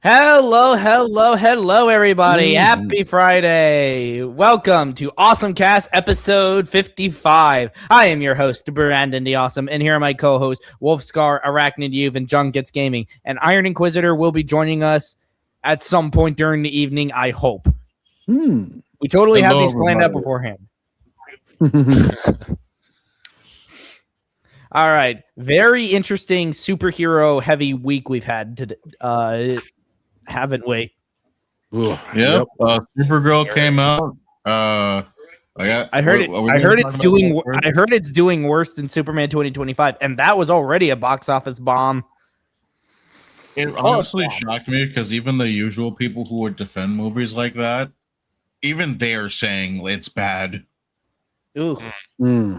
Hello, everybody. Happy Friday. Welcome to Awesomecast episode 55. I am your host, Brandon the Awesome, and here are my co-hosts, Wolfscar, Arachnid Youth, and John Gets Gaming. And Iron Inquisitor will be joining us at some point during the evening, I hope. We totally have these planned out beforehand. All right. Very interesting superhero heavy week we've had today. Haven't we? Yep. Supergirl came out. I heard it's doing worse than Superman 2025, and that was already a box office bomb. It honestly shocked me because even the usual people who would defend movies like that, even they're saying it's bad. Ooh.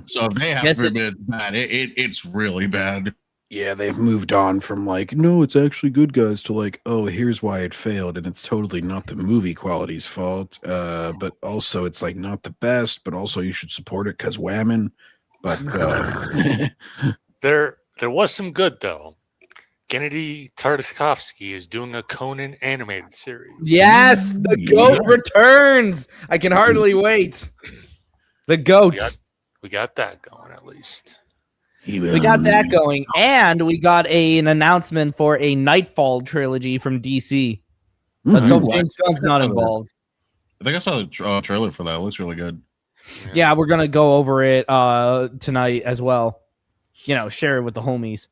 So they have to admit it's bad. It's really bad. Yeah, they've moved on from like, no, it's actually good, guys, to like, oh, here's why it failed, and it's totally not the movie quality's fault, but also it's like not the best, but also you should support it because whammon. But there was some good though. Gennady Tartakovsky is doing a Conan animated series. Yes, the GOAT returns. I can hardly wait. The GOAT. We got that going at least. We got that going, and we got an announcement for a Knightfall trilogy from DC. Let's hope James Gunn's not involved. I think I saw the trailer for that. It looks really good. Yeah, we're going to go over it tonight as well. You know, share it with the homies.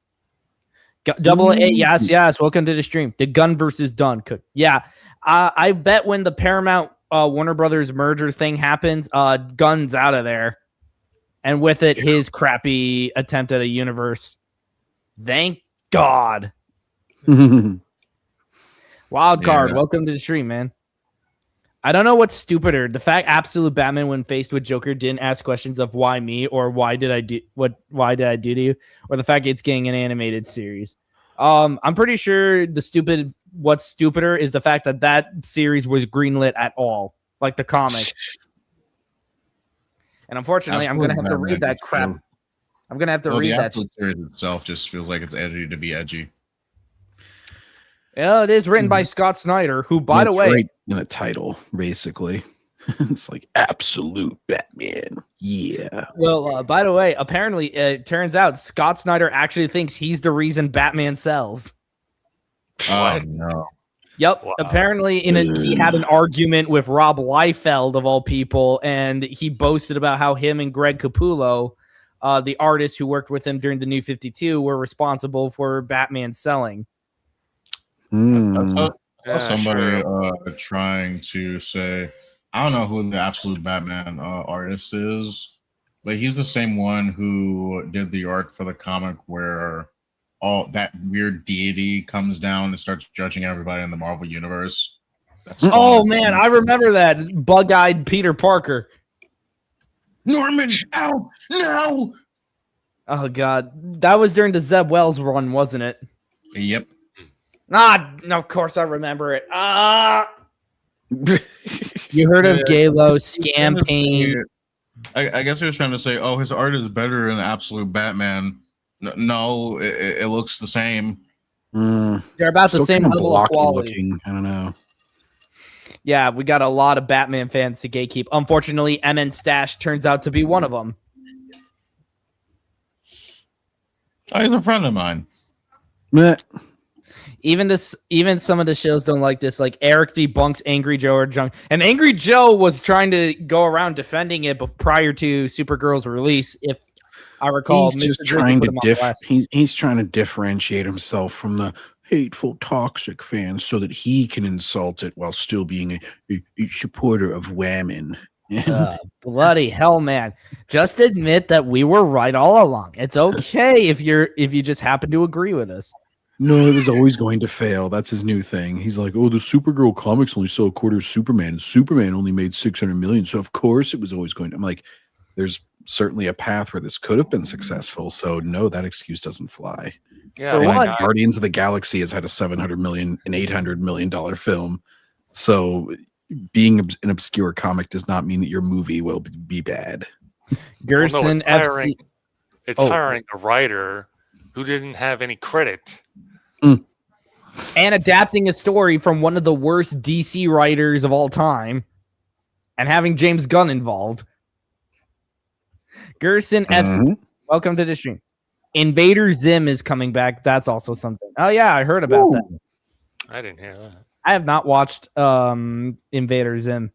Double A, yes. Welcome to the stream. The Gunn versus Dunn. Yeah, I bet when the Paramount Warner Brothers merger thing happens, Gunn's out of there. And with it, his crappy attempt at a universe. Thank God. Wild card. Welcome to the stream, man. I don't know what's stupider. The fact Absolute Batman, when faced with Joker, didn't ask questions of why me or why did I do to you, or the fact it's getting an animated series. I'm pretty sure what's stupider is the fact that series was greenlit at all, like the comic. And unfortunately, I'm going to have to read that crap. I'm going to have to read that. The series itself just feels like it's edited to be edgy. Yeah, it is written by Scott Snyder, who, by the way... right in the title, basically. It's like Absolute Batman. Yeah. Well, by the way, apparently, it turns out Scott Snyder actually thinks he's the reason Batman sells. Oh, no. Yep. Wow. Apparently, he had an argument with Rob Liefeld, of all people, and he boasted about how him and Greg Capullo, the artist who worked with him during the New 52, were responsible for Batman selling. Somebody trying to say, I don't know who the Absolute Batman artist is, but he's the same one who did the art for the comic where all that weird deity comes down and starts judging everybody in the Marvel universe. Man, I remember that bug-eyed Peter Parker. Norman, ow, no! Oh God, that was during the Zeb Wells run, wasn't it? Yep. No, of course I remember it. You heard of Galo, Scam Pain? I guess he was trying to say, oh, his art is better than Absolute Batman. No, it looks the same. They're about the same level of quality. I don't know. Yeah, we got a lot of Batman fans to gatekeep. Unfortunately, MN Stash turns out to be one of them. Oh, he's a friend of mine. Meh. Even some of the shows don't like this. Like Eric debunks Angry Joe or Junk, and Angry Joe was trying to go around defending it prior to Supergirl's release. If I recall, he's trying to differentiate himself from the hateful, toxic fans so that he can insult it while still being a supporter of whammon. Bloody hell, man! Just admit that we were right all along. It's okay if you just happen to agree with us. No, it was always going to fail. That's his new thing. He's like, oh, the Supergirl comics only sell a quarter of Superman. Superman only made 600 million, so of course it was always going to. I'm like, there's certainly a path where this could have been successful. So no, that excuse doesn't fly. Yeah, Guardians of the Galaxy has had a $700 million and $800 million film. So being an obscure comic does not mean that your movie will be bad. Gerson FC. It's hiring a writer who didn't have any credit. and adapting a story from one of the worst DC writers of all time, and having James Gunn involved. Gerson F. Welcome to the stream. Invader Zim is coming back. That's also something. Oh yeah, I heard about that. I didn't hear that. I have not watched Invader Zim.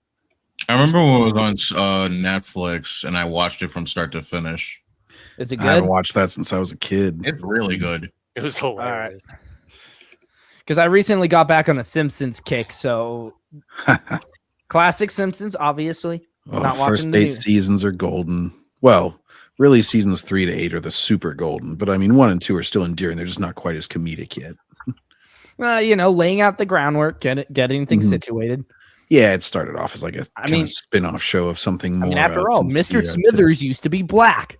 I remember when it was on Netflix, and I watched it from start to finish. Is it I haven't good? watched that since I was a kid. It's really good. It was hilarious. Because I recently got back on a Simpsons kick, so classic Simpsons, obviously. Not watching first the 8 new. seasons are golden. Well, really, seasons 3 to 8 are the super golden. But I mean, 1 and 2 are still endearing. They're just not quite as comedic yet. Laying out the groundwork, getting things situated. Yeah, it started off as like a kind of spin-off show of something more. After all, Mr. sincere. Smithers used to be black.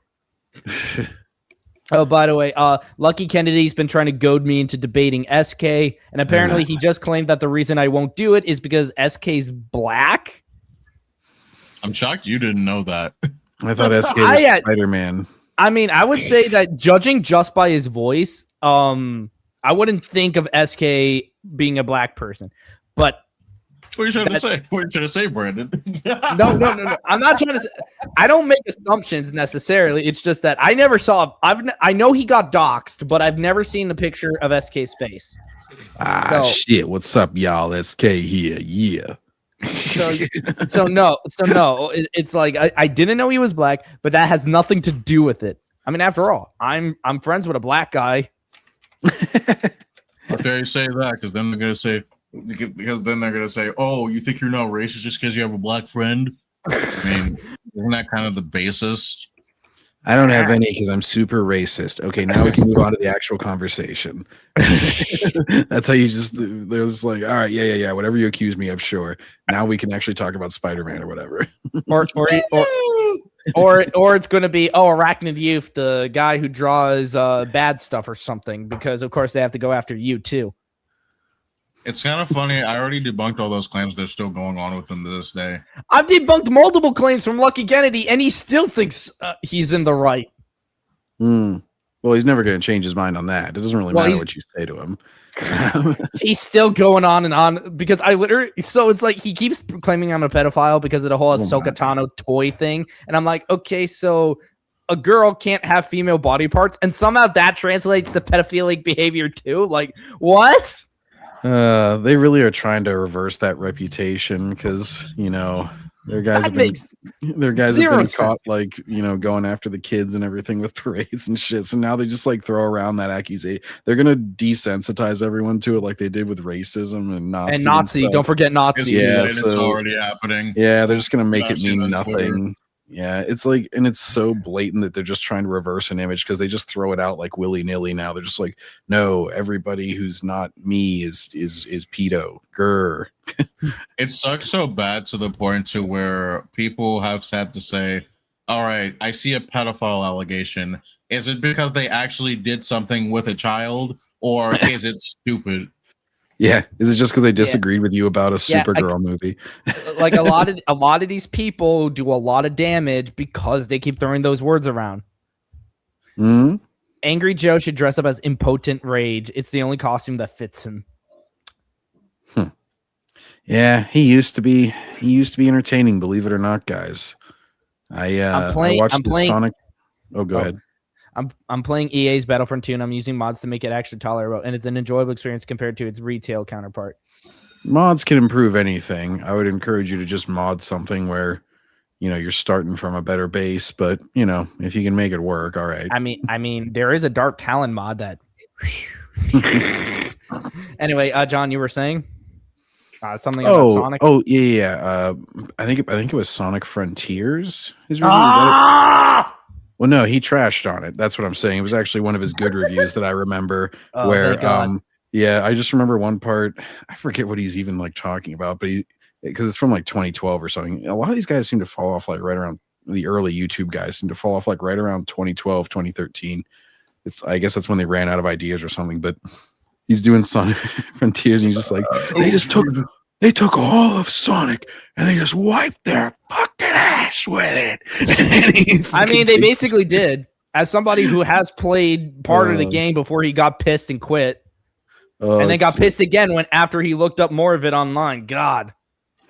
Oh, by the way, Lucky Kennedy's been trying to goad me into debating SK, and apparently he just claimed that the reason I won't do it is because SK's black. I'm shocked you didn't know that. I thought SK was Spider-Man. I mean, I would say that judging just by his voice, I wouldn't think of SK being a black person, but What are you trying to say? What are you trying to say, Brandon? no. I'm not trying to say. I don't make assumptions necessarily. It's just that I never saw. I know he got doxxed, but I've never seen the picture of SK's face. Shit! What's up, y'all? SK here, yeah. So no. It's like I didn't know he was black, but that has nothing to do with it. I mean, after all, I'm friends with a black guy. How dare you say that? Because then they're gonna say, "Oh, you think you're not racist just because you have a black friend?" I mean, isn't that kind of the basis? I don't have any because I'm super racist. Okay, now we can move on to the actual conversation. That's how you just. There's like, all right, yeah. Whatever you accuse me of, sure. Now we can actually talk about Spider-Man or whatever. Or it's going to be Arachnid Youth, the guy who draws bad stuff or something, because of course they have to go after you too. It's kind of funny. I already debunked all those claims. They're still going on with them to this day. I've debunked multiple claims from Lucky Kennedy, and he still thinks he's in the right. Well, he's never going to change his mind on that. It doesn't really matter what you say to him. He's still going on and on because so it's like he keeps claiming I'm a pedophile because of the whole Ahsoka Tano toy thing, and I'm like, okay, so a girl can't have female body parts, and somehow that translates to pedophilic behavior too. Like, what? They really are trying to reverse that reputation because their guys have been caught like going after the kids and everything with parades and shit. So now they just like throw around that accusation. They're gonna desensitize everyone to it like they did with racism and Nazi. And Nazi, don't forget Nazi. It's already happening. Yeah, they're just gonna make it mean nothing. Twitter. Yeah, it's like, and it's so blatant that they're just trying to reverse an image because they just throw it out like willy-nilly now. They're just like, no, everybody who's not me is pedo. Grr. It sucks so bad to the point to where people have had to say, all right, I see a pedophile allegation. Is it because they actually did something with a child, or is it stupid? Yeah, is it just because they disagreed with you about a Supergirl movie? Like a lot of these people do a lot of damage because they keep throwing those words around. Angry Joe should dress up as Impotent Rage. It's the only costume that fits him. Yeah, he used to be entertaining, believe it or not, guys. I watched the Sonic. Oh, go ahead. I'm playing EA's Battlefront 2, and I'm using mods to make it actually tolerable, and it's an enjoyable experience compared to its retail counterpart. Mods can improve anything. I would encourage you to just mod something where, you're starting from a better base, but if you can make it work, all right. I mean, there is a Dark Talon mod that. Anyway, John, you were saying something about Sonic. Oh yeah. I think it was Sonic Frontiers. His review. Well, no, he trashed on it. That's what I'm saying. It was actually one of his good reviews that I remember. I just remember one part. I forget what he's even like talking about, but because it's from like 2012 or something. A lot of these guys seem to fall off like right around the early YouTube guys seem to fall off like right around 2012, 2013. I guess that's when they ran out of ideas or something. But he's doing Sonic Frontiers, and he's just like, they took all of Sonic and they just wiped their fucking ass with it. I mean, they basically did. As somebody who has played part of the game before he got pissed and quit. and then got pissed again when after he looked up more of it online. God.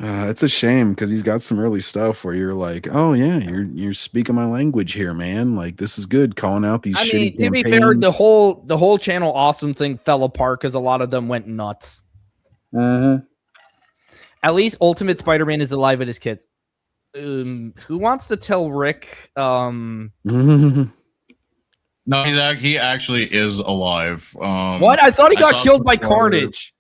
It's a shame because he's got some early stuff where you're like, oh yeah, you're speaking my language here, man. Like this is good. Calling out these. I mean, to be fair, the whole channel awesome thing fell apart because a lot of them went nuts. Mm-hmm. At least Ultimate Spider-Man is alive with his kids. Who wants to tell Rick? No, he actually is alive. What? I thought he got killed by Carnage.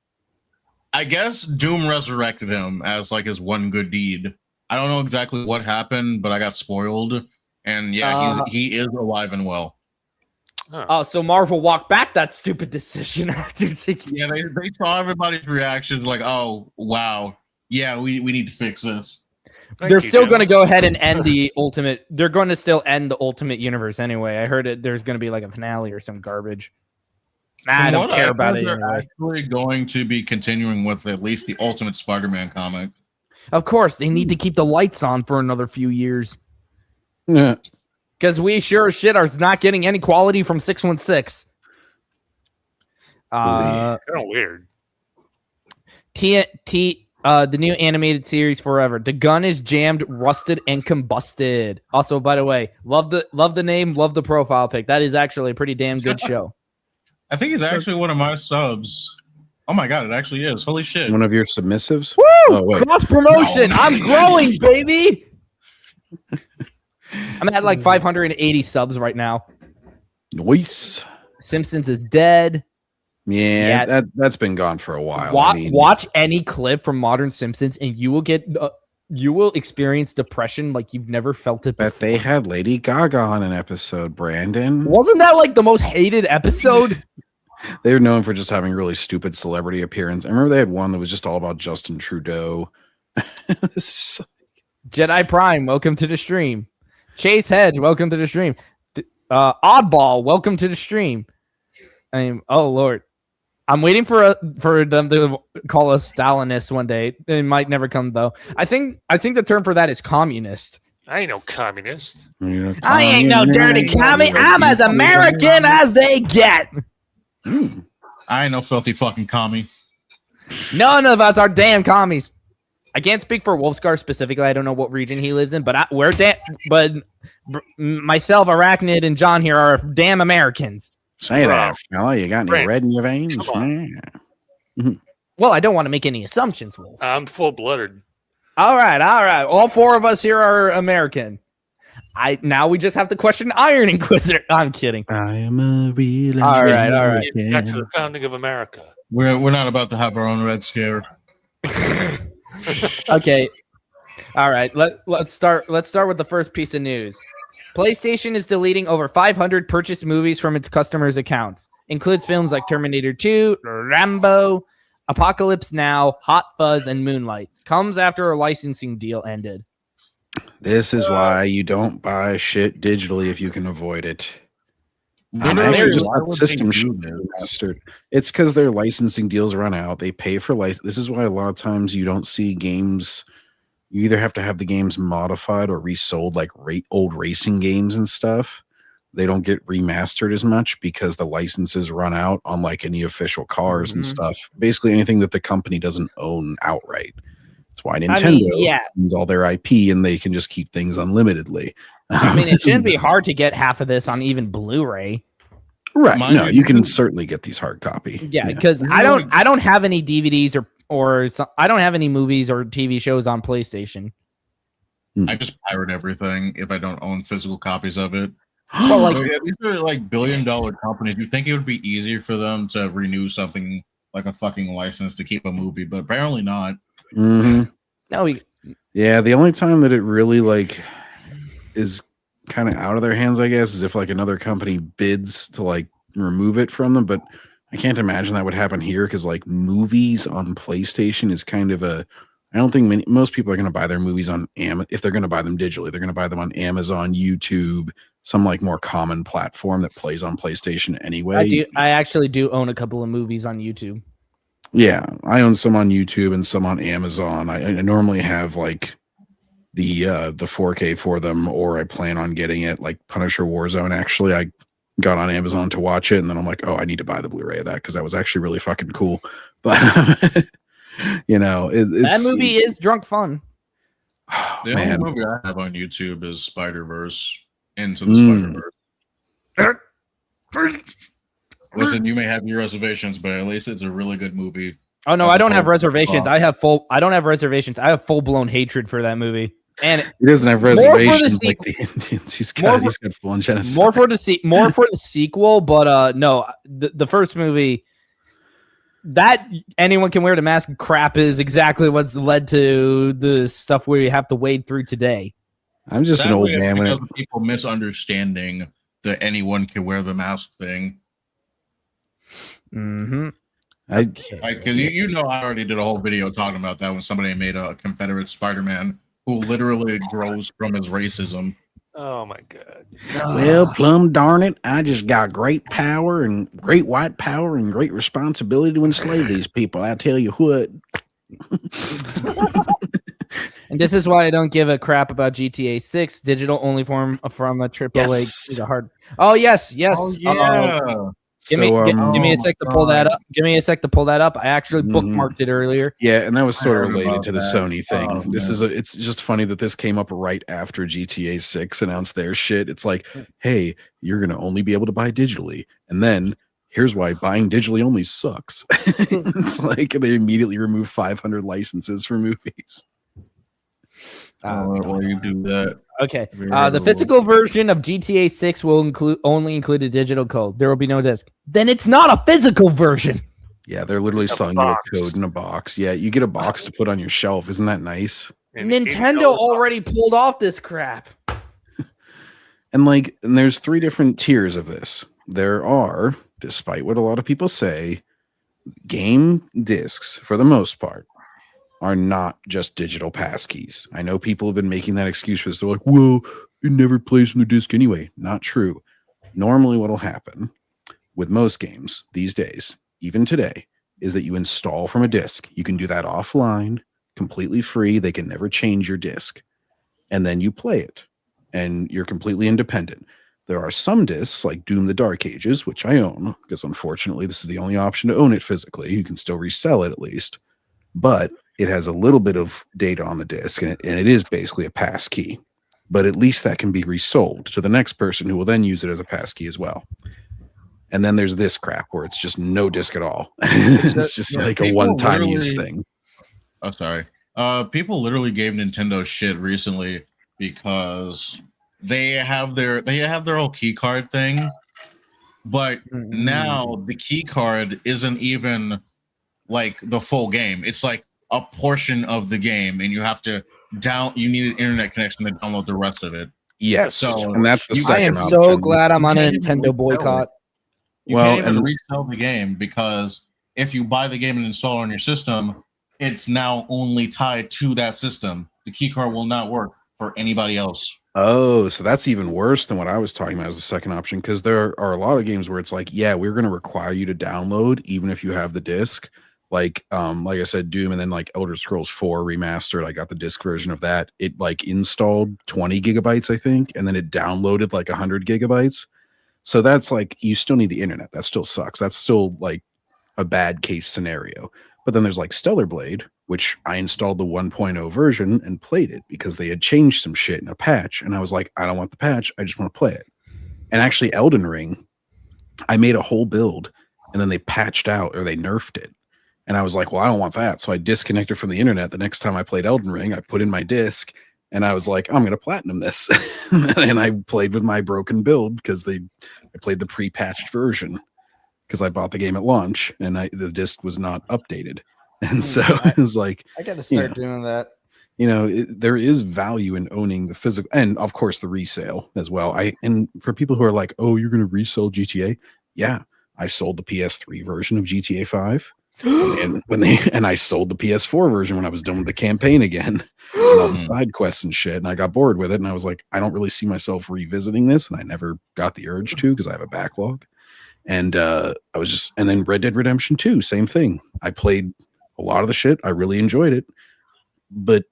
I guess Doom resurrected him as like his one good deed. I don't know exactly what happened, but I got spoiled. And yeah, he is alive and well. Oh, so Marvel walked back that stupid decision after yeah, they saw everybody's reaction like, oh wow, yeah, we need to fix this. They're still going to go ahead and end the Ultimate. They're going to still end the Ultimate Universe anyway. I heard there's going to be like a finale or some garbage. I don't care about it. They're actually going to be continuing with at least the Ultimate Spider-Man comic. Of course, they need to keep the lights on for another few years. Yeah. Because we sure as shit are not getting any quality from 616. Kind of weird. The new animated series Forever. The gun is jammed, rusted, and combusted. Also, by the way, love the name, love the profile pic. That is actually a pretty damn good show. I think he's actually one of my subs. Oh my god, it actually is. Holy shit. One of your submissives? Woo! Oh, cross promotion. No. I'm growing, baby. I'm at like 580 subs right now. Nice. Simpsons is dead. Yeah, that's been gone for a while. Watch any clip from Modern Simpsons, and you will experience depression like you've never felt it before. But they had Lady Gaga on an episode, Brandon. Wasn't that like the most hated episode? They were known for just having really stupid celebrity appearance. I remember they had one that was just all about Justin Trudeau. Jedi Prime, welcome to the stream. Chase Hedge, welcome to the stream. Oddball, welcome to the stream. Oh Lord, I'm waiting for them to call us Stalinists one day. It might never come though. I think the term for that is communist. I ain't no communist. I ain't no dirty commie. I'm as American as they get. I ain't no filthy fucking commie. None of us are damn commies. I can't speak for Wolfscar specifically. I don't know what region he lives in, but myself, Arachnid, and John here are damn Americans. Say that, fella. You got any red in your veins? Yeah. Well, I don't want to make any assumptions, Wolf. I'm full-blooded. All right. All four of us here are American. Now we just have to question Iron Inquisitor. I'm kidding. I am a real all right. Back to the founding of America. We're not about to have our own Red Scare. Okay. All right. Let's start with the first piece of news. PlayStation is deleting over 500 purchased movies from its customers' accounts. Includes films like Terminator 2, Rambo, Apocalypse Now, Hot Fuzz, and Moonlight. Comes after a licensing deal ended. This is why you don't buy shit digitally if you can avoid it. Actually, just let system mastered. It's because their licensing deals run out. They pay for license. This is why a lot of times you don't see games. You either have to have the games modified or resold, like old racing games and stuff. They don't get remastered as much because the licenses run out on like any official cars and stuff. Basically, anything that the company doesn't own outright. That's why Nintendo owns all their IP and they can just keep things unlimitedly. I mean, it shouldn't be hard to get half of this on even Blu-ray. Right. No, you can certainly get these hard copy. Yeah, because I don't have any DVDs or I don't have any movies or TV shows on PlayStation. I just pirate everything if I don't own physical copies of it. Well, like these are like billion-dollar companies. You think it would be easier for them to renew something like a fucking license to keep a movie, but apparently not. Mm-hmm. No, yeah. The only time that it really like is kind of out of their hands, I guess, is if like another company bids to like remove it from them. But I can't imagine that would happen here because like movies on PlayStation is kind of a. I don't think most people are going to buy their movies on Amazon. If they're going to buy them digitally, they're going to buy them on Amazon, YouTube, some like more common platform that plays on PlayStation anyway. I actually do own a couple of movies on YouTube. Yeah, I own some on YouTube and some on Amazon. I normally have like the 4K for them, or I plan on getting it like Punisher Warzone. Actually, I got on Amazon to watch it, and then I'm like, oh, I need to buy the Blu-ray of that because that was actually really fucking cool. But you know, that movie is drunk fun. Oh, The man. only movie I have on YouTube is Spider-Verse, Into the Spider-Verse. Listen, you may have your reservations, but at least it's a really good movie. Oh no, As I a don't have whole. reservations. I don't have reservations. I have full-blown hatred for that movie. And He doesn't have More for the reservations like the Indians. He's got full on genocide. more for the sequel, but no, the first movie, that anyone can wear the mask crap is exactly what's led to the stuff we have to wade through today. I'm just an old Sadly, man. because of people misunderstanding the anyone can wear the mask thing. Mm-hmm. Because you know, I already did a whole video talking about that when somebody made a Confederate Spider-Man who literally grows from his racism. Oh my god. Well, plumb darn it, I just got great power and great white power and great responsibility to enslave these people. I tell you what. And this is why I don't give a crap about GTA 6 digital only from a AAA to hard. Oh yes. Oh, yeah. Give me a sec to pull that up. Give me a sec to pull that up. I actually bookmarked it earlier. Yeah, and that was sort of heard related about to the that. Sony thing. Oh, It's just funny that this came up right after GTA 6 announced their shit. It's like, hey, you're gonna only be able to buy digitally, and then here's why buying digitally only sucks. It's like they immediately remove 500 licenses for movies. Or you do that. Okay. The physical version of GTA 6 will only include a digital code. There will be no disc. Then it's not a physical version. Yeah, they're literally selling you a code in a box. Yeah, you get a box to put on your shelf. Isn't that nice? Nintendo already pulled off this crap. And there's 3 different tiers of this. There are, despite what a lot of people say, game discs, for the most part, are not just digital passkeys. I know people have been making that excuse for this. They're like, well, it never plays on the disc anyway. Not true. Normally what will happen with most games these days, even today, is that you install from a disc. You can do that offline, completely free. They can never change your disc. And then you play it. And you're completely independent. There are some discs like Doom the Dark Ages, which I own, because unfortunately this is the only option to own it physically. You can still resell it at least. But it has a little bit of data on the disc, and it is basically a pass key. But at least that can be resold to the next person who will then use it as a pass key as well. And then there's this crap where it's just no disc at all. It's just like a one-time use thing. Oh, sorry. People literally gave Nintendo shit recently because they have their whole key card thing, but now the key card isn't even like the full game. It's like a portion of the game, and you have to you need an internet connection to download the rest of it. Yes, so and that's the second I am option. so glad I'm on a Nintendo boycott. You can't even resell the game because if you buy the game and install it on your system, it's now only tied to that system. The key card will not work for anybody else. Oh, so that's even worse than what I was talking about as the second option, because there are a lot of games where it's like, yeah, we're going to require you to download even if you have the disc. Like I said, Doom, and then like Elder Scrolls 4 Remastered. I got the disc version of that. It like installed 20 gigabytes, I think, and then it downloaded like 100 gigabytes. So that's like, you still need the internet. That still sucks. That's still like a bad case scenario. But then there's like Stellar Blade, which I installed the 1.0 version and played it because they had changed some shit in a patch. And I was like, I don't want the patch. I just want to play it. And actually Elden Ring, I made a whole build and then they patched out or they nerfed it. And I was like, well, I don't want that. So I disconnected from the internet. The next time I played Elden Ring, I put in my disc and I was like, I'm going to platinum this. And I played with my broken build because I played the pre-patched version because I bought the game at launch and the disc was not updated. And so it was like, I got to start doing that. You know, there is value in owning the physical and of course the resale as well. And for people who are like, oh, you're going to resell GTA. Yeah. I sold the PS3 version of GTA 5. And I sold the PS4 version when I was done with the campaign again, and all the side quests and shit, and I got bored with it, and I was like, I don't really see myself revisiting this, and I never got the urge to because I have a backlog. And and then Red Dead Redemption 2, same thing. I played a lot of the shit. I really enjoyed it, but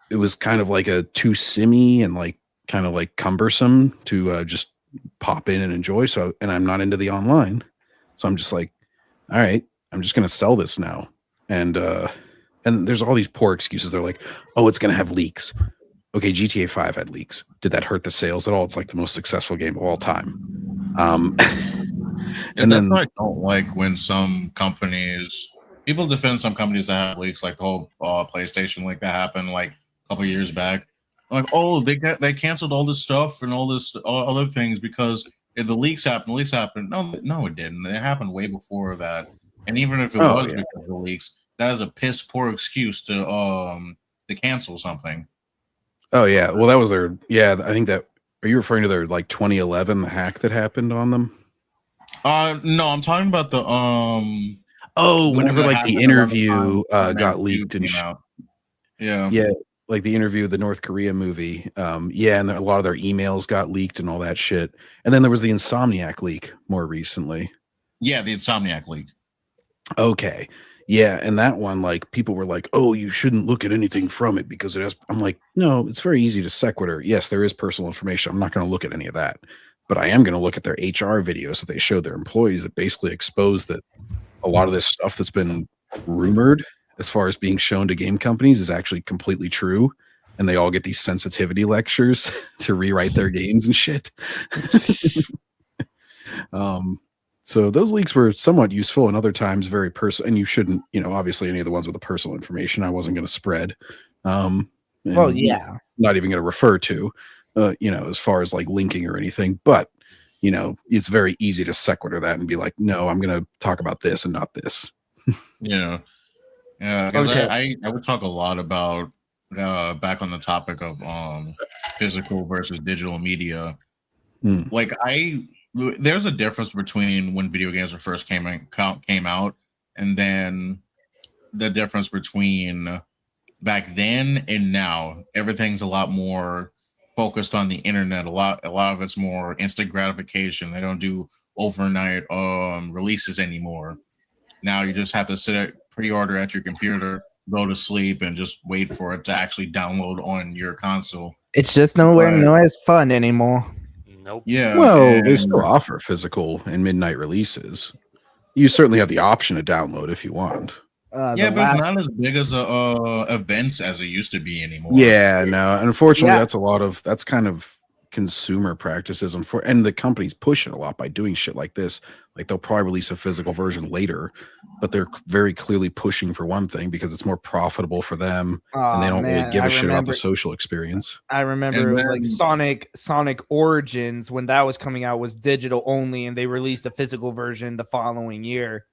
it was kind of like too simmy and like kind of like cumbersome to just pop in and enjoy. So, and I'm not into the online, so I'm just like, all right, I'm just gonna sell this now. And there's all these poor excuses. They're like, oh, it's gonna have leaks. Okay, GTA 5 had leaks. Did that hurt the sales at all? It's like the most successful game of all time. And that's why I don't like when some companies, people defend some companies that have leaks, like the whole PlayStation leak that happened like a couple years back. Like, oh, they canceled all this stuff and all this other things because the leaks happened. The leaks happened. No, it didn't. It happened way before that. And even if it was because of the leaks, that is a piss poor excuse to cancel something. Oh yeah, well that was their I think that. Are you referring to their like 2011 hack that happened on them? No, I'm talking about the whenever like the interview got leaked and yeah, like the interview, the North Korea movie, and a lot of their emails got leaked and all that shit. And then there was the Insomniac leak more recently. Yeah, the Insomniac leak. Okay. Yeah, and that one, like, people were like, oh, you shouldn't look at anything from it because it has... I'm like, no, it's very easy to sequitur. Yes, there is personal information. I'm not going to look at any of that. But I am going to look at their HR videos that they showed their employees that basically expose that a lot of this stuff that's been rumored as far as being shown to game companies is actually completely true. And they all get these sensitivity lectures to rewrite their games and shit. So those leaks were somewhat useful and other times very personal. And you shouldn't, obviously any of the ones with the personal information I wasn't going to spread. Well, yeah. Not even going to refer to, as far as like linking or anything. But, it's very easy to sequitur that and be like, no, I'm going to talk about this and not this. Yeah. Yeah. Okay. I would talk a lot about back on the topic of physical versus digital media. Like there's a difference between when video games were first came out and then the difference between back then and now. Everything's a lot more focused on the internet. A lot of it's more instant gratification. They don't do overnight releases anymore. Now you just have to pre-order at your computer, go to sleep, and just wait for it to actually download on your console. It's just nowhere near as fun anymore. Nope. Yeah. Well, they still offer physical and midnight releases. You certainly have the option to download if you want. But it's not as big as events as it used to be anymore. Yeah, no. Unfortunately, that's kind of consumer practices, and the companies push it a lot by doing shit like this. Like they'll probably release a physical version later, but they're very clearly pushing for one thing because it's more profitable for them, and they don't really give a shit about the social experience. I remember it was like Sonic Origins when that was coming out was digital only, and they released a physical version the following year.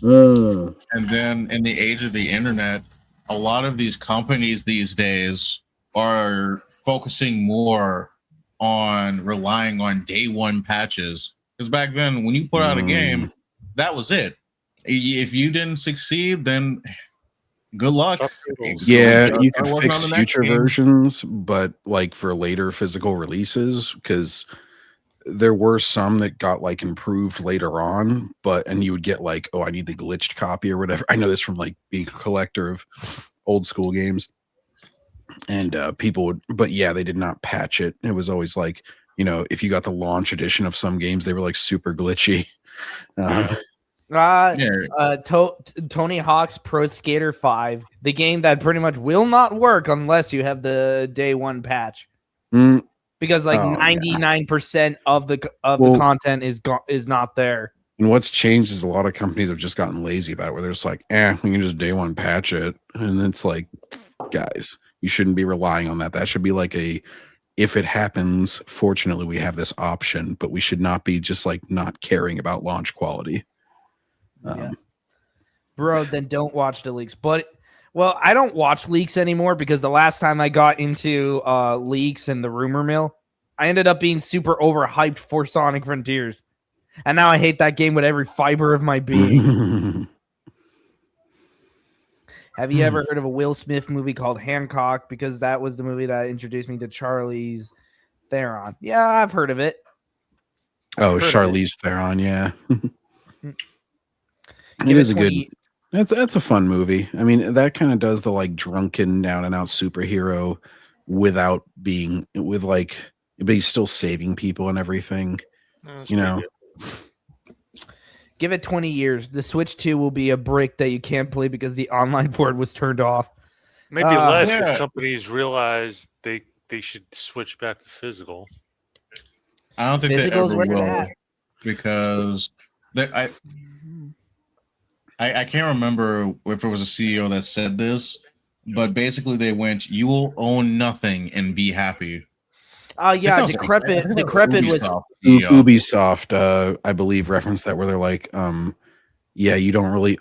And then in the age of the internet, a lot of these companies these days are focusing more on relying on day one patches. Because back then, when you put out a game, that was it. If you didn't succeed, then good luck. Yeah, you can fix future versions, but like for later physical releases, because there were some that got like improved later on, and you would get like, oh, I need the glitched copy or whatever. I know this from like being a collector of old school games. And people would, but yeah, they did not patch it. It was always like, if you got the launch edition of some games, they were like super glitchy. Tony Hawk's Pro Skater 5, the game that pretty much will not work unless you have the day one patch. Because like 99% of the content is not there. And what's changed is a lot of companies have just gotten lazy about it, where they're just like, we can just day one patch it. And it's like, guys, you shouldn't be relying on that. That should be like if it happens, fortunately we have this option, but we should not be just like not caring about launch quality. Bro, then don't watch the leaks. But I don't watch leaks anymore because the last time I got into leaks and the rumor mill, I ended up being super overhyped for Sonic Frontiers. And now I hate that game with every fiber of my being. Have you ever heard of a Will Smith movie called Hancock? Because that was the movie that introduced me to Charlize Theron. Yeah, I've heard of it. Charlize Theron, yeah. It is a good... That's a fun movie. I mean, that kind of does the like drunken, down and out superhero without being with like but he's still saving people and everything. That's You know, pretty Give it 20 years. The Switch 2 will be a brick that you can't play because the online port was turned off. good. Maybe less Yeah. if companies realize they should switch back to physical. I don't think Physical's they where ever it's will at. because I can't remember if it was a CEO that said this, but basically they went, "You will own nothing and be happy." Yeah, I think that was Decrepit was. Ubisoft CEO. Ubisoft, I believe, referenced that where they're like, yeah, you don't really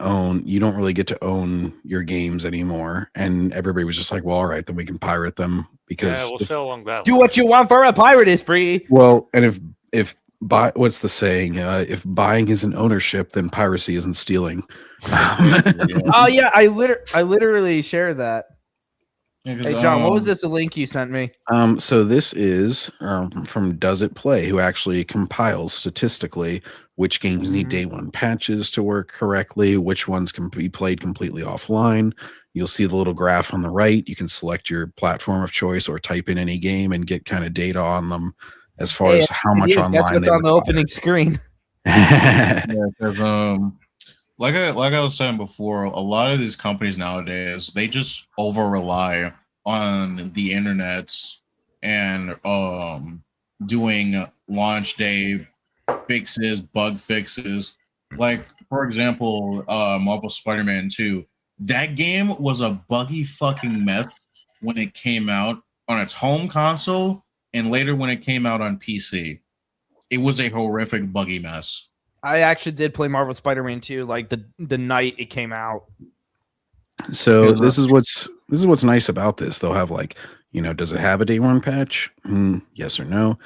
get to own your games anymore. And everybody was just like, well, all right, then we can pirate them because Yeah, we'll sell along that. Do line. what you want for a pirate is free. well, and if what's the saying? If buying isn't ownership, then piracy isn't stealing. Oh yeah, I literally shared that. Yeah, 'cause, Hey John, what was this link you sent me? So this is from Does It Play, who actually compiles statistically which games need day one patches to work correctly, which ones can be played completely offline. You'll see the little graph on the right. You can select your platform of choice or type in any game and get kind of data on them as far as how much online. Guess what's on the opening screen? Yeah, because like I was saying before, a lot of these companies nowadays they just over rely on the internets and doing launch day fixes, bug fixes. Like for example, Marvel Spider-Man 2. That game was a buggy fucking mess when it came out on its home console and later when it came out on PC. It was a horrific buggy mess. I actually did play Marvel Spider-Man 2 like the night it came out. So this is what's nice about this. They'll have like, does it have a day one patch? Yes or no.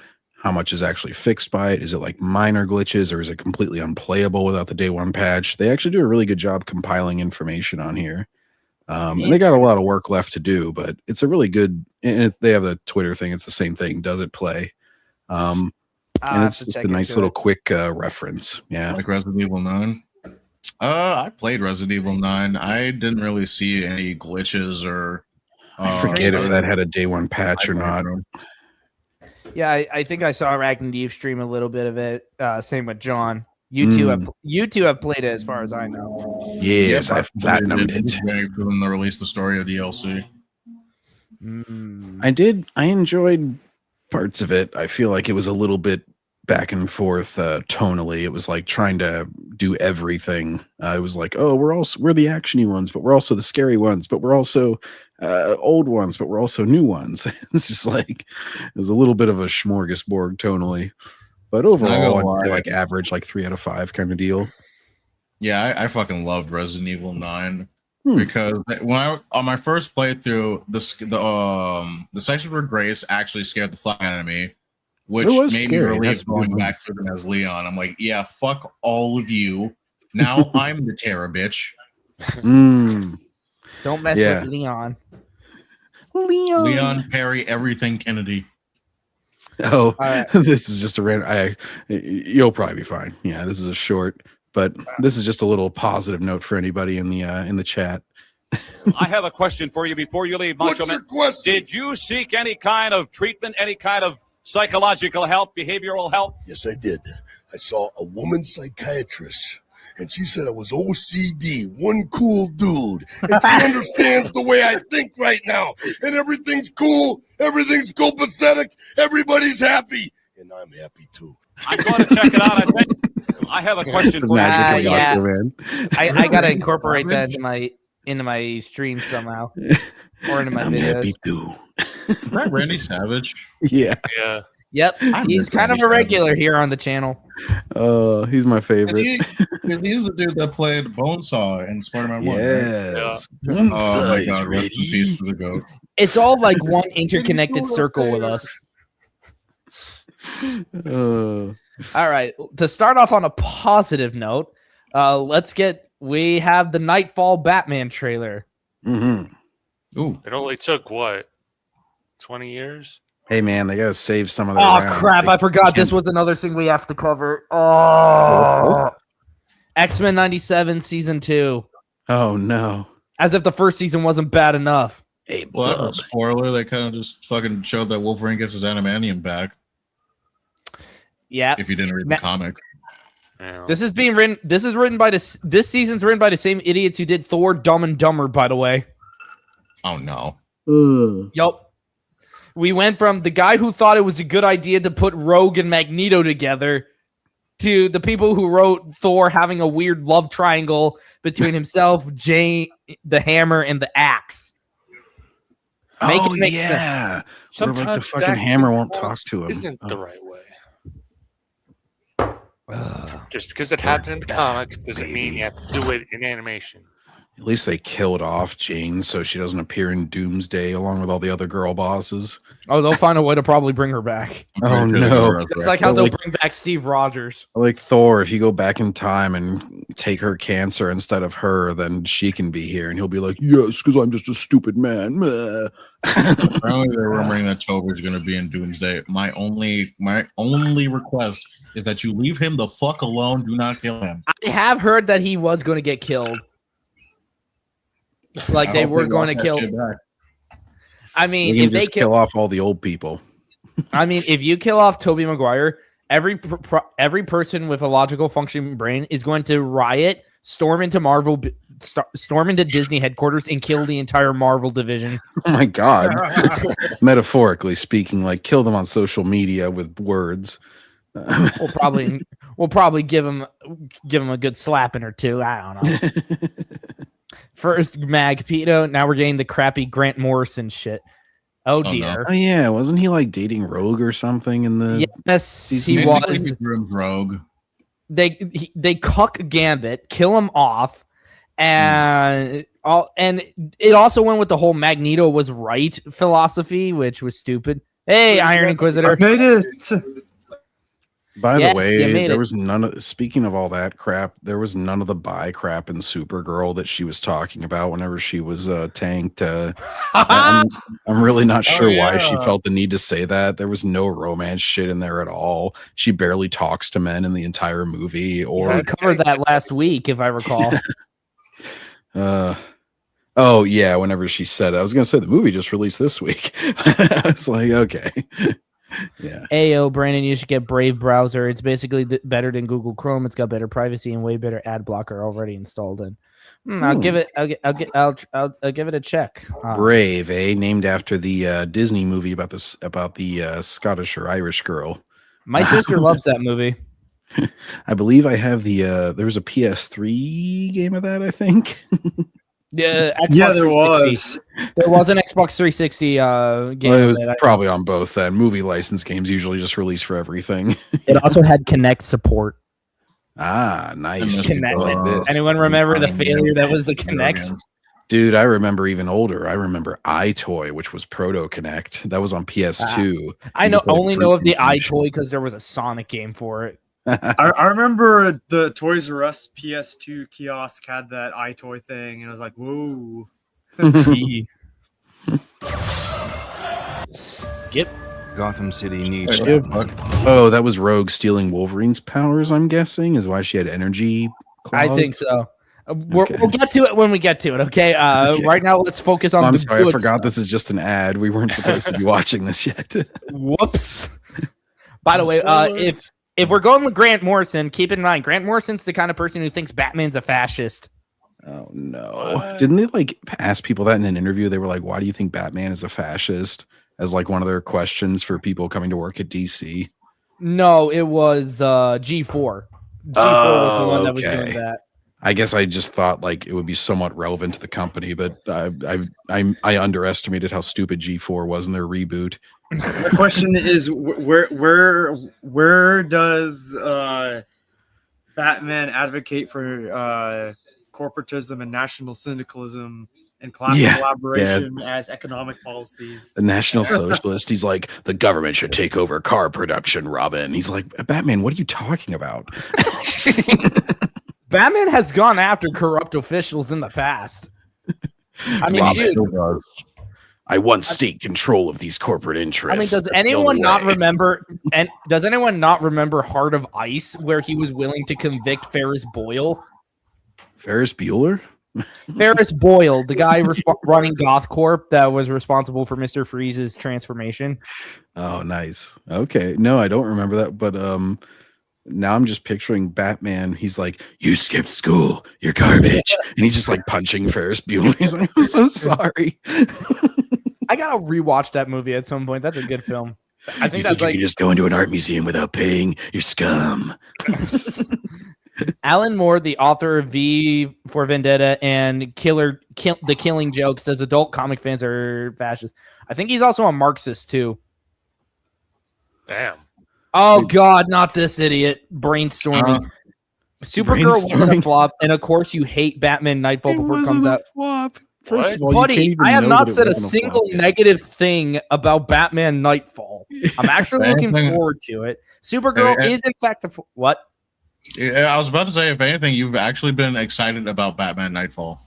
How much is actually fixed by it? Is it like minor glitches or is it completely unplayable without the day one patch? They actually do a really good job compiling information on here. And they got a lot of work left to do, but it's a really good, and they have the Twitter thing. It's the same thing. Does it play? And it's just a nice little quick reference. Yeah. Like Resident Evil 9. I played Resident Evil 9. I didn't really see any glitches or I forget if that had a day one patch or not. Yeah, I think I saw Arachnid stream a little bit of it. Same with John. You two have played it as far as I know. Yes, I've platinumed it. For them to release the story of DLC. I did. I enjoyed parts of it. I feel like it was a little bit back and forth tonally. It was like trying to do everything. It was like, oh, we're the actiony ones, but we're also the scary ones, but we're also old ones, but we're also new ones. It's just like it was a little bit of a smorgasbord tonally, but overall, I'd say like average, like 3 out of 5 kind of deal. Yeah, I fucking loved Resident Evil 9 because when on my first playthrough, the section where Grace actually scared the fuck out of me, which made me relieve going back through them as Leon. I'm like, yeah, fuck all of you. Now I'm the terror bitch. Don't mess with Leon. Leon, Perry, everything Kennedy. Oh, this is just a random. You'll probably be fine. Yeah, this is a short, but this is just a little positive note for anybody in the chat. I have a question for you before you leave, Macho Man. Did you seek any kind of treatment, any kind of psychological help, behavioral help? Yes, I did. I saw a woman psychiatrist, and she said I was OCD, one cool dude. And she understands the way I think right now. And everything's cool, everything's copacetic, everybody's happy. And I'm happy too. I'm going to check it out. I have a question for you. I got to incorporate that into my stream somehow. Or into my videos. Happy too. Is that Randy Savage? Yeah. Yeah. Yep. He's kind of a regular here on the channel. Oh, he's my favorite. He's the dude that played Bonesaw in Spider-Man 1. Yes. Right? Oh my god, rest in peace to the goat. It's all like one interconnected circle with us. All right. To start off on a positive note, we have the Knightfall Batman trailer. Ooh. It only took what, 20 years? Hey man, they gotta save some of their rounds. Crap, I forgot this was another thing we have to cover. X-Men 97 season 2. Oh no. As if the first season wasn't bad enough. Hey, well, spoiler, they kind of just fucking showed that Wolverine gets his adamantium back. Yeah. If you didn't read the comic. Yeah. This is written by this season's written by the same idiots who did Thor Dumb and Dumber, by the way. Oh no. Yup. We went from the guy who thought it was a good idea to put Rogue and Magneto together to the people who wrote Thor having a weird love triangle between himself, Jane, the hammer, and the axe. Make it make sense. Sometimes like the fucking hammer won't talk to him. Isn't the right way. Just because it happened in the comics doesn't mean you have to do it in animation. At least they killed off Jane so she doesn't appear in Doomsday along with all the other girl bosses. Oh, they'll find a way to probably bring her back. Oh no. It's like how they'll bring back Steve Rogers. Like Thor, if you go back in time and take her cancer instead of her, then she can be here. And he'll be like, yes, because I'm just a stupid man. Apparently they're rumoring that Tober's going to be in Doomsday. My only request is that you leave him the fuck alone. Do not kill him. I have heard that he was going to get killed. Like they were going to kill. I mean, if they kill off all the old people. I mean, if you kill off Tobey Maguire, every person with a logical functioning brain is going to riot, storm into Disney headquarters, and kill the entire Marvel division. Oh my god! Metaphorically speaking, like kill them on social media with words. We'll probably give him a good slapping or two. I don't know. First Magneto, now we're getting the crappy Grant Morrison shit. Oh dear. No. Oh yeah, wasn't he like dating Rogue or something in the? Yes, he was. Rogue. They cuck Gambit, kill him off, and it also went with the whole Magneto was right philosophy, which was stupid. Hey, Iron Inquisitor, I made it. By the way, there was none of, speaking of all that crap, there was none of the bi crap in Supergirl that she was talking about whenever she was tanked. I'm really not sure why she felt the need to say that. There was no romance shit in there at all. She barely talks to men in the entire movie. Or we covered that last week, if I recall. Oh yeah, whenever she said it. I was gonna say the movie just released this week. I was like, okay. Yeah. Ayo, Brandon, you should get Brave browser. It's basically better than Google Chrome. It's got better privacy and way better ad blocker already installed in. I'll give it a check. Brave, named after the Disney movie about the Scottish or Irish girl. My sister loves that movie. I believe I have there was a PS3 game of that, I think. Yeah, there was. There was an Xbox 360 game. Well, it was probably on both then. Movie license games usually just release for everything. It also had Kinect support. Ah, nice. Kinect. Anyone remember the failure that was the Kinect? Dude, I remember even older. I remember iToy, which was Proto Kinect. That was on PS2. I only know of the iToy because there was a Sonic game for it. I remember the Toys R Us PS2 kiosk had that iToy thing, and I was like, whoa. Skip. Gotham City needs. Oh, that was Rogue stealing Wolverine's powers, I'm guessing, is why she had energy claws? I think so. We'll get to it when we get to it, okay? Okay. Right now, let's focus on I'm the sorry, I forgot stuff. This is just an ad. We weren't supposed to be watching this yet. Whoops. By the way, if we're going with Grant Morrison, keep in mind, Grant Morrison's the kind of person who thinks Batman's a fascist. Oh, no. Didn't they, ask people that in an interview? They were like, why do you think Batman is a fascist? As, one of their questions for people coming to work at DC. No, it was G4. G4 was the one that was doing that. I guess I just thought, it would be somewhat relevant to the company, but I underestimated how stupid G4 was in their reboot. The question is, where does Batman advocate for corporatism and national syndicalism and class collaboration as economic policies? The National Socialist, he's like, the government should take over car production, Robin. He's like, Batman, what are you talking about? Batman has gone after corrupt officials in the past. I mean, I want state control of these corporate interests. I mean, does anyone not remember? And does anyone not remember Heart of Ice, where he was willing to convict Ferris Bueller? Ferris Bueller? Ferris Boyle, the guy running Goth Corp that was responsible for Mr. Freeze's transformation. Oh, nice. Okay. No, I don't remember that, but now I'm just picturing Batman. He's like, "You skipped school. You're garbage," and he's just like punching Ferris Bueller. He's like, "I'm so sorry." I gotta rewatch that movie at some point. That's a good film. I think that's you like can just go into an art museum without paying. You're scum. Alan Moore, the author of V for Vendetta and The Killing Joke, says adult comic fans are fascists. I think he's also a Marxist too. Damn. Oh God, not this idiot! Brainstorming. Supergirl wasn't a flop, and of course you hate Batman Nightfall before it comes out. Flop. First of all, buddy, I have not said a single negative thing about Batman Nightfall. I'm actually looking forward to it. Supergirl is in fact what? Yeah, I was about to say, if anything, you've actually been excited about Batman Nightfall.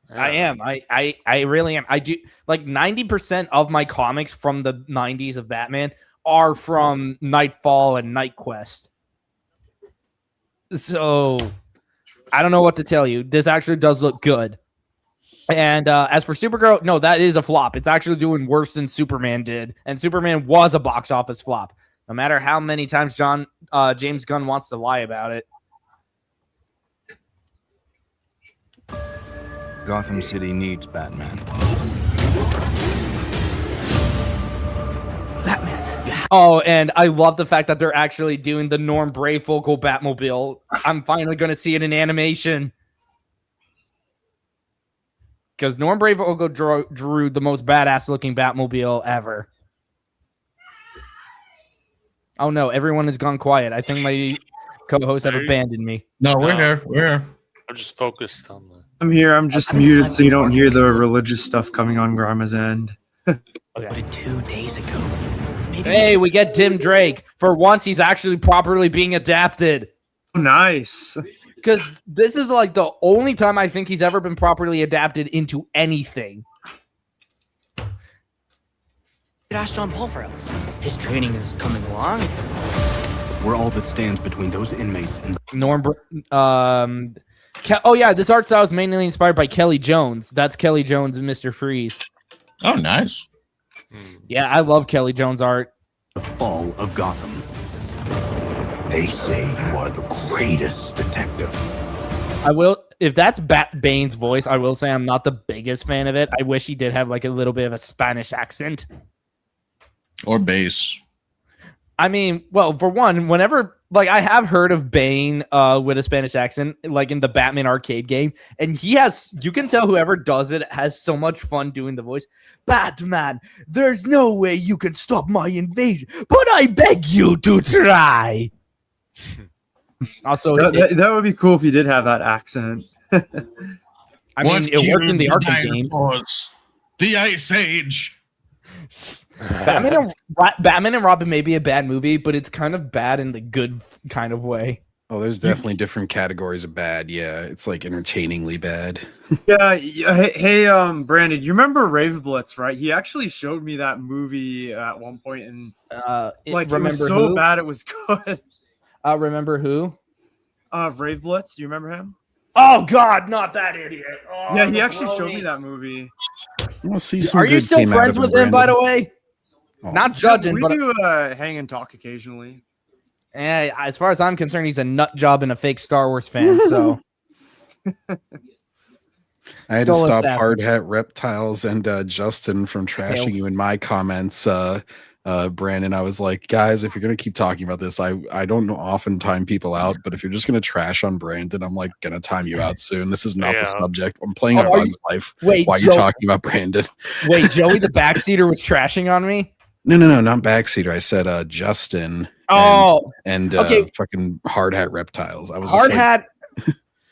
Yeah. I am. I really am. I do like 90% of my comics from the 90s of Batman are from Knightfall and NightQuest. So I don't know what to tell you. This actually does look good. And as for Supergirl, no, that is a flop. It's actually doing worse than Superman did. And Superman was a box office flop. No matter how many times James Gunn wants to lie about it. Gotham City needs Batman. Oh, and I love the fact that they're actually doing the Norm Brayfogle Batmobile. I'm finally going to see it in animation. Because Norm Brayfogle drew the most badass looking Batmobile ever. Oh no, everyone has gone quiet. I think my co-hosts have abandoned me. No, we're here. We're here. I'm just focused on the. I'm here. I'm just muted so you don't hear the religious stuff coming on Grandma's end. Okay. 2 days ago. Hey, we get Tim Drake. For once, he's actually properly being adapted. Nice. Because this is like the only time I think he's ever been properly adapted into anything. Ask John Paul for help. His training is coming along. We're all that stands between those inmates and oh yeah, this art style is mainly inspired by Kelly Jones. That's Kelly Jones and Mr. Freeze. Oh, nice. Yeah, I love Kelly Jones art. the fall of Gotham. They say you are the greatest detective. I will, if that's Bane's voice, I will say I'm not the biggest fan of it. I wish he did have like a little bit of a Spanish accent. Or bass. I mean, well, for one, whenever, like, I have heard of Bane with a Spanish accent, like in the Batman arcade game, and he has, you can tell whoever does it has so much fun doing the voice. Batman, there's no way you can stop my invasion, but I beg you to try. Also, that would be cool if you did have that accent. I mean, it worked in the arcade games. The Ice Age. Batman and Robin may be a bad movie, but it's kind of bad in the good kind of way. Oh, there's definitely different categories of bad. Yeah, it's like entertainingly bad. Yeah. Hey, Brandon, you remember Ravenblitz, right? He actually showed me that movie at one point, and like, it was so bad it was good. Remember who? Ravenblitz. Do you remember him? Oh God, not that idiot! Oh, yeah, he actually showed me that movie. We'll see. Are you still friends with him, by the way? Oh, not judging, we but do hang and talk occasionally. Yeah, as far as I'm concerned, he's a nut job and a fake Star Wars fan. So I had to stop Hard Hat Reptiles and Justin from trashing you in my comments. Brandon, I was like, guys, if you're gonna keep talking about this, I don't often time people out, but if you're just gonna trash on Brandon, I'm like gonna time you out soon. This is not the subject. I'm playing on Bug's Life. Wait, why are you talking about Brandon? Wait, Joey the backseater was trashing on me? No, not backseater. I said Justin. And fucking Hard Hat Reptiles. I was Hard Hat.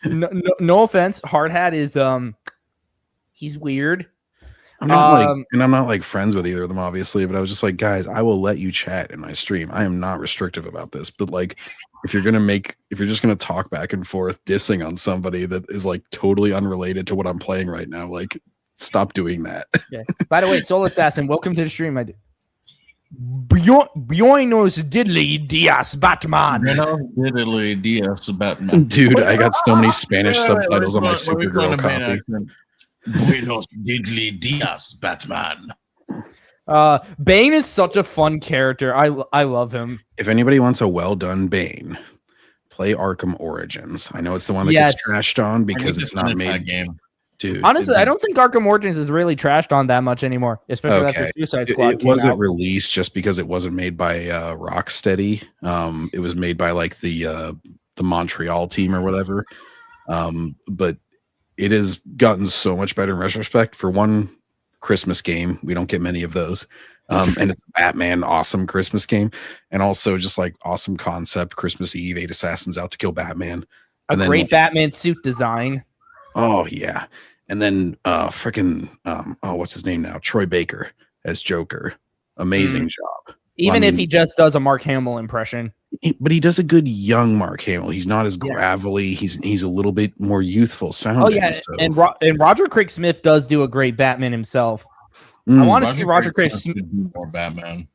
No offense, Hard Hat is he's weird. I'm not like friends with either of them, obviously, but I was just like, guys, I will let you chat in my stream. I am not restrictive about this, but like, if you're just gonna talk back and forth dissing on somebody that is like totally unrelated to what I'm playing right now, like, stop doing that. Yeah. By the way, Soul Assassin, welcome to the stream, my dude. Buenos diddly dias, Batman. Diddly dias, Batman. Dude, I got so many Spanish subtitles on my Supergirl copy. Buenos diddly dias, Batman. Bane is such a fun character. I love him. If anybody wants a well done Bane, play Arkham Origins. I know it's the one that gets trashed on because it's not made. Game. Dude, honestly, I don't think Arkham Origins is really trashed on that much anymore, especially after Suicide Squad. It wasn't released just because it wasn't made by Rocksteady. It was made by like the Montreal team or whatever. But it has gotten so much better in retrospect. For one Christmas game, we don't get many of those. And it's a Batman awesome Christmas game, and also just like awesome concept. Christmas Eve, 8 assassins out to kill Batman. A great Batman suit design. Oh yeah, and then what's his name now? Troy Baker as Joker. Amazing job. Even if he just does a Mark Hamill impression. But he does a good young Mark Hamill. He's not as gravelly. He's a little bit more youthful sounding. Oh yeah, so. And Roger Craig Smith does do a great Batman himself. I want to see Roger Craig Smith more Batman.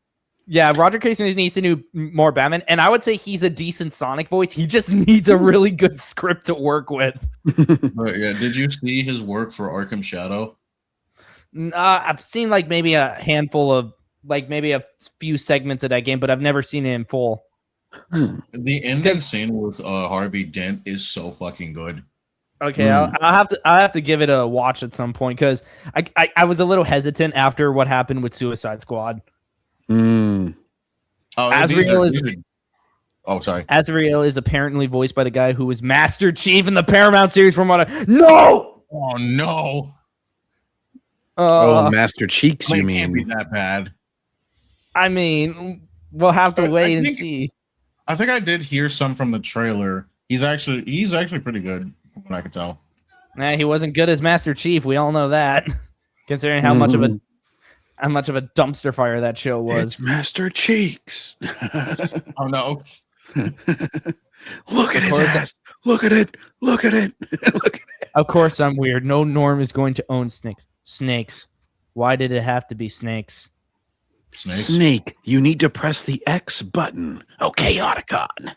Yeah, Roger Craig Smith needs to do more Batman, and I would say he's a decent Sonic voice. He just needs a really good script to work with. But yeah, did you see his work for Arkham Shadow? I've seen like maybe a handful of maybe a few segments of that game, but I've never seen it in full. The ending scene with Harvey Dent is so fucking good. Okay, I'll have to give it a watch at some point because I was a little hesitant after what happened with Suicide Squad. Azrael is apparently voiced by the guy who was Master Chief in the Paramount series from what No! Oh no. Master Cheeks, you mean? Can't be that bad. I mean, we'll have to wait and see. I think I did hear some from the trailer. He's actually pretty good, from what I could tell. Nah, he wasn't good as Master Chief. We all know that, considering how much of a dumpster fire that show was. It's Master Cheeks. Oh no! Look at his ass. Look at it. Look at it. Look at it. Of course, I'm weird. No Norm is going to own snakes. Snakes. Why did it have to be snakes? Snake, you need to press the X button. Okay, Otacon.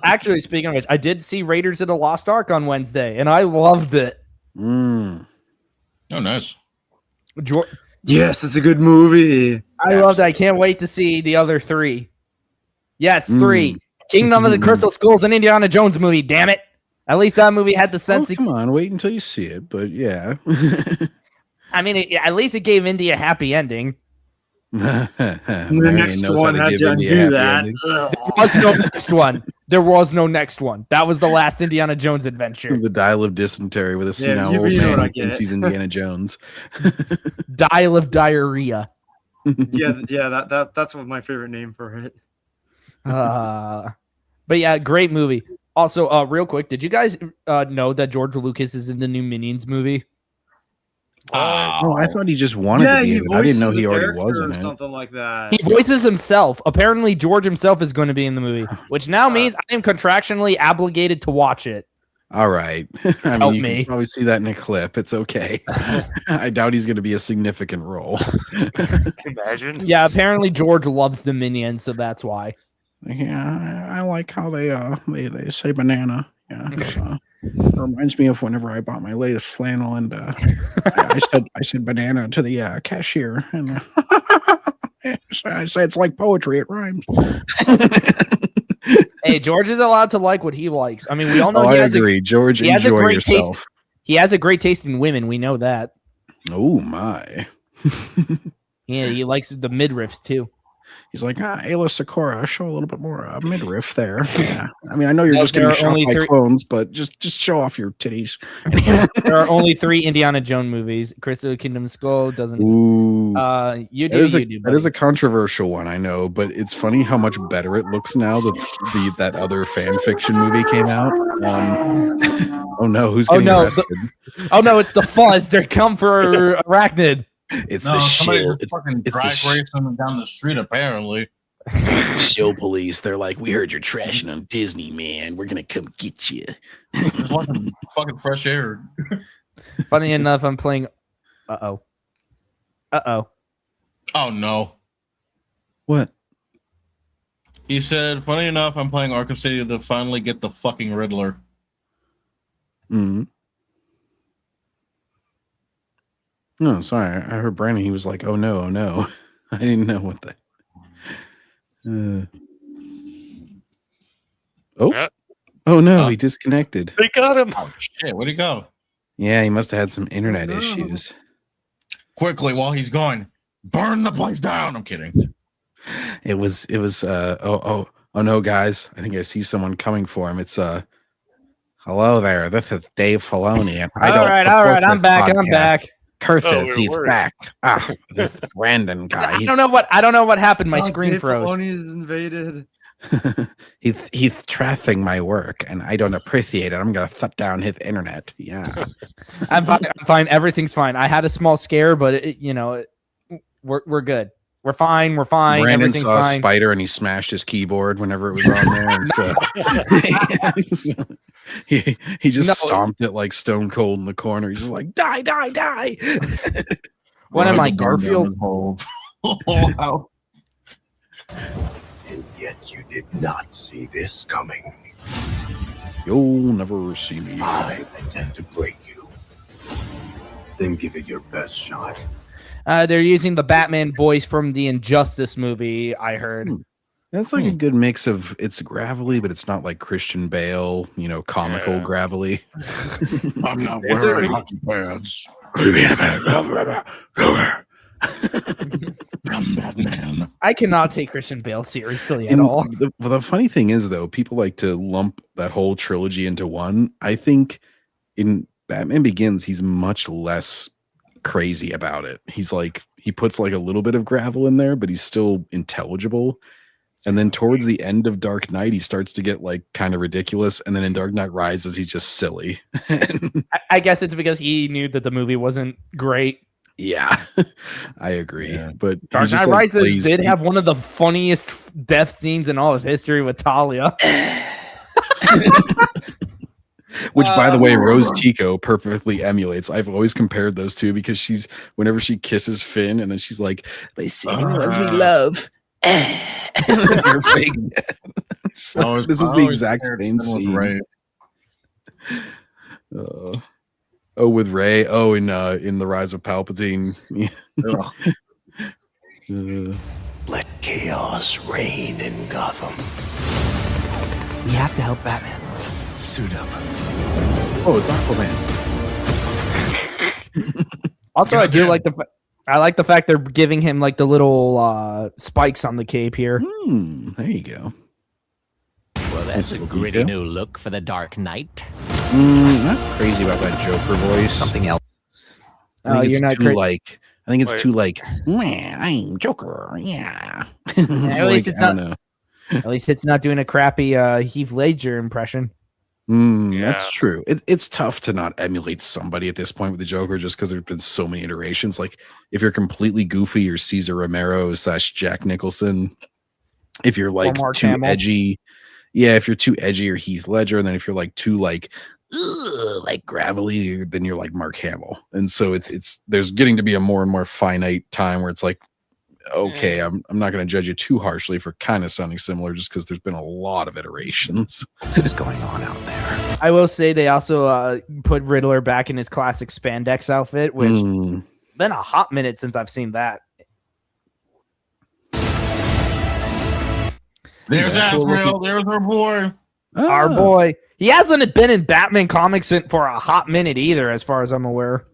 Actually, speaking of which, I did see Raiders of the Lost Ark on Wednesday, and I loved it. Oh, nice. Yes, it's a good movie. I loved it. I can't wait to see the other 3. Yes, 3. Kingdom of the Crystal Skulls, an Indiana Jones movie. Damn it! At least that movie had the sense. Come on, wait until you see it. But yeah, I mean, at least it gave Indy a happy ending. The next one had to undo that. There was no next one. That was the last Indiana Jones adventure. The Dial of Dysentery with a senile old man who thinks he's Indiana Jones. Dial of Diarrhea. That's what my favorite name for it. But yeah, great movie. Also, real quick, did you guys know that George Lucas is in the new Minions movie? I thought he just wanted to be in it. I didn't know he already was in it. Something like that. He voices himself. Apparently, George himself is going to be in the movie, which now means I am contractually obligated to watch it. All right. I mean, you can probably see that in a clip. It's okay. I doubt he's going to be a significant role. Imagine. Yeah, apparently George loves the Minions, so that's why. Yeah, I like how they say banana. Yeah. It reminds me of whenever I bought my latest flannel, and I said banana to the cashier, and I said it's like poetry. It rhymes. Hey, George is allowed to like what he likes. I mean, we all know. I agree. George, enjoy yourself. He has a great taste in women. We know that. Oh my. Yeah, he likes the midriffs too. He's like, Ayla Sakura, show a little bit more midriff there. Yeah. I mean, I know you're just going to show off my clones, but just show off your titties. There are only 3 Indiana Jones movies. Crystal Kingdom Skull doesn't. Ooh. You do. That is a controversial one, I know, but it's funny how much better it looks now that that other fan fiction movie came out. Oh no, who's getting arrested? It's the fuzz. They're come for Arachnid. It's the shield. It's fucking drag racing them down the street, apparently. It's the shield police. They're like, we heard you're trashing on Disney, man. We're going to come get you. Just want fucking fresh air. Funny enough, I'm playing. Oh no. What? He said, funny enough, I'm playing Arkham City to finally get the fucking Riddler. Mm-hmm. No, sorry. I heard Brandon. He was like, oh no. I didn't know what that. Oh no, he disconnected. They got him. Oh shit, where'd he go? Yeah, he must have had some internet issues. Quickly, while he's gone, burn the place down. I'm kidding. It was oh no, guys. I think I see someone coming for him. It's hello there. This is Dave Filoni. And all right, I'm back. Curtis, he's back. This Brandon guy. I don't know what happened. My screen Dave froze. Filoni is invaded. he's trashing my work, and I don't appreciate it. I'm gonna shut down his internet. Yeah, I'm fine. Everything's fine. I had a small scare, but we're good. We're fine. Brandon Everything's saw fine. a spider and he smashed his keyboard whenever it was on there. And so he just stomped it like Stone Cold in the corner. He's just like, die. What am I, Garfield? And yet you did not see this coming. You'll never see me. I intend to break you. Then give it your best shot. They're using the Batman voice from the Injustice movie, I heard. That's like a good mix of it's gravelly, but it's not like Christian Bale, comical gravelly. I'm not wearing hockey pads. Batman. I cannot take Christian Bale seriously at all. The funny thing is, though, people like to lump that whole trilogy into one. I think in Batman Begins, he's much less crazy about it. He's like, he puts like a little bit of gravel in there, but he's still intelligible. And then towards the end of Dark Knight, he starts to get like kind of ridiculous. And then in Dark Knight Rises, he's just silly. I guess it's because he knew that the movie wasn't great. Yeah, I agree. Yeah. But Dark Knight Rises did have one of the funniest death scenes in all of history with Talia. Which, by the way, Rose Tico perfectly emulates. I've always compared those two because whenever she kisses Finn, and then she's like, by saving the ones we love. So this is the exact same scene. Right. With Ray. In The Rise of Palpatine. Let chaos reign in Gotham. We have to help Batman. Suit up. Oh, it's Aquaman. Also, I do like the fact they're giving him like the little spikes on the cape here. There you go. Well, that's a gritty new look for the Dark Knight. Not crazy about that Joker voice. Something else. I think it's too like. I think it's too like. I'm Joker. Yeah. At least it's not. At least it's not doing a crappy Heath Ledger impression. That's true. It's tough to not emulate somebody at this point with the Joker just because there's been so many iterations. Like if you're completely goofy, you're Cesar Romero / Jack Nicholson. If you're like too edgy, if you're too edgy, you're Heath Ledger. And then if you're like too like gravelly, then you're like Mark Hamill. And so it's there's getting to be a more and more finite time where it's like, okay, I'm not going to judge you too harshly for kind of sounding similar just because there's been a lot of iterations. What's going on out there? I will say they also put Riddler back in his classic spandex outfit, which been a hot minute since I've seen that. There's Azrael. There's our boy. Our boy. He hasn't been in Batman comics for a hot minute either, as far as I'm aware.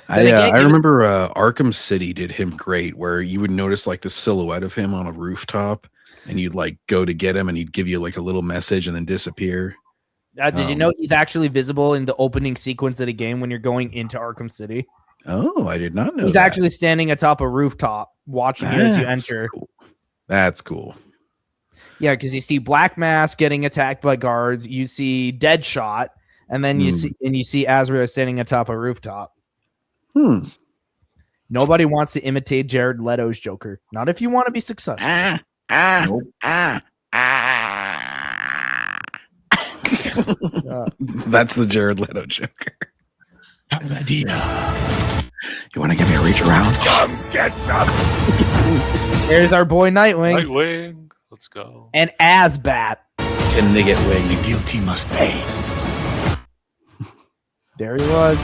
I remember Arkham City did him great, where you would notice like the silhouette of him on a rooftop, and you'd like go to get him, and he'd give you like a little message and then disappear. Did you know he's actually visible in the opening sequence of the game when you're going into Arkham City? Oh, I did not know. He's actually standing atop a rooftop watching you as you enter. Cool. That's cool. Yeah, because you see Black Mask getting attacked by guards, you see Deadshot, and then you see Azrael standing atop a rooftop. Nobody wants to imitate Jared Leto's Joker. Not if you want to be successful. That's the Jared Leto Joker. Have an idea. You want to give me a reach around? Come get some. There's our boy Nightwing. Nightwing. Let's go. And Asbat. Can they get wing? The guilty must pay. There he was.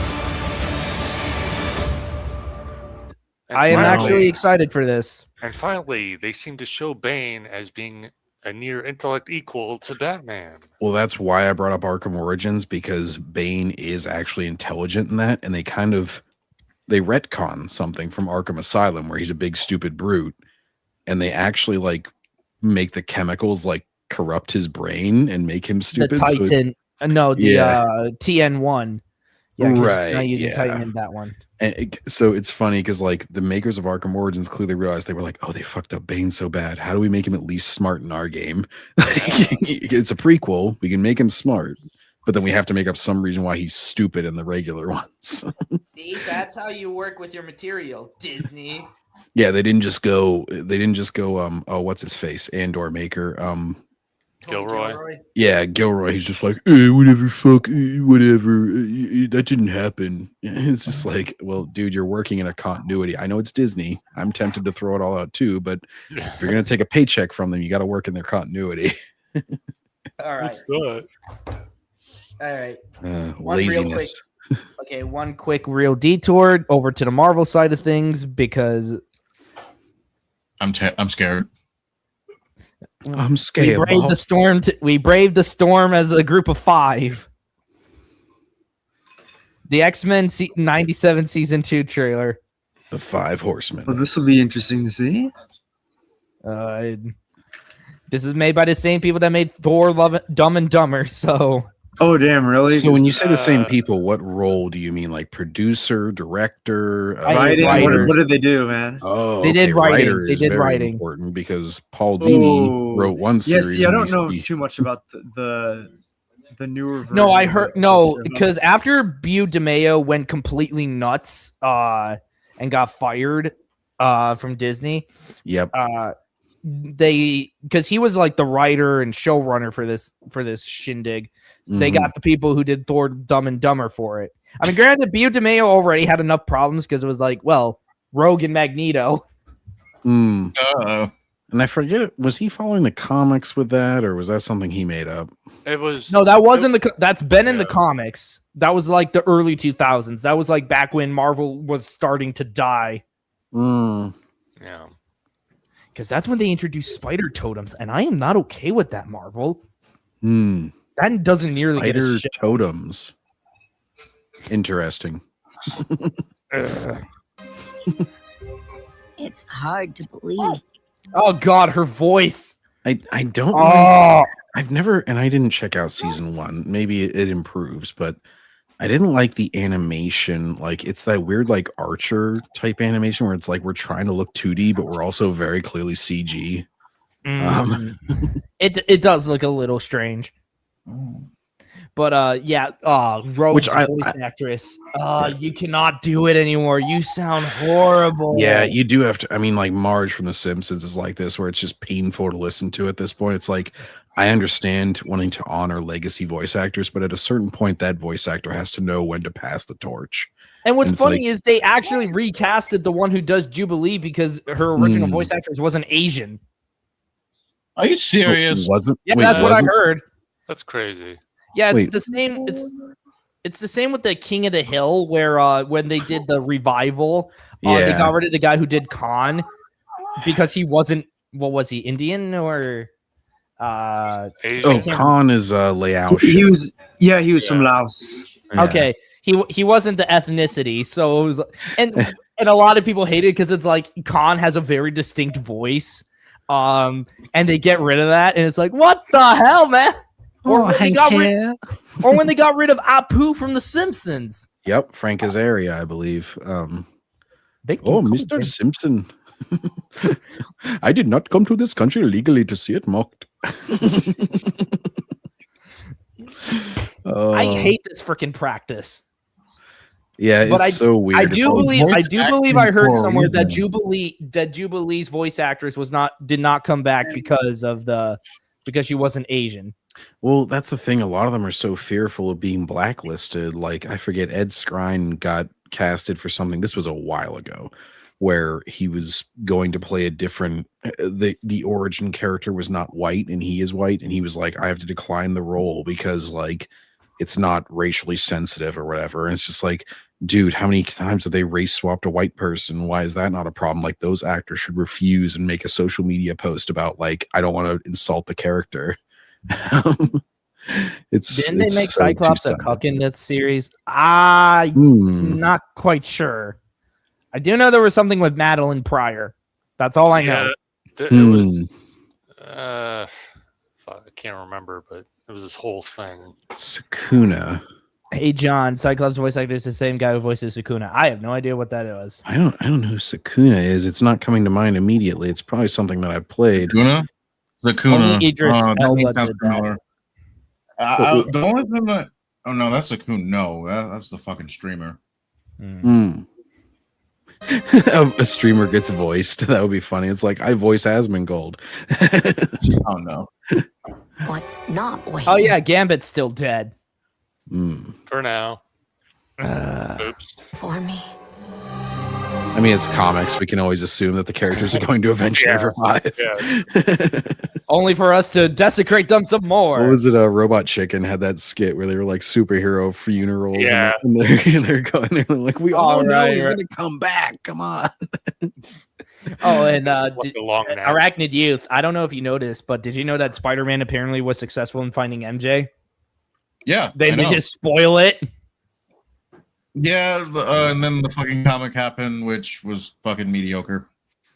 And I am finally- actually excited for this. And finally, they seem to show Bane as being a near intellect equal to Batman. Well, that's why I brought up Arkham Origins, because Bane is actually intelligent in that, and they retcon something from Arkham Asylum where he's a big stupid brute, and they actually like make the chemicals like corrupt his brain and make him stupid. The Titan, TN1. Yeah, right. He's not using Titan in that one. And so it's funny because like the makers of Arkham Origins clearly realized they were like, oh, they fucked up Bane so bad. How do we make him at least smart in our game? It's a prequel. We can make him smart, but then we have to make up some reason why he's stupid in the regular ones. See, that's how you work with your material, Disney. Yeah, they didn't just go. Oh, what's his face? Andor maker. Gilroy. Yeah, Gilroy. He's just like, whatever, fuck, whatever. That didn't happen. It's just like, well, dude, you're working in a continuity. I know it's Disney. I'm tempted to throw it all out too, but if you're gonna take a paycheck from them, you got to work in their continuity. All right. What's that? All right. Laziness. Okay, one quick real detour over to the Marvel side of things because I'm scared. I'm scared. We braved the storm as a group of 5. The X-Men 97 season 2 trailer. The 5 Horsemen. Well, this will be interesting to see. This is made by the same people that made Thor: Dumb and Dumber. So. Oh damn! Really? So when you say the same people, what role do you mean? Like producer, director, writing? What did they do, man? Oh, they did writing. Writer they did very writing. Important because Paul Dini wrote one series. Yes, I don't know too much about the newer version. No, I heard because after Beau DeMayo went completely nuts and got fired from Disney. Yep. Because he was like the writer and showrunner for this shindig. They got the people who did Thor: Dumb and Dumber for it. I mean, granted, Beau DeMayo already had enough problems because it was like, well, Rogue and Magneto. And I forget, was he following the comics with that, or was that something he made up? It was that wasn't that's been in the comics. That was like the early 2000s. That was like back when Marvel was starting to die. Yeah. Because that's when they introduced spider totems, and I am not okay with that, Marvel. That doesn't nearly get a shit. Totems. Interesting. It's hard to believe. Oh God, her voice. I don't know. I've never, and I didn't check out season 1. Maybe it improves, but I didn't like the animation. Like it's that weird like Archer type animation where it's like we're trying to look 2D, but we're also very clearly CG. It does look a little strange. But Rogue's voice actress. You cannot do it anymore. You sound horrible. Yeah, you do have to. I mean, like Marge from The Simpsons is like this, where it's just painful to listen to at this point. It's like I understand wanting to honor legacy voice actors, but at a certain point, that voice actor has to know when to pass the torch. And what's funny is they actually recasted the one who does Jubilee because her original voice actress wasn't Asian. Are you serious? Wasn't? Yeah, that's what I heard. That's crazy. Yeah, it's the same. It's the same with the King of the Hill, where when they did the revival, they got rid of the guy who did Khan because he wasn't. What was he? Indian or? Khan is Laos. He was from Laos. Yeah. Okay, he wasn't the ethnicity, so it was, and a lot of people hate it because it's like Khan has a very distinct voice. And they get rid of that, and it's like, what the hell, man? Or when they got rid of Apu from The Simpsons. Yep, Frank Azaria, I believe. Mr. Simpson. I did not come to this country legally to see it mocked. I hate this freaking practice. Yeah, it's so weird. I do believe I heard somewhere that Jubilee's voice actress did not come back because of the because she wasn't Asian. Well, that's the thing. A lot of them are so fearful of being blacklisted. Like, I forget, Ed Skrein got casted for something. This was a while ago, where he was going to play a different. The origin character was not white, and he is white, and he was like, I have to decline the role because like it's not racially sensitive or whatever. And it's just like, dude, how many times have they race swapped a white person? Why is that not a problem? Like, those actors should refuse and make a social media post about like, I don't want to insult the character. Didn't they make Cyclops a cuck in that series? I'm not quite sure. I do know there was something with Madeline Pryor. That's all I know. It was I can't remember, but it was this whole thing. Sukuna. Hey John, Cyclops voice actor is the same guy who voices Sukuna. I have no idea what that is. I don't know who Sukuna is. It's not coming to mind immediately. It's probably something that I've played. Sukuna? Only Idris Elba did the only thing that no, that's Sukuna. No, that's the fucking streamer. A streamer gets voiced. That would be funny. It's like, I voice Asmongold. Oh no. What's not waiting? Oh yeah, Gambit's still dead. For now. Oops. For me. I mean, it's comics. We can always assume that the characters are going to eventually revive. Yeah. Only for us to desecrate them some more. What was it? Robot Chicken had that skit where they were like superhero funerals. Yeah. And they're going there like, we all know he's going to come back. Come on. Oh, and Arachnid Youth. I don't know if you noticed, but did you know that Spider-Man apparently was successful in finding MJ? Yeah. They just spoil it. Yeah, and then the fucking comic happened, which was fucking mediocre.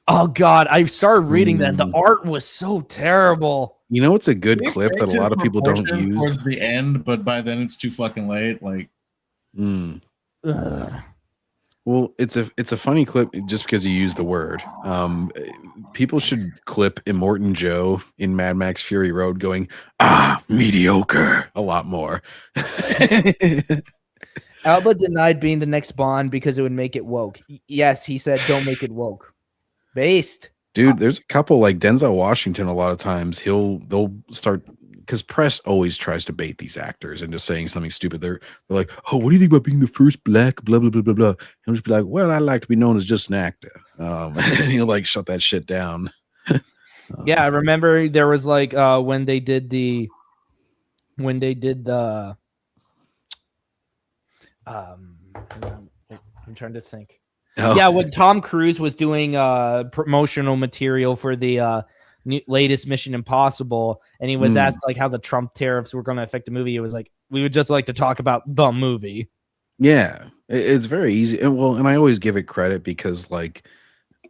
Oh God, I started reading that. The art was so terrible. You know, it's a good clip that a lot of people don't use towards the end, but by then it's too fucking late. Like, well, it's a funny clip just because you use the word. People should clip Immortan Joe in Mad Max Fury Road going, mediocre, a lot more. Alba denied being the next Bond because it would make it woke. Yes, he said, don't make it woke. Based. Dude, there's a couple like Denzel Washington. A lot of times they'll start, because press always tries to bait these actors into saying something stupid. They're like, oh, what do you think about being the first black, blah, blah, blah, blah, blah. And I'll just be like, well, I like to be known as just an actor. And he'll like shut that shit down. Yeah, I remember there was like when they did the I'm trying to think. Oh. Yeah, when Tom Cruise was doing promotional material for the latest Mission Impossible, and he was asked like how the Trump tariffs were going to affect the movie, it was like, we would just like to talk about the movie. Yeah, it's very easy. And I always give it credit because like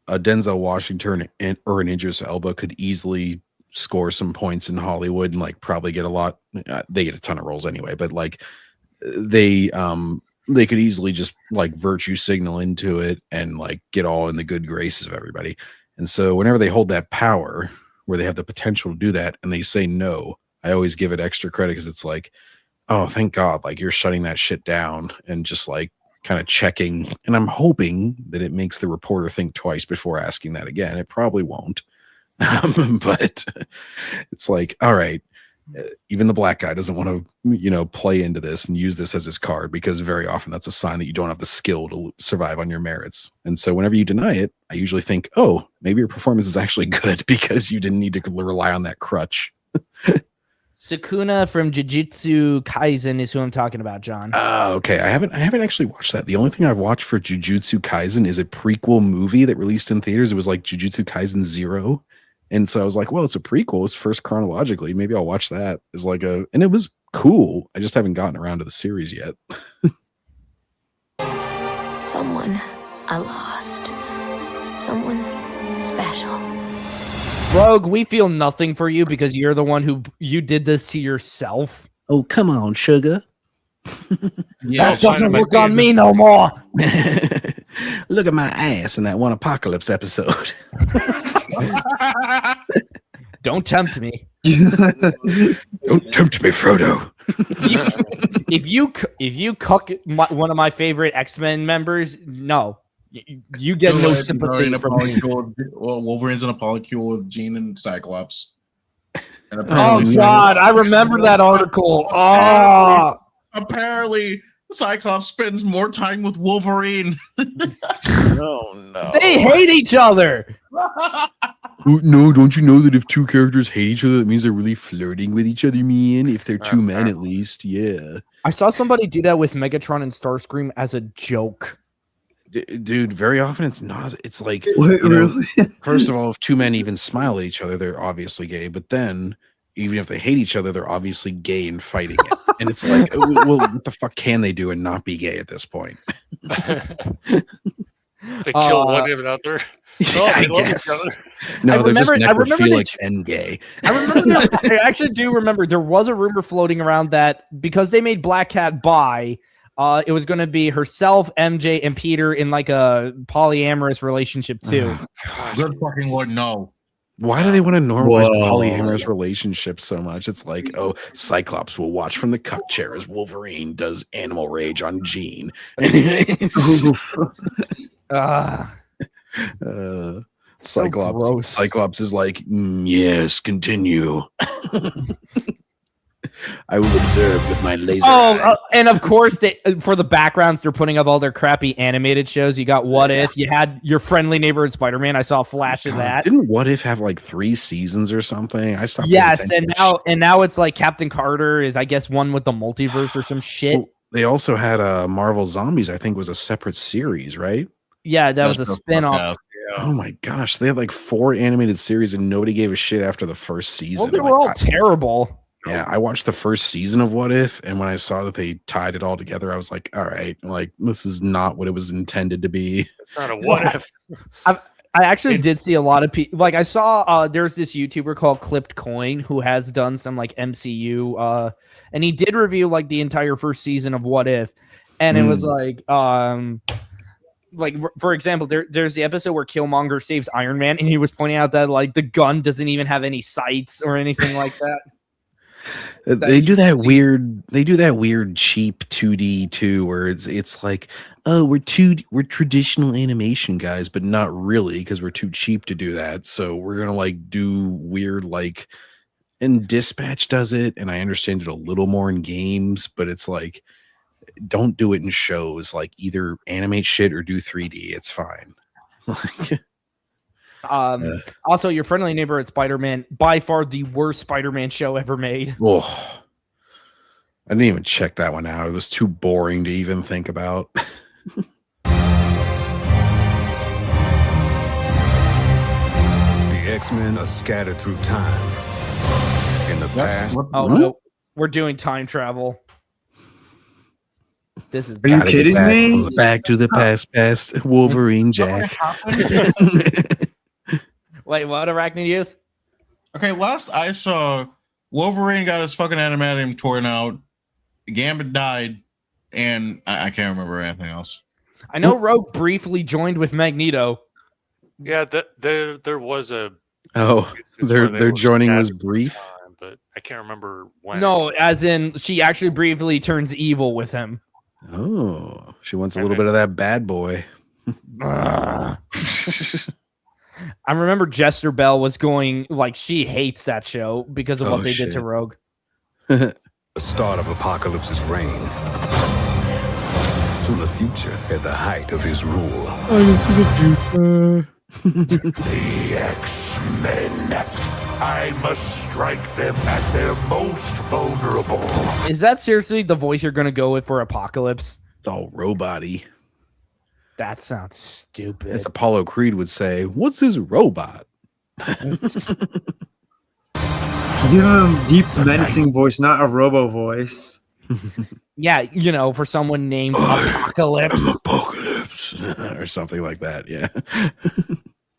a Denzel Washington or an Idris Elba could easily score some points in Hollywood and like probably get a lot. They get a ton of roles anyway, but like they could easily just like virtue signal into it and like get all in the good graces of everybody. And so whenever they hold that power where they have the potential to do that and they say no, I always give it extra credit because it's like, oh, thank God, like you're shutting that shit down and just like kind of checking. And I'm hoping that it makes the reporter think twice before asking that again. It probably won't. But it's like, all right, even the black guy doesn't want to, play into this and use this as his card, because very often that's a sign that you don't have the skill to survive on your merits. And so whenever you deny it, I usually think, oh, maybe your performance is actually good because you didn't need to rely on that crutch. Sukuna from Jujutsu Kaisen is who I'm talking about, John. Okay. I haven't actually watched that. The only thing I've watched for Jujutsu Kaisen is a prequel movie that released in theaters. It was like Jujutsu Kaisen 0. And so I was like, well, it's a prequel. It's first chronologically. Maybe I'll watch that as like and it was cool. I just haven't gotten around to the series yet. Someone I lost. Someone special. Rogue, we feel nothing for you because you're the one who you did this to yourself. Oh, come on, sugar. That doesn't work on me no more. Look at my ass in that one Apocalypse episode. Don't tempt me. Don't tempt me, Frodo. If you cuck one of my favorite X-Men members, no. You get no sympathy from me. Wolverine's in a polycule with Jean and Cyclops. Oh God, I remember that article. Oh, apparently Cyclops spends more time with Wolverine. Oh no. They hate each other. No, don't you know that if two characters hate each other, that means they're really flirting with each other, man? If they're two men, at least, yeah. I saw somebody do that with Megatron and Starscream as a joke. Dude, very often it's not. It's like, Wait, really? First of all, if two men even smile at each other, they're obviously gay. But then, even if they hate each other, they're obviously gay and fighting it. And it's like, well, what the fuck can they do and not be gay at this point? They kill one of another. Yeah, I guess. No, they're just necrophilic and gay. I remember. I actually do remember there was a rumor floating around that because they made Black Cat bi, it was going to be herself, MJ, and Peter in like a polyamorous relationship too. Good fucking Lord, no. Why do they want to normalize polyamorous relationships so much? It's like, oh, Cyclops will watch from the cuck chair as Wolverine does animal rage on Jean. Cyclops is like, yes, continue. I will observe with my laser eye. And of course, they for the backgrounds, they're putting up all their crappy animated shows. You got What If, you had Your Friendly Neighborhood Spider-Man. I saw a flash of that. Didn't What If have like 3 seasons or something? I stopped. Yes, and now it's like Captain Carter is, I guess, one with the multiverse or some shit. Well, they also had Marvel Zombies, I think was a separate series, right? Yeah, that was a spin-off. Oh my gosh, they had like 4 animated series and nobody gave a shit after the first season. Well, they were all terrible. Yeah, I watched the first season of What If, and when I saw that they tied it all together, I was like, all right, like this is not what it was intended to be. It's not a what if. I actually did see a lot of people. Like I saw there's this YouTuber called Clipped Coin who has done some like MCU and he did review like the entire first season of What If, and it was like for example, there's the episode where Killmonger saves Iron Man, and he was pointing out that like the gun doesn't even have any sights or anything like that. They do that weird cheap 2D too, where it's like, oh, we're traditional animation guys, but not really because we're too cheap to do that. So we're gonna like do weird like, and Dispatch does it, and I understand it a little more in games, but it's like, don't do it in shows. Like either animate shit or do 3D. It's fine. Also, Your Friendly Neighborhood Spider-Man, by far the worst Spider-Man show ever made. Oh, I didn't even check that one out. It was too boring to even think about. The X-Men are scattered through time. In the past. No, we're doing time travel. This is. Are you kidding me? Back to the past, Wolverine Jack. Wait, what? Arachnid Youth? Okay, last I saw, Wolverine got his fucking adamantium torn out, Gambit died, and I can't remember anything else. I know Rogue briefly joined with Magneto. Yeah, there was a. Oh, their joining was brief, but I can't remember when. No, as in she actually briefly turns evil with him. Oh, she wants a little bit of that bad boy. I remember Jester Bell was going like she hates that show because of what they did to Rogue. The start of Apocalypse's reign to the future at the height of his rule. I can see the future. The X-Men. I must strike them at their most vulnerable. Is that seriously the voice you're going to go with for Apocalypse? It's all robot-y. That sounds stupid. As Apollo Creed would say, what's his robot? Give him deep, menacing voice, not a robo voice. Yeah, for someone named Apocalypse. Apocalypse. Or something like that, yeah.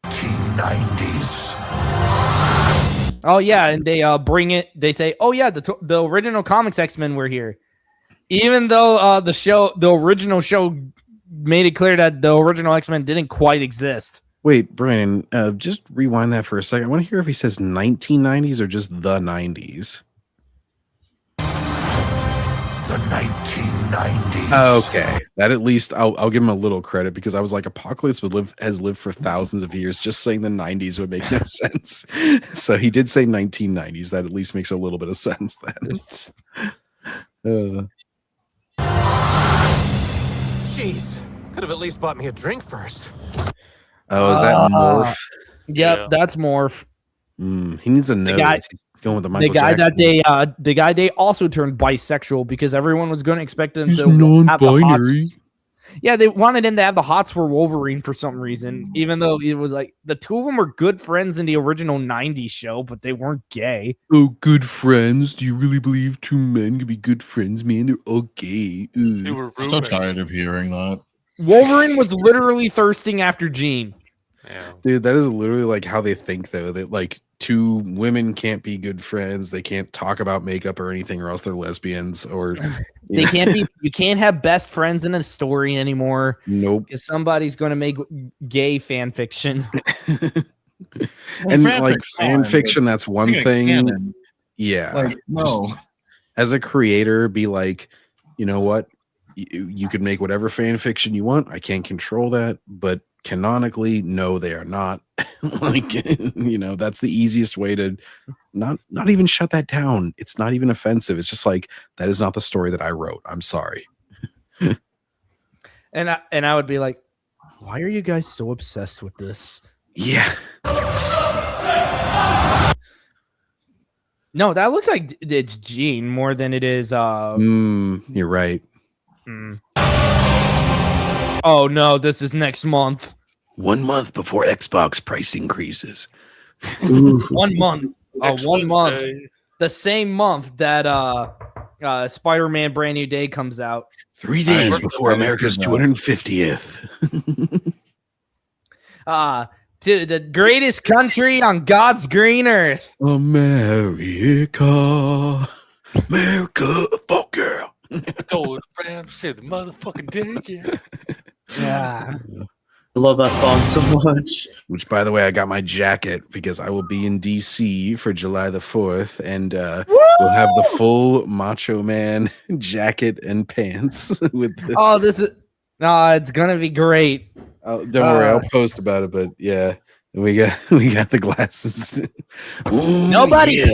1990s. Oh, yeah, and they bring it. They say, oh, yeah, the original comics X-Men were here. Even though the original show made it clear that the original X-Men didn't quite exist. Wait, Brian, just rewind that for a second. I want to hear if he says 1990s or just the 90s. The the 1990s. Okay, that at least I'll give him a little credit, because I was like, Apocalypse has lived for thousands of years. Just saying the 90s would make no sense. So he did say 1990s. That at least makes a little bit of sense then. Jeez, could have at least bought me a drink first. Oh, is that Morph? Yep, that's Morph. He needs a nose. He's going with the Michael guy Jackson. the guy they also turned bisexual because everyone was going to expect him to have the hots. Non-binary. Yeah, they wanted him to have the hots for Wolverine for some reason, even though it was like the two of them were good friends in the original 90s show, but they weren't gay. Oh, good friends. Do you really believe two men can be good friends, man? They're all gay. They were I'm so tired of hearing that. Wolverine was literally thirsting after Jean. Yeah. Dude, that is literally like how they think, though, that like two women can't be good friends. They can't talk about makeup or anything, or else they're lesbians. Or they can't be. You can't have best friends in a story anymore. Nope. Because somebody's going to make gay fan fiction. And like fan fiction, that's one thing. Canon. Yeah. Like, no. Just, as a creator, be like, you know what? You could make whatever fan fiction you want. I can't control that, but canonically, no, they are not. Like, you know, that's the easiest way to not even shut that down. It's not even offensive. It's just like, that is not the story that I wrote. I'm sorry. And I would be like, why are you guys so obsessed with this? Yeah. No, that looks like it's Jean more than it is. You're right. Oh no, this is next month. 1 month before Xbox price increases. 1 month. Next 1 month. Wednesday. The same month that Spider-Man Brand New Day comes out. 3 days before America's 250th. To the greatest country on God's green earth. America. America. Fuck yeah. Go around, say the motherfucking day again. Yeah. I love that song so much. Which, by the way, I got my jacket because I will be in DC for July the 4th, and we'll have the full Macho Man jacket and pants. With the... Oh, it's gonna be great. Don't worry, I'll post about it. But yeah, we got the glasses. Ooh, Nobody yeah.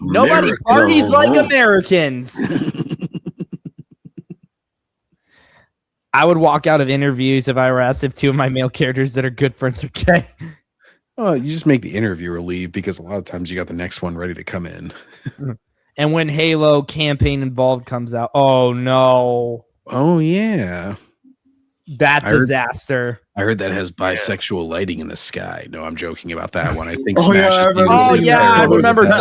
Nobody parties like Americans. I would walk out of interviews if I were asked if two of my male characters that are good friends are gay. Oh, you just make the interviewer leave because a lot of times you got the next one ready to come in. And when Halo Campaign Involved comes out, oh no. Oh yeah. Disaster. I heard that has bisexual lighting in the sky. No, I'm joking about that one. I think Oh, yeah, Smash I is remember Oh seeing yeah, that. I remember What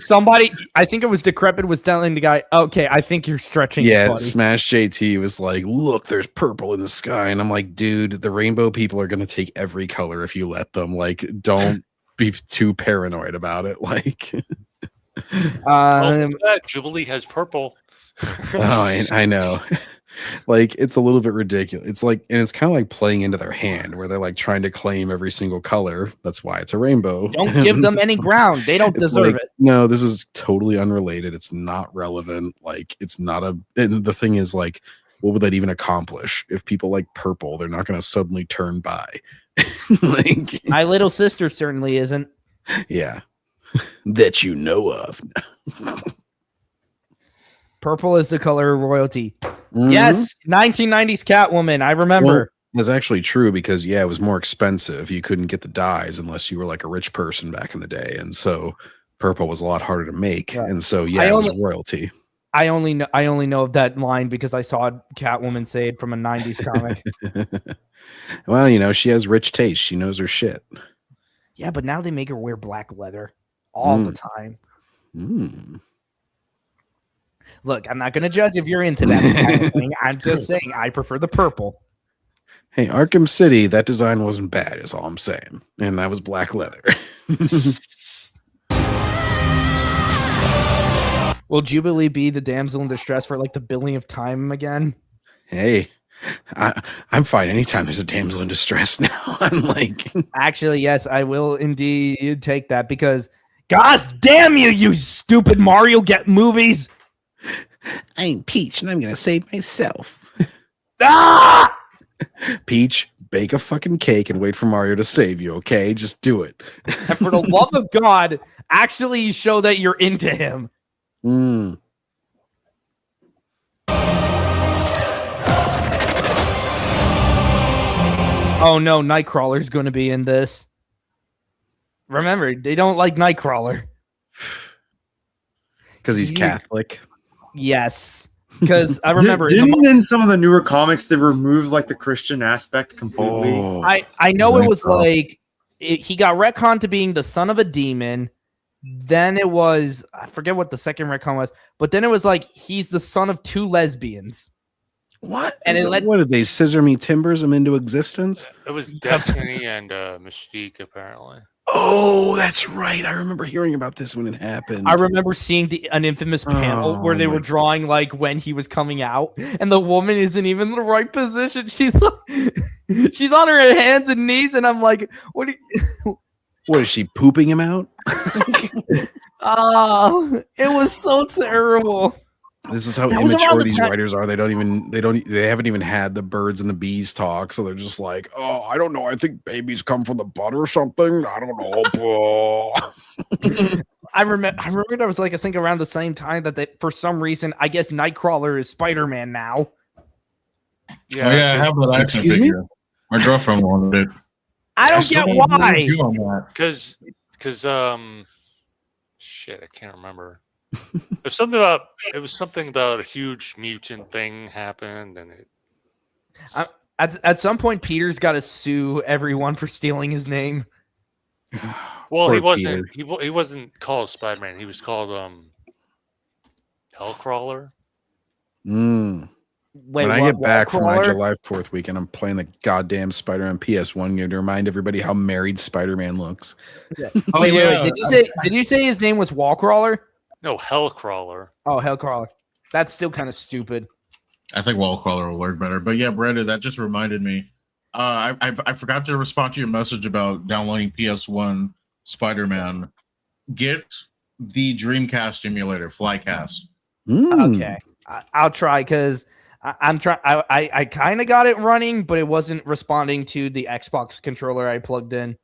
somebody. I think it was Decrepit was telling the guy, "Okay, I think you're stretching." Yeah, buddy." Smash JT was like, "Look, there's purple in the sky," and I'm like, "Dude, the rainbow people are gonna take every color if you let them. Like, don't be too paranoid about it." Like, That Jubilee has purple. I know. Like, it's a little bit ridiculous. It's like, and it's kind of like playing into their hand where they're like trying to claim every single color. That's why it's a rainbow. Don't give them any ground. They don't It's deserve like, it. No, this is totally unrelated. It's not relevant. Like, it's not and the thing is, like, what would that even accomplish? If people like purple, they're not going to suddenly turn bi. Like, My little sister certainly isn't. yeah. That you know of. Purple is the color of royalty. Mhm. Yes, 1990s Catwoman. I remember. Well, that's actually true because, yeah, it was more expensive. You couldn't get the dyes unless you were like a rich person back in the day. And so purple was a lot harder to make. Right. And so, yeah, it was royalty. I only know of that line because I saw Catwoman say it from a 90s comic. Well, you know, she has rich taste. She knows her shit. Yeah, but now they make her wear black leather all the time. Look, I'm not going to judge if you're into that kind of thing. I'm just saying I prefer the purple. Hey, Arkham City, that design wasn't bad, is all I'm saying. And that was black leather. Will Jubilee be the damsel in distress for like the billionth time again? Hey, I'm fine anytime there's a damsel in distress now. I'm like... Actually, yes, I will indeed take that because God damn you, you stupid Mario get movies. I'm Peach, and I'm gonna save myself. Ah! Peach, bake a fucking cake and wait for Mario to save you. Okay, just do it. And for the love of God, actually show that you're into him. Mm. Oh no, Nightcrawler's going to be in this. Remember, they don't like Nightcrawler. Because he's Catholic. Yes. Because I remember in some of the newer comics they removed like the Christian aspect completely. Oh, I know it was like he got retconned to being the son of a demon. Then it was, I forget what the second retcon was, but then it was like he's the son of two lesbians. What? And what did they scissor me timbers him into existence? It was Destiny and Mystique, apparently. Oh, that's right. I remember hearing about this when it happened. I remember seeing an infamous panel where they were drawing like when he was coming out, and the woman isn't even in the right position. She's like, she's on her hands and knees, and I'm like, what? What is she pooping him out? Oh, it was so terrible. This is how immature these writers are. They haven't even had the birds and the bees talk, so they're just like, oh, I don't know. I think babies come from the butt or something. I don't know. I remember that was like I think around the same time that they, for some reason, I guess Nightcrawler is Spider-Man now. Yeah, I have that action figure. My girlfriend wanted it. I don't get why. Because shit, I can't remember. It was something about a huge mutant thing happened, and at some point Peter's got to sue everyone for stealing his name. Well, he wasn't called Spider-Man. He was called Hellcrawler. Wait, when I get back from my July 4th weekend, I'm playing the goddamn Spider-Man PS1 game to remind everybody how married Spider-Man looks. Yeah. Wait. Did you say his name was Wallcrawler? No, Hellcrawler. Oh, Hellcrawler. That's still kind of stupid. I think Wallcrawler will work better. But yeah, Brandon, that just reminded me. I forgot to respond to your message about downloading PS1 Spider-Man. Get the Dreamcast emulator, Flycast. Okay, I'll try because I'm trying. I kind of got it running, but it wasn't responding to the Xbox controller I plugged in.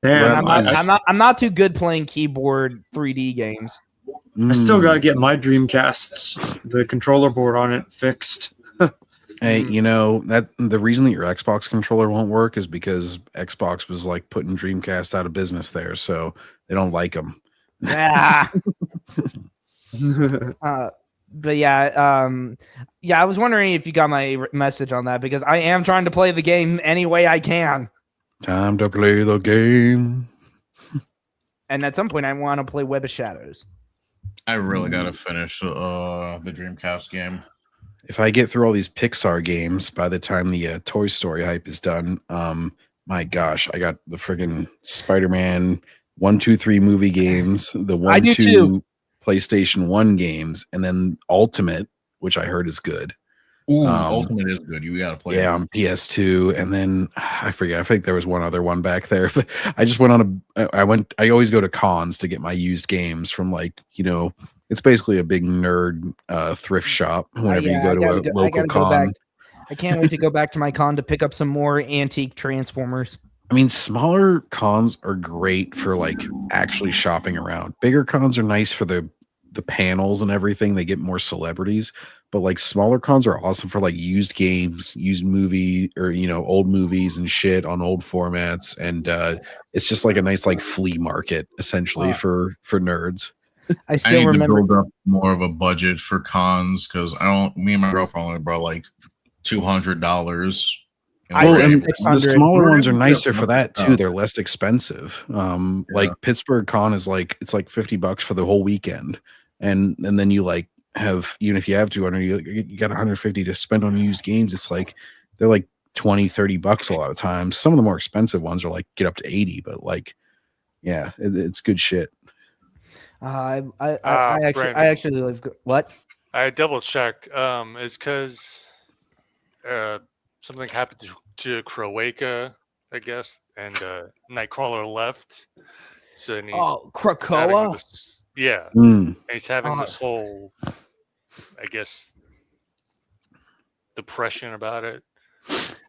Damn, I'm not too good playing keyboard 3D games. I still got to get my Dreamcast, the controller board on it, fixed. Hey, you know that the reason that your Xbox controller won't work is because Xbox was like putting Dreamcast out of business there, so they don't like them. Yeah. But yeah, I was wondering if you got my message on that because I am trying to play the game any way I can. Time to play the game. And at some point, I want to play Web of Shadows. I really got to finish the Dreamcast game. If I get through all these Pixar games by the time the Toy Story hype is done, my gosh, I got the friggin' Spider-Man 1, 2, 3 movie games, the 1, 2 PlayStation 1 games, and then Ultimate, which I heard is good. Ooh, Ultimate is good. You gotta play. Yeah, on PS2, and then I forget. I think there was one other one back there, but I just went on I always go to cons to get my used games from it's basically a big nerd thrift shop. Whenever you go to a local con, I can't wait to go back to my con to pick up some more antique Transformers. I mean, smaller cons are great for actually shopping around. Bigger cons are nice for the panels and everything. They get more celebrities. But smaller cons are awesome for used games, used movie or old movies and shit on old formats, and it's just a nice flea market essentially for nerds. I still remember to build up more of a budget for cons because me and my girlfriend only brought $200. The smaller ones are nicer for that too. They're less expensive. Pittsburgh Con is it's $50 for the whole weekend, and then you have, even if you have 200, you got 150 to spend on used games. It's they're $20, $30 a lot of times. Some of the more expensive ones are get up to 80, but yeah, it's good shit. I actually live. What? I double checked. It's because something happened to Croatia, I guess, and Nightcrawler left. So then he's Krakoa. and he's having this whole I guess, depression about it.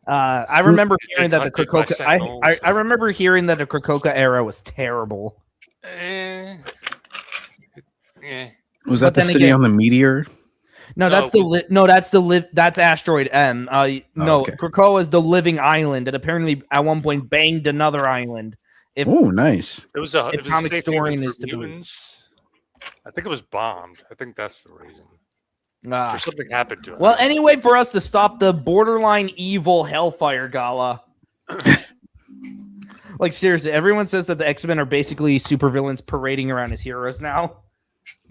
I remember hearing that the Krakoa. I remember hearing that the Krakoa era was terrible. Was that the city on the meteor? No, that's that's Asteroid M. Krakoa is the living island that apparently at one point banged another island. Nice. It was a comic story is the mutants. I think it was bombed. I think that's the reason. Or something happened to it. Well, anyway, for us to stop the borderline evil Hellfire Gala. Like, seriously, everyone says that the X-Men are basically supervillains parading around as heroes now.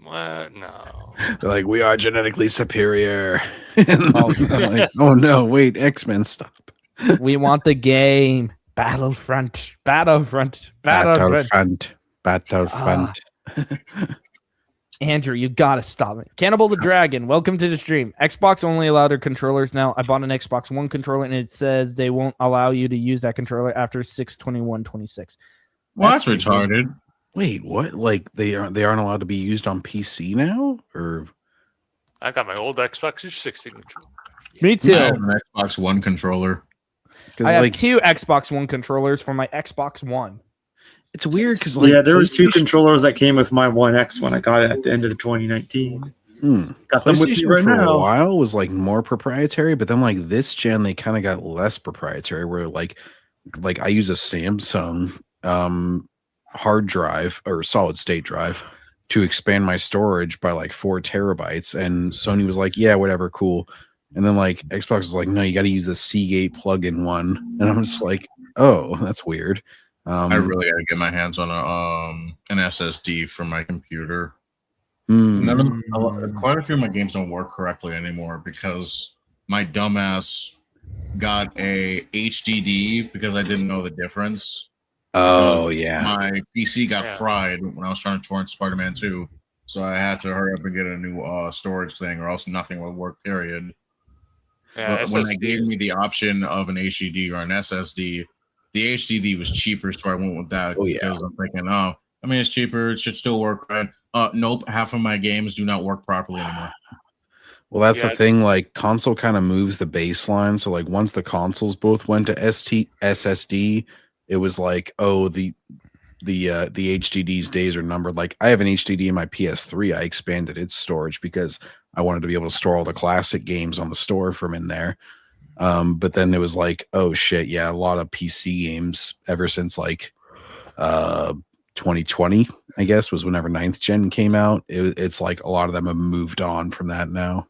What? No. They're like, we are genetically superior. Like, oh no, wait, X-Men, stop. We want the game. Battlefront. Andrew, you gotta stop it. Cannibal the Dragon, welcome to the stream. Xbox only allowed their controllers now. I bought an Xbox One controller and it says they won't allow you to use that controller after 6/21/26. Well, that's retarded. Wait, what? Like they aren't allowed to be used on PC now? Or I got my old Xbox 360 controller. Me too. I have an Xbox One controller. I have two Xbox One controllers for my Xbox One. It's weird because there was two controllers that came with my One X when I got it at the end of 2019. Got them with me right now. For a while was like more proprietary, but then like this gen they kind of got less proprietary. Where like I use a Samsung hard drive or solid state drive to expand my storage by like 4 terabytes, and Sony was like, yeah, whatever, cool. And then like Xbox was like, no, you got to use the Seagate plug-in one, and I'm just like, oh, that's weird. I really got to get my hands on an SSD for my computer. Quite a few of my games don't work correctly anymore because my dumbass got a HDD because I didn't know the difference. Oh, yeah. My PC got fried when I was trying to torrent Spider-Man 2, so I had to hurry up and get a new storage thing, or else nothing would work, period. Yeah, when they gave me the option of an HDD or an SSD, the HDD was cheaper, so I went with that. Oh, yeah. Because I'm thinking, it's cheaper. It should still work, right? Nope. Half of my games do not work properly anymore. Well, that's the thing. Like, console kind of moves the baseline. So, like, once the consoles both went to SSD, it was like, oh, the HDD's days are numbered. Like, I have an HDD in my PS3. I expanded its storage because I wanted to be able to store all the classic games on the store from in there. But then it was like, oh shit, yeah, a lot of PC games ever since like 2020, I guess, was whenever 9th gen came out. It's like a lot of them have moved on from that now.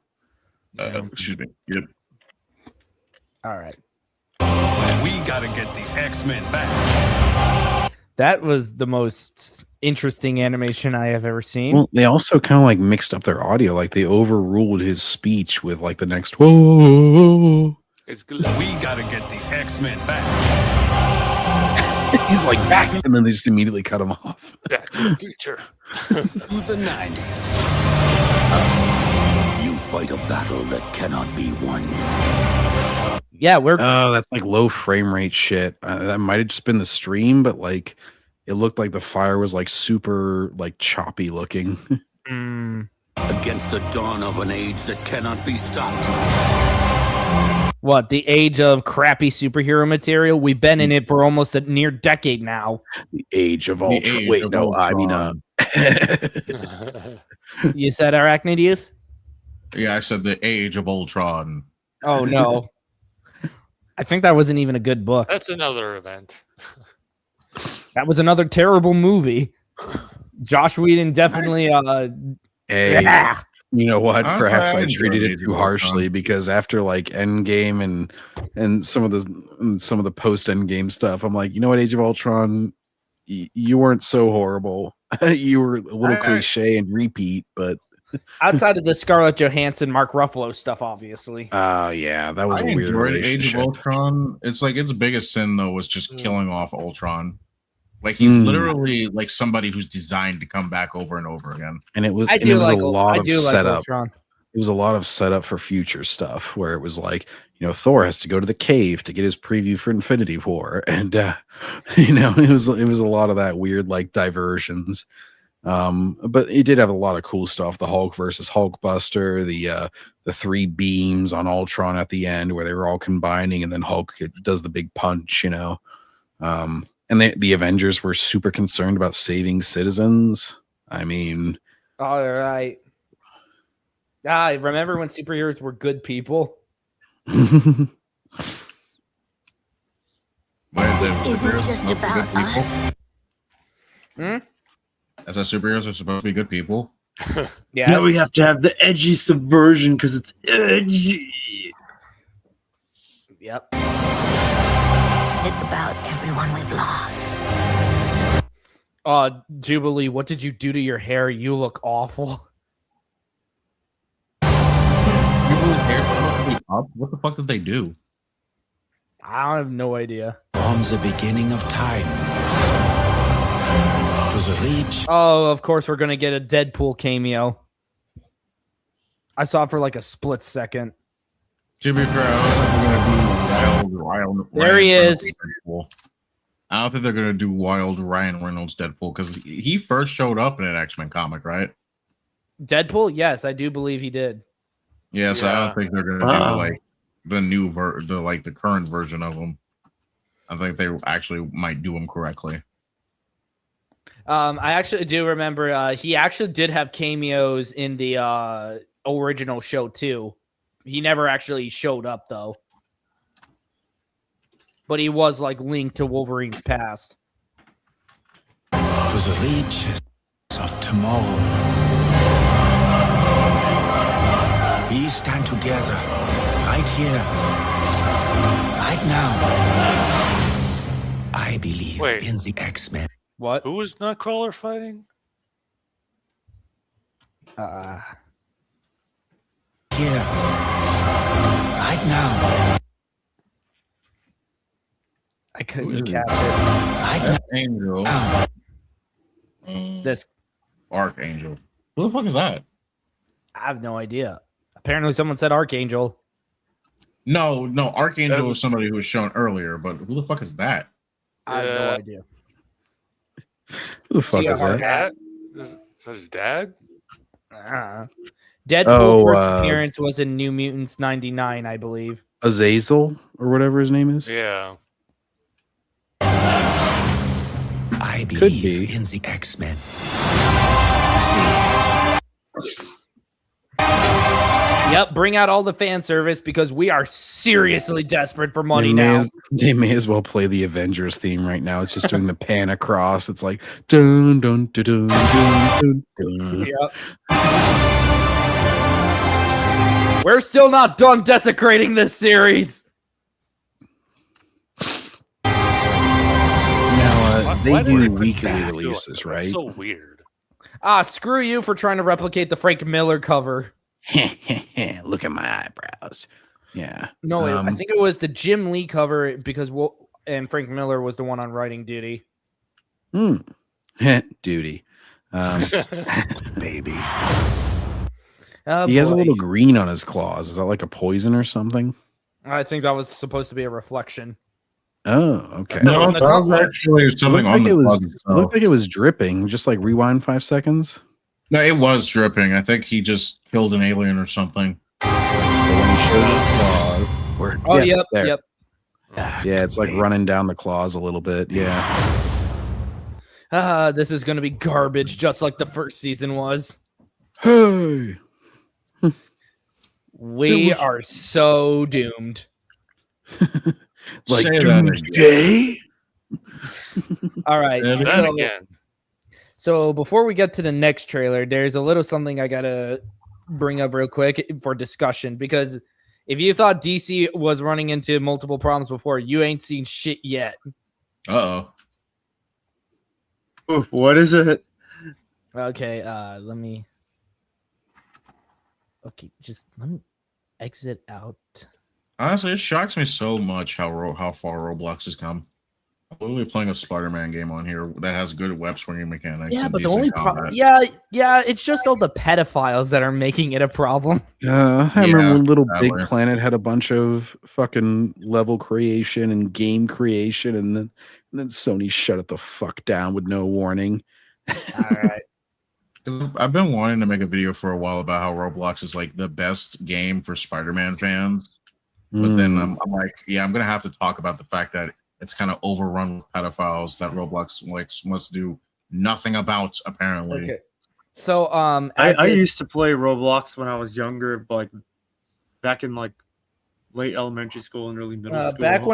Excuse me. Yep. All right. We gotta get the X-Men back. That was the most interesting animation I have ever seen. Well, they also kind of like mixed up their audio. Like they overruled his speech with like the next whoa. We gotta get the X-Men back. He's like back, and then they just immediately cut him off. Back to the future. To the 90s. You fight a battle that cannot be won. Yeah, that's like low frame rate shit. That might have just been the stream, but like it looked like the fire was like super like choppy looking. Against the dawn of an age that cannot be stopped. What, the age of crappy superhero material? We've been in it for almost a near decade now. The age of Ultron. Wait, no, Ultron. I mean, you said Arachnid Youth? Yeah, I said the age of Ultron. Oh no. I think that wasn't even a good book. That's another event. That was another terrible movie. Josh Whedon definitely hey, yeah. You know what? Perhaps I treated it too harshly because after like Endgame and some of the post Endgame stuff, I'm like, you know what, Age of Ultron, you weren't so horrible. You were a little cliche and repeat, but outside of the Scarlett Johansson, Mark Ruffalo stuff, obviously. Yeah, that was a weird relationship. Age of Ultron. It's like its biggest sin though was just killing off Ultron. Like he's literally like somebody who's designed to come back over and over again. And it was a lot of setup. It was a lot of setup for future stuff where it was like, you know, Thor has to go to the cave to get his preview for Infinity War, and you know, it was a lot of that weird like diversions. But it did have a lot of cool stuff. The Hulk versus Hulkbuster, the 3 beams on Ultron at the end where they were all combining, and then Hulk does the big punch, you know. And the Avengers were super concerned about saving citizens. I mean, all right. Remember when superheroes were good people? This isn't just about us. As superheroes are supposed to be good people. Yeah. Now we have to have the edgy subversion because it's edgy. Yep. It's about everyone we've lost. Jubilee, what did you do to your hair? You look awful. What the fuck did they do? I have no idea. From the beginning of time to the reach. Oh, of course we're gonna get a Deadpool cameo. I saw it for like a split second. To be fair, I don't think they're gonna do There he is. I don't think they're gonna do wild Ryan Reynolds Deadpool because he first showed up in an X-Men comic, right? Deadpool? Yes, I do believe he did. Yeah, so I don't think they're gonna do like the new the current version of him. I think they actually might do him correctly. I actually do remember he actually did have cameos in the original show too. He never actually showed up though. But he was like linked to Wolverine's past. To the reaches of tomorrow. We stand together right here, right now. I believe in the X-Men. What? Who was Nightcrawler fighting? Here, right now. I couldn't catch it. Angel. This Archangel. Who the fuck is that? I have no idea. Apparently someone said Archangel. No, Archangel was somebody who was shown earlier, but who the fuck is that? I have no idea. Who the fuck is that? Dad? Is that his dad? Deadpool's first appearance was in New Mutants 99, I believe. Azazel or whatever his name is. Yeah. I believe in the X-Men. Yep, bring out all the fan service because we are seriously desperate for money now. They may as well play the Avengers theme right now. It's just doing the pan across. It's like dun dun dun dun dun dun. Yep. We're still not done desecrating this series. Now they do weekly releases, right? That's so weird. Screw you for trying to replicate the Frank Miller cover. Look at my eyebrows. Yeah. No, I think it was the Jim Lee cover because and Frank Miller was the one on writing duty. Duty. Baby. He has a little green on his claws. Is that like a poison or something? I think that was supposed to be a reflection. Oh, okay. No, that was actually something on the claws itself. It looked like it was dripping. Just like rewind 5 seconds. No, it was dripping. I think he just killed an alien or something. So when he shows his claws, yep. Yeah, it's like running down the claws a little bit. Yeah. This is going to be garbage, just like the first season was. Hey. We are so doomed. Like doomsday. All right. So before we get to the next trailer, there's a little something I gotta bring up real quick for discussion, because if you thought DC was running into multiple problems before, you ain't seen shit yet. What is it? Okay, let me exit out. Honestly, it shocks me so much how far Roblox has come. I'm literally playing a Spider-Man game on here that has good web swinging mechanics. Yeah, and but the only problem, it's just all the pedophiles that are making it a problem. I remember when Little Big Planet had a bunch of fucking level creation and game creation, and then Sony shut it the fuck down with no warning. All right. Because I've been wanting to make a video for a while about how Roblox is like the best game for Spider-Man fans. But then I'm like, yeah, I'm gonna have to talk about the fact that it's kind of overrun with pedophiles that Roblox like must do nothing about, apparently. Okay. So I used to play Roblox when I was younger, like back in like late elementary school and early middle school. Back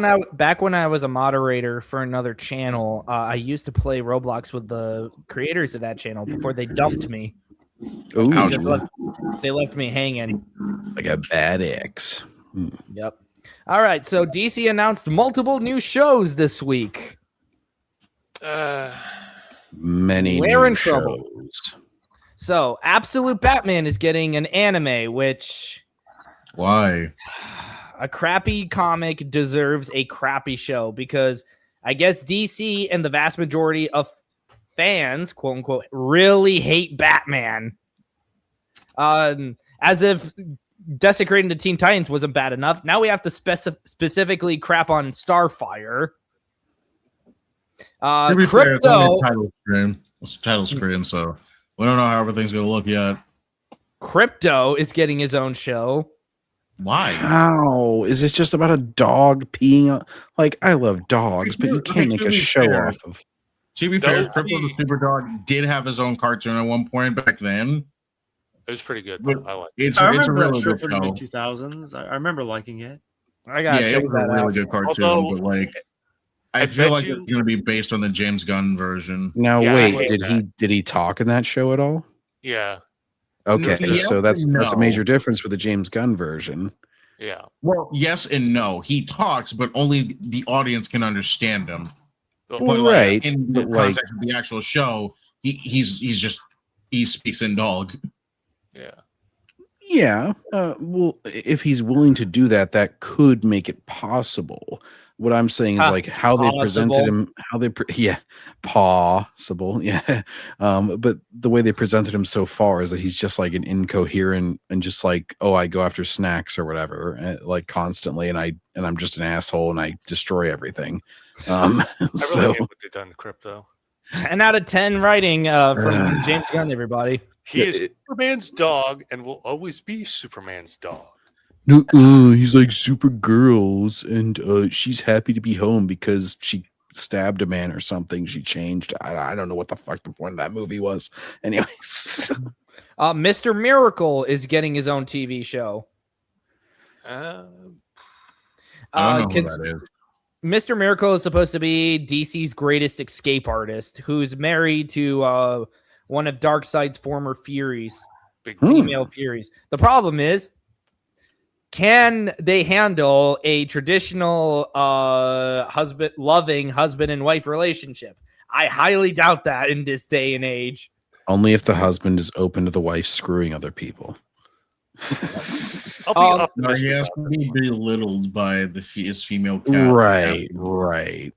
when I was a moderator for another channel, I used to play Roblox with the creators of that channel before they dumped me. They left me hanging. Like a bad ex. Yep. All right. So DC announced multiple new shows this week. Many We're in new trouble. shows. So Absolute Batman is getting an anime, which Why? a crappy comic deserves a crappy show, because I guess DC and the vast majority of fans, quote unquote, really hate Batman. As if desecrating the Teen Titans wasn't bad enough, now we have to specifically crap on Starfire. Crypto. It's title screen, so we don't know how everything's gonna look yet. Crypto is getting his own show. Why? How is it just about a dog peeing on? Like, I love dogs, but you can't make a show off of. To be fair, Crypto the Superdog did have his own cartoon at one point back then. It was pretty good. I like it. I It's a remember that really show good from the show. mid 2000s. I remember liking it. It was a really good cartoon, Although, but like I feel like it's gonna be based on the James Gunn version. Now, wait, did he talk in that show at all? Yeah. Okay, so that's a major No. difference with the James Gunn version. Yeah. Well, yes and no. He talks, but only the audience can understand him. But Right, in the but like- context of the actual show, he speaks in dog. Yeah. Yeah. Well, if he's willing to do that, that could make it possible. What I'm saying is like how they presented him, possible. Yeah. But the way they presented him so far is that he's just like an incoherent and just like, oh, I go after snacks or whatever, like constantly. And I'm just an asshole and I destroy everything. I really So hate what they've done to Crypto. 10 out of 10 writing from James Gunn, everybody. He is Superman's dog and will always be Superman's dog. no, he's like Supergirls, and she's happy to be home because she stabbed a man or something. She changed. I don't know what the fuck the point of that movie was. Anyways, Mr. Miracle is getting his own TV show. I don't know who that is. Mr. Miracle is supposed to be DC's greatest escape artist, who's married to one of Darkseid's former Furies, female Furies. The problem is, can they handle a traditional loving husband and wife relationship? I highly doubt that in this day and age. only if the husband is open to the wife screwing other people. No, he has to be belittled by his female cat. Right.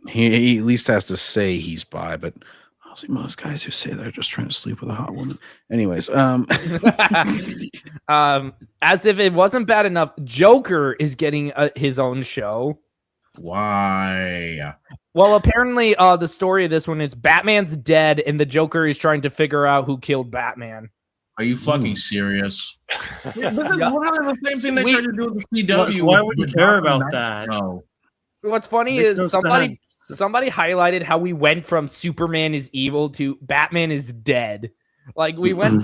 He at least has to say he's bi, but honestly, most guys who say they're just trying to sleep with a hot woman. Anyways, as if it wasn't bad enough, Joker is getting his own show. Why? Well, apparently, the story of this one is Batman's dead, and the Joker is trying to figure out who killed Batman. Are you fucking serious? This is literally the same thing they tried to do with the CW. Why would you care about that? No. What's funny Makes is no somebody highlighted how we went from Superman is evil to Batman is dead. Like we went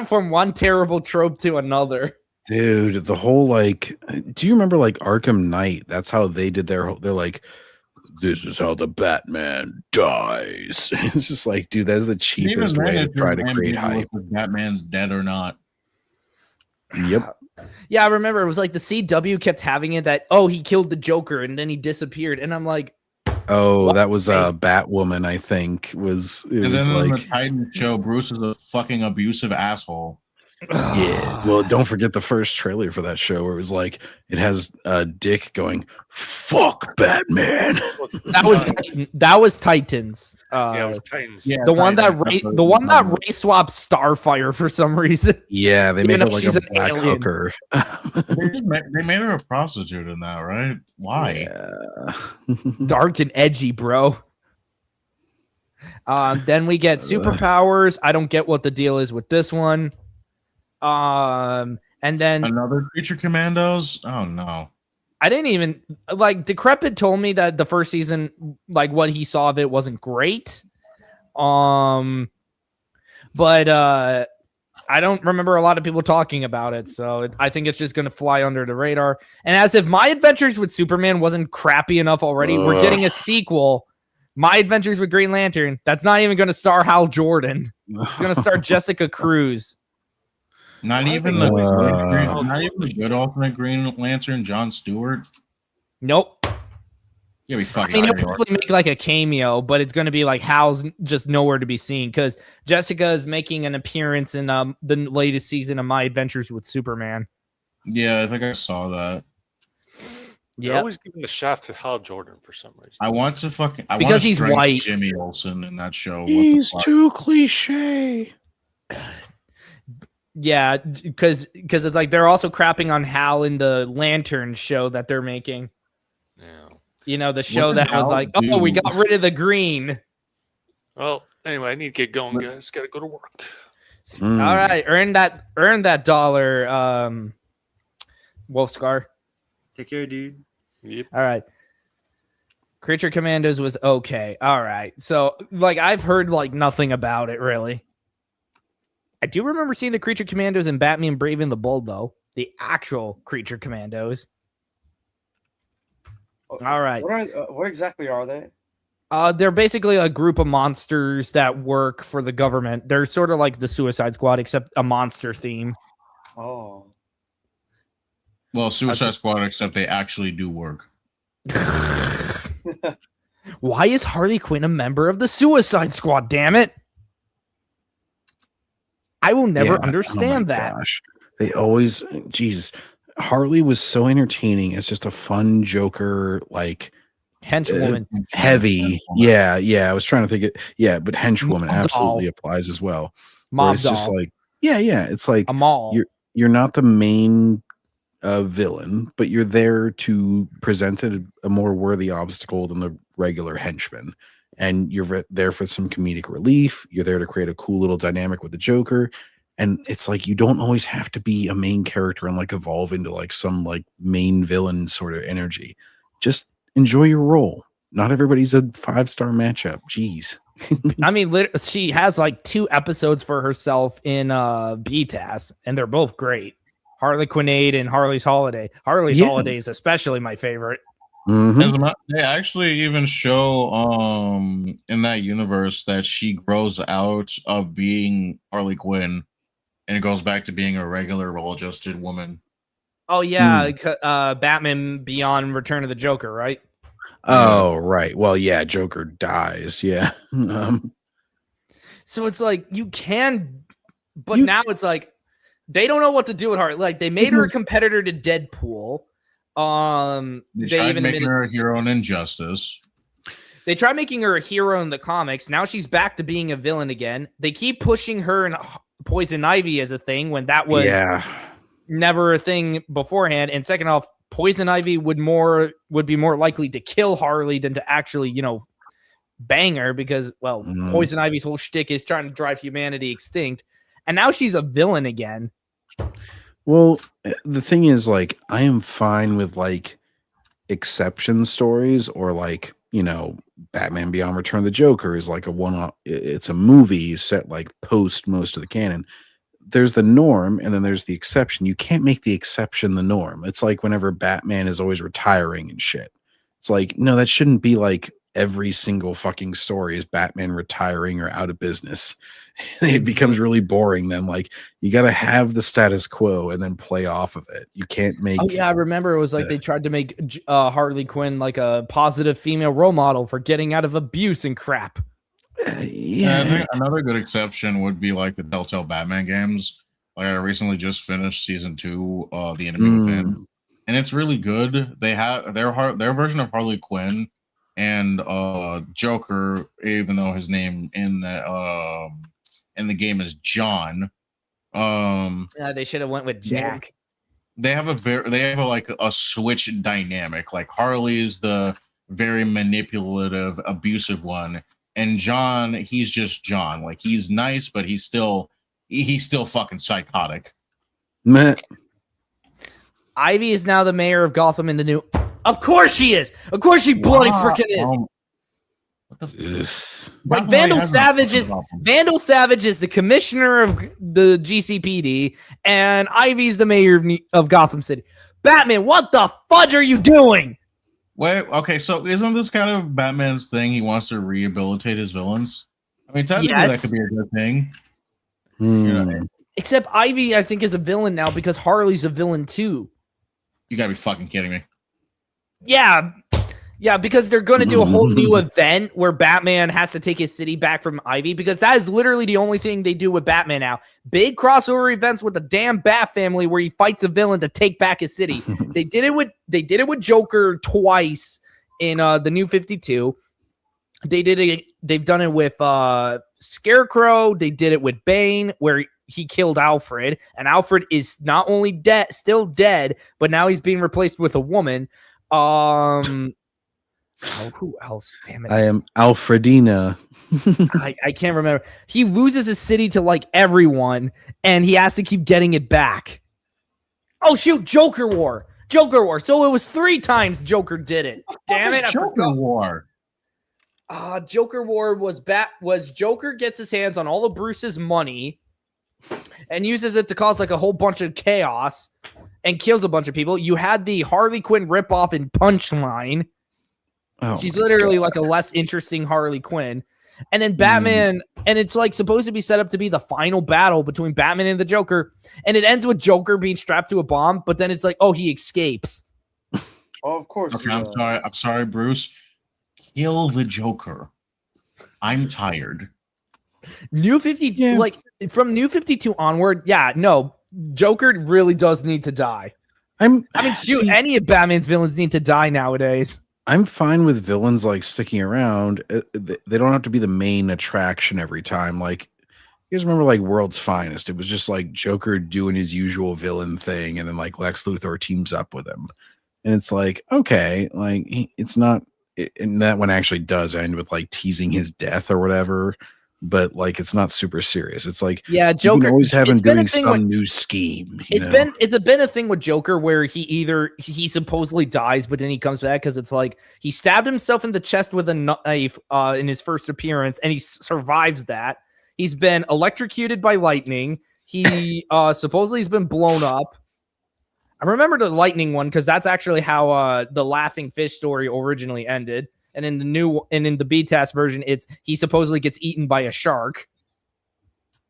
from one terrible trope to another. dude, the whole like, do you remember like Arkham Knight? That's how they did they're like, this is how the Batman dies. It's just like, dude, that's the cheapest way to try to create hype. If Batman's dead or not. Yep. Yeah, I remember it was like the CW kept having it that, oh, he killed the Joker and then he disappeared. And I'm like, oh, that was Batwoman, I think. It was then on like the Titan show, Bruce is a fucking abusive asshole. yeah. Well, don't forget the first trailer for that show where it was like it has Dick going, fuck Batman. that was Titans. Yeah, it was Titans. Yeah, the one that race swapped Starfire for some reason. Yeah, they made her like she's a an black alien. hooker. They made her a prostitute in that, right? Why? Dark and edgy, bro. Then we get superpowers. I don't get what the deal is with this one. And then another Creature Commandos. Oh no. I didn't even like Decrepit told me that the first season, like what he saw of it wasn't great. But I don't remember a lot of people talking about it, so I think it's just going to fly under the radar. And as if My Adventures with Superman wasn't crappy enough already, we're getting a sequel, My Adventures with Green Lantern. That's not even going to star Hal Jordan. It's going to star Jessica Cruz. Not even the good alternate Green Lantern, John Stewart. Nope. Yeah, we fucking. I mean, he'll probably make like a cameo, but it's going to be like Hal's just nowhere to be seen because Jessica is making an appearance in the latest season of My Adventures with Superman. Yeah, I think I saw that. You're always giving the shaft to Hal Jordan for some reason. I want to fucking because he's white. Jimmy Olsen in that show. He's too cliche. Yeah, because it's like they're also crapping on Hal in the Lantern show that they're making. Yeah. You know, the show that was like, oh, we got rid of the green. Well, anyway, I need to get going, guys. Got to go to work. All right, earn that dollar, Wolfscar. Take care, dude. Yep. All right. Creature Commandos was okay. All right. So, like, I've heard, like, nothing about it, really. I do remember seeing the Creature Commandos in Batman Brave and the Bold, though. The actual Creature Commandos. All right. What exactly are they? They're basically a group of monsters that work for the government. They're sort of like the Suicide Squad, except a monster theme. Oh. Well, Suicide Squad, except they actually do work. Why is Harley Quinn a member of the Suicide Squad? Damn it! I will never understand that. Gosh. They always, Jesus, Harley was so entertaining as just a fun Joker, like henchwoman, heavy. Yeah. I was trying to think it. Yeah, but henchwoman absolutely applies as well. Mob it's doll. just like, yeah. It's like a mall. You're not the main villain, but you're there to present a more worthy obstacle than the regular henchman. And you're there for some comedic relief. You're there to create a cool little dynamic with the Joker. And it's like, you don't always have to be a main character and like evolve into like some like main villain sort of energy. Just enjoy your role. Not everybody's a 5-star matchup. Jeez. I mean, she has like 2 episodes for herself in BTAS, and they're both great. Harley Quinnade and Harley's Holiday. Harley's Holiday is especially my favorite. Mm-hmm. They actually even show in that universe that she grows out of being Harley Quinn and it goes back to being a regular well-adjusted woman. Oh yeah, Batman Beyond Return of the Joker, right? Oh right. Well, yeah, Joker dies. Yeah. So it's like you can, but now it's like they don't know what to do with Harley. Like they made her a competitor to Deadpool. They tried making her a hero in Injustice. They tried making her a hero in the comics. Now she's back to being a villain again. They keep pushing her and Poison Ivy as a thing when that was never a thing beforehand. And second off, Poison Ivy would be more likely to kill Harley than to actually, bang her because, Poison Ivy's whole shtick is trying to drive humanity extinct. And now she's a villain again. Well, the thing is, like, I am fine with like exception stories or like, Batman Beyond Return of the Joker is like a one-off. It's a movie set like post most of the canon. There's the norm and then there's the exception. You can't make the exception the norm. It's like whenever Batman is always retiring and shit. It's like, no, that shouldn't be like every single fucking story is Batman retiring or out of business. It becomes really boring then. Like, you got to have the status quo and then play off of it. You can't make. Oh yeah, I remember it was like they tried to make Harley Quinn like a positive female role model for getting out of abuse and crap. Yeah, I think another good exception would be like the Telltale Batman games. Like I recently just finished season 2, The Enemy Within, and it's really good. They have their version of Harley Quinn and Joker, even though his name in the game is John. They should have went with Jack. They have a switch dynamic. Like Harley's the very manipulative, abusive one, And John, he's just John. Like he's nice, but he's still fucking psychotic. Meh. Ivy is now the mayor of Gotham in the new. Of course she is. Of course she bloody freaking is. Like Vandal Savage is the commissioner of the GCPD, and Ivy's the mayor of Gotham City. Batman, what the fudge are you doing? Wait, okay, so isn't this kind of Batman's thing? He wants to rehabilitate his villains. I mean, technically that could be a good thing. You know, except Ivy, I think, is a villain now because Harley's a villain too. You gotta be fucking kidding me. Yeah, because they're going to do a whole new event where Batman has to take his city back from Ivy, because that is literally the only thing they do with Batman now. Big crossover events with the damn Bat family where he fights a villain to take back his city. They did it with Joker twice in the New 52. They've done it with Scarecrow. They did it with Bane where he killed Alfred, and Alfred is not only still dead, but now he's being replaced with a woman. Who else? Damn it. I am Alfredina. I can't remember. He loses his city to like everyone, and he has to keep getting it back. Oh, shoot. Joker War. So it was 3 times Joker did it. Damn it. Joker War. Joker War was Joker gets his hands on all of Bruce's money and uses it to cause like a whole bunch of chaos and kills a bunch of people. You had the Harley Quinn ripoff in Punchline. She's literally like a less interesting Harley Quinn. And then Batman, and it's like supposed to be set up to be the final battle between Batman and the Joker. And it ends with Joker being strapped to a bomb, but then it's like, oh, he escapes. Oh, of course. Okay, I'm sorry, Bruce. Kill the Joker. I'm tired. New 52, like from New 52 onward, Joker really does need to die. Any of Batman's villains need to die nowadays. I'm fine with villains like sticking around. They don't have to be the main attraction every time. Like, you guys remember like World's Finest? It was just like Joker doing his usual villain thing, and then like Lex Luthor teams up with him, and it's like, okay, like it's not. And that one actually does end with like teasing his death or whatever, but like it's not super serious. It's like, Joker you can always have him doing some new scheme. It's been a thing with Joker where he supposedly dies, but then he comes back because it's like he stabbed himself in the chest with a knife in his first appearance, and he survives that. He's been electrocuted by lightning. He supposedly has been blown up. I remember the lightning one because that's actually how the laughing fish story originally ended. And in the BTAS version, he supposedly gets eaten by a shark.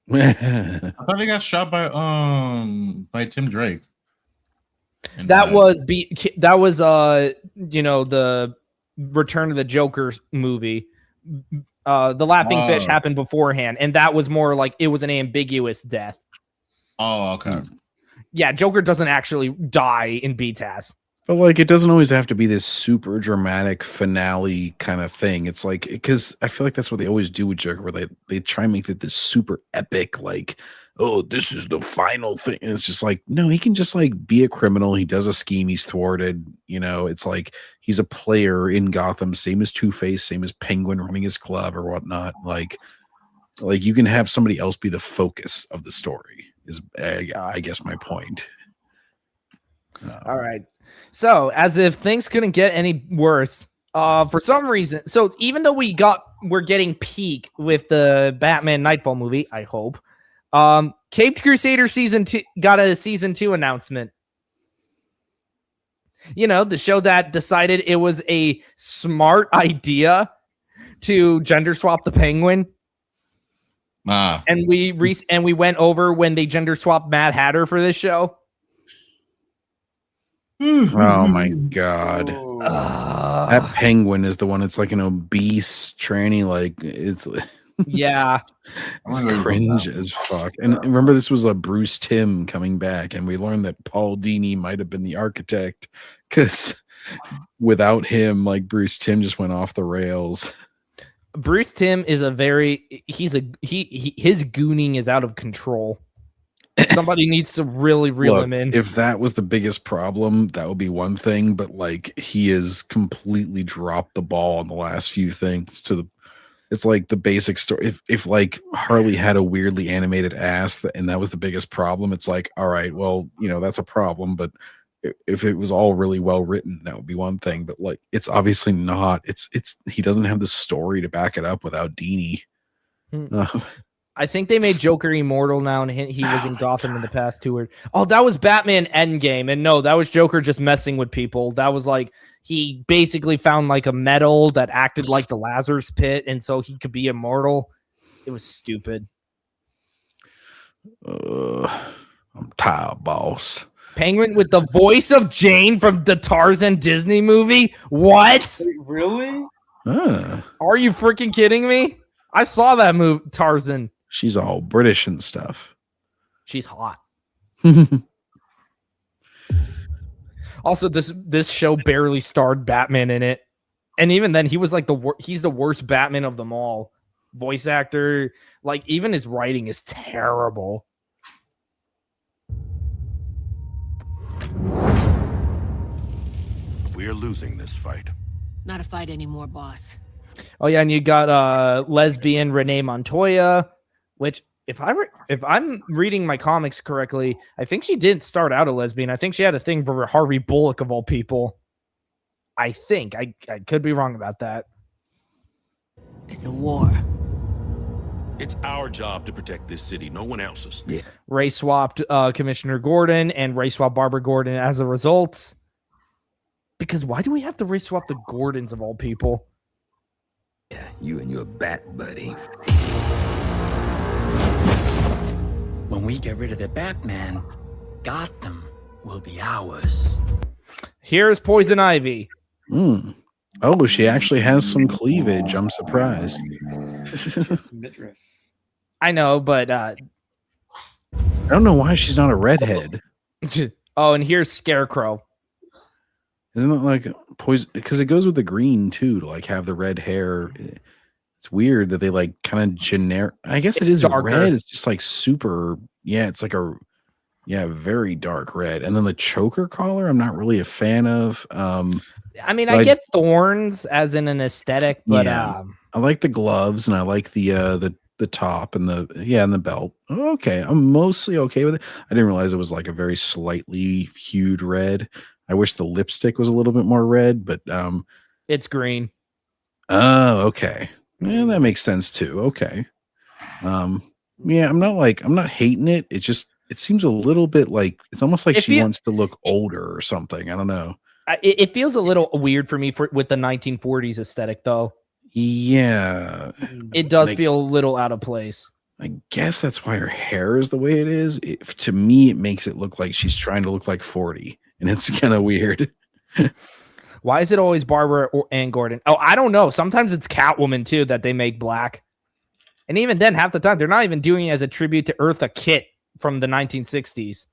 I thought he got shot by Tim Drake. That was the Return of the Joker movie. The laughing fish happened beforehand, and that was more like it was an ambiguous death. Oh, okay. Yeah, Joker doesn't actually die in BTAS. But like, it doesn't always have to be this super dramatic finale kind of thing. It's like, because I feel like that's what they always do with Joker, where they try and make it this super epic, like, oh, this is the final thing. And it's just like, no, he can just like be a criminal. He does a scheme. He's thwarted. You know, it's like he's a player in Gotham, same as Two-Face, same as Penguin running his club or whatnot. Like you can have somebody else be the focus of the story. Is I guess my point. All right. So, as if things couldn't get any worse, for some reason, so even though we're getting peak with the Batman Knightfall movie, I hope, Caped Crusader season 2 got a season 2 announcement. You know, the show that decided it was a smart idea to gender swap the Penguin. And we went over when they gender swapped Mad Hatter for this show. Oh my god. That Penguin is the one that's like an obese tranny, like it's yeah. It's cringe as fuck. And remember, this was a Bruce Timm coming back, and we learned that Paul Dini might have been the architect, because without him, like, Bruce Timm just went off the rails. Bruce Timm is his gooning is out of control. Somebody needs to really reel him in. If that was the biggest problem, that would be one thing, but like, he has completely dropped the ball on the last few things to the It's like the basic story. If like Harley had a weirdly animated ass and that was the biggest problem, it's like, all right, well, that's a problem. But if it was all really well written, that would be one thing. But like, it's obviously not. It's he doesn't have the story to back it up without Dini. I think they made Joker immortal now, and he was in Gotham in the past too. Oh, that was Batman Endgame, and no, that was Joker just messing with people. That was like he basically found like a metal that acted like the Lazarus pit, and so he could be immortal. It was stupid. I'm tired, boss. Penguin with the voice of Jane from the Tarzan Disney movie? What? Wait, really? Are you freaking kidding me? I saw that movie, Tarzan. She's all British and stuff. She's hot. Also, this show barely starred Batman in it, and even then, he was like he's the worst Batman of them all. Voice actor, like even his writing is terrible. We're losing this fight. Not a fight anymore, boss. Oh yeah, and you got lesbian Renee Montoya, which if I'm reading my comics correctly, I think she didn't start out a lesbian. I think she had a thing for Harvey Bullock of all people. I think I could be wrong about that. It's a war. It's our job to protect this city, no one else's. Yeah. Ray swapped Commissioner Gordon and Ray swapped Barbara Gordon as a result. Because why do we have to race swap the Gordons of all people? Yeah, you and your bat buddy. When we get rid of the Batman, Gotham will be ours. Here's Poison Ivy. Oh, she actually has some cleavage. I'm surprised. Midriff. I know, but I don't know why she's not a redhead. Oh, and here's Scarecrow. Isn't it like poison? Because it goes with the green too, to like have the red hair. It's weird that they like kind of generic. I guess it is darker. Red. It's just like super. Yeah, it's like very dark red. And then the choker collar, I'm not really a fan of. I mean, I get thorns as in an aesthetic, but I like the gloves and I like the top and the belt. Okay, I'm mostly okay with it. I didn't realize it was like a very slightly hued red. I wish the lipstick was a little bit more red, but it's green. Oh, okay. Yeah, that makes sense too. Okay. Yeah, I'm not hating it. It seems a little bit like it's almost like she wants to look older or something. I don't know. It feels a little weird for me with the 1940s aesthetic, though. Yeah, it does feel a little out of place. I guess that's why her hair is the way it is. To me, it makes it look like she's trying to look like 40. And it's kind of weird. Why is it always Barbara and Gordon? Oh, I don't know. Sometimes it's Catwoman, too, that they make black. And even then, half the time, they're not even doing it as a tribute to Eartha Kitt from the 1960s.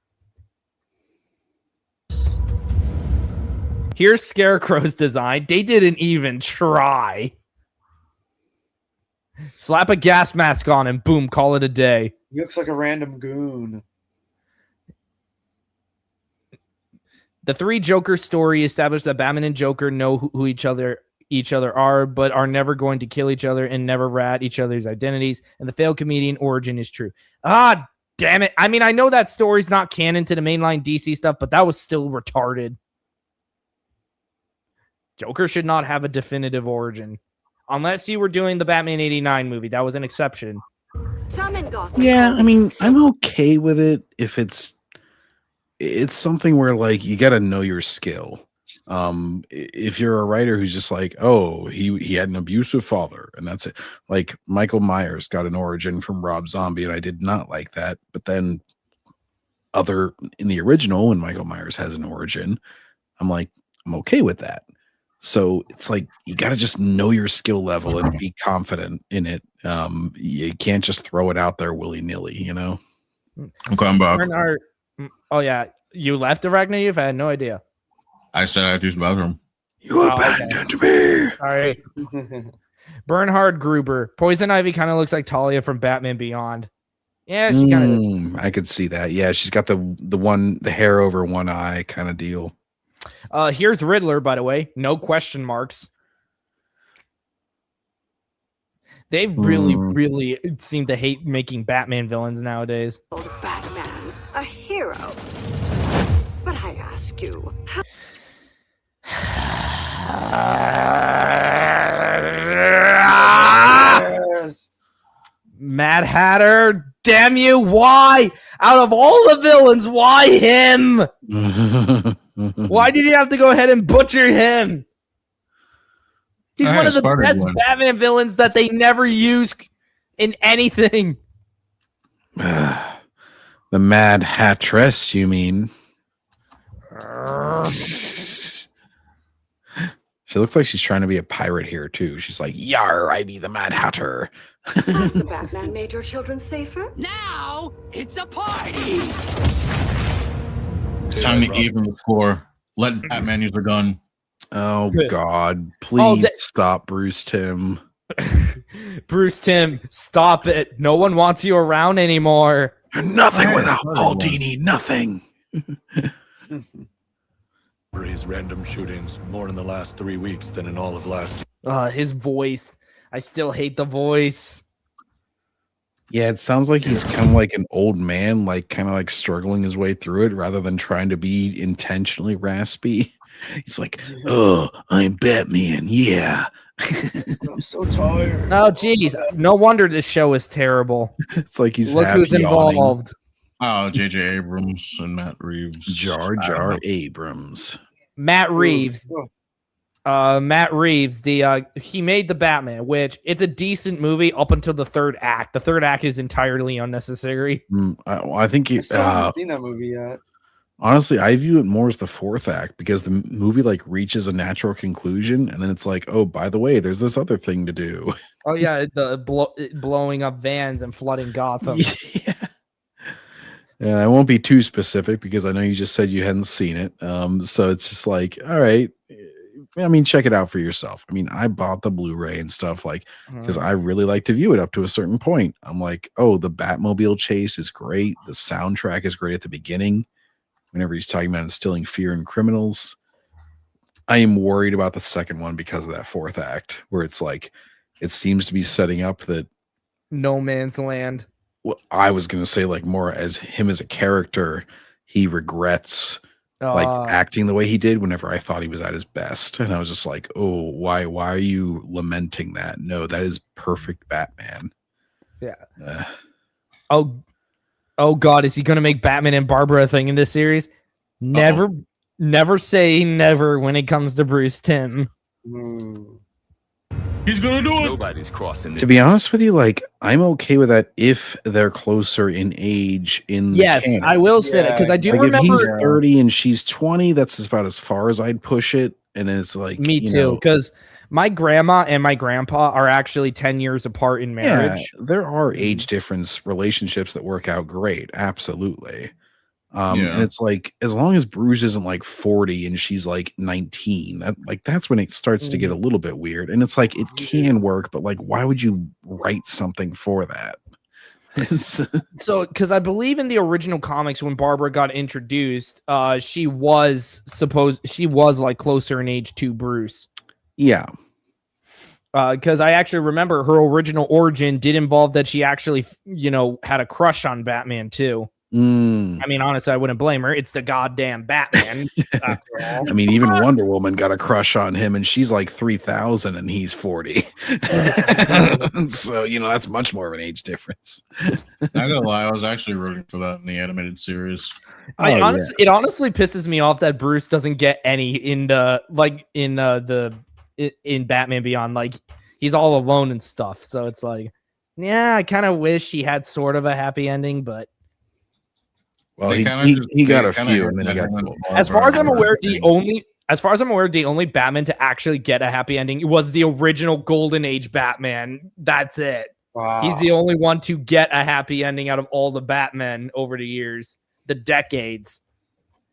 Here's Scarecrow's design. They didn't even try. Slap a gas mask on and boom, call it a day. He looks like a random goon. The three Joker story established that Batman and Joker know who each other are, but are never going to kill each other and never rat each other's identities. And the failed comedian origin is true. Ah, damn it. I mean, I know that story's not canon to the mainline DC stuff, but that was still retarded. Joker should not have a definitive origin. Unless you were doing the Batman 89 movie. That was an exception. Yeah, I mean, I'm okay with it if it's something where like you got to know your skill. If you're a writer who's just like, oh, he had an abusive father and that's it. Like Michael Myers got an origin from Rob Zombie and I did not like that. But then in the original, when Michael Myers has an origin, I'm like, I'm okay with that. So it's like you got to just know your skill level and be confident in it. You can't just throw it out there willy-nilly, you know? Okay, I'm back. Oh, yeah. You left Arachne? I had no idea. I said I had to use the bathroom. You abandoned me. All right. Bernhard Gruber. Poison Ivy kind of looks like Talia from Batman Beyond. Yeah, she kind of. I could see that. Yeah, she's got the hair over one eye kind of deal. Here's Riddler, by the way. No question marks. They really seem to hate making Batman villains nowadays. Batman, a hero. But I ask you, Mad Hatter, damn you, why? Out of all the villains, why him? Why did you have to go ahead and butcher him? He's one of the best Batman villains that they never use in anything. The Mad Hattress, you mean? She looks like she's trying to be a pirate here, too. She's like, yar, I be the Mad Hatter. has the Batman made your children safer? Now it's a party. It's time to even the score. Let Batman use a gun. Oh, God. Please stop, Bruce Timm. Bruce Timm, stop it. No one wants you around anymore. You're nothing without Paul Dini. Nothing. His random shootings more in the last 3 weeks than in all of last year. His voice. I still hate the voice. Yeah, it sounds like he's kind of like an old man, like kind of like struggling his way through it rather than trying to be intentionally raspy. He's like, oh, I'm Batman. Yeah. I'm so tired. Oh, geez. No wonder this show is terrible. It's like he's Look who's involved. Oh, J.J. Abrams and Matt Reeves. Jar Jar Abrams. Matt Reeves. Matt Reeves, he made the Batman, which it's a decent movie up until the third act. The third act is entirely unnecessary. I think I still haven't seen that movie yet. Honestly, I view it more as the fourth act because the movie like reaches a natural conclusion, and then it's like, oh, by the way, there's this other thing to do. Oh yeah, the blowing up vans and flooding Gotham. Yeah. And I won't be too specific because I know you just said you hadn't seen it. So it's just like, all right. I mean, check it out for yourself. I mean, I bought the Blu-ray and stuff like because I really like to view it up to a certain point. I'm like, oh, the Batmobile chase is great. The soundtrack is great at the beginning. Whenever he's talking about instilling fear in criminals, I am worried about the second one because of that fourth act, where it's like it seems to be setting up that no man's land. Well, I was gonna say like more as him as a character, he regrets like acting the way he did whenever I thought he was at his best, and I was just like, oh, why are you lamenting that? No, that is perfect Batman. Yeah. Oh God, is he going to make Batman and Barbara a thing in this series? Never say never when it comes to Bruce Timm. He's going to do it. Nobody's crossing. To be honest with you, like I'm okay with that if they're closer in age. Yes, canon. I will say that because I do like remember if he's 30 and she's 20. That's about as far as I'd push it, and it's like me too because. My grandma and my grandpa are actually 10 years apart in marriage. Yeah, there are age difference relationships that work out great. Absolutely. And it's like, as long as Bruce isn't like 40 and she's like 19, that's when it starts to get a little bit weird. And it's like, it can work, but like, why would you write something for that? So, because I believe in the original comics when Barbara got introduced, she was like closer in age to Bruce. Yeah. Because I actually remember her original origin did involve that she actually, had a crush on Batman too. I mean, honestly, I wouldn't blame her. It's the goddamn Batman, after all. I mean, even Wonder Woman got a crush on him, and she's like 3,000, and he's 40. So, that's much more of an age difference. Not gonna lie, I was actually rooting for that in the animated series. It honestly pisses me off that Bruce doesn't get any in Batman Beyond. Like, he's all alone and stuff. So it's like, yeah, I kind of wish he had sort of a happy ending, but. Well, he got a few, and then he got. As far as I'm aware, the only Batman to actually get a happy ending was the original Golden Age Batman. That's it. Wow. He's the only one to get a happy ending out of all the Batmen over the years, the decades.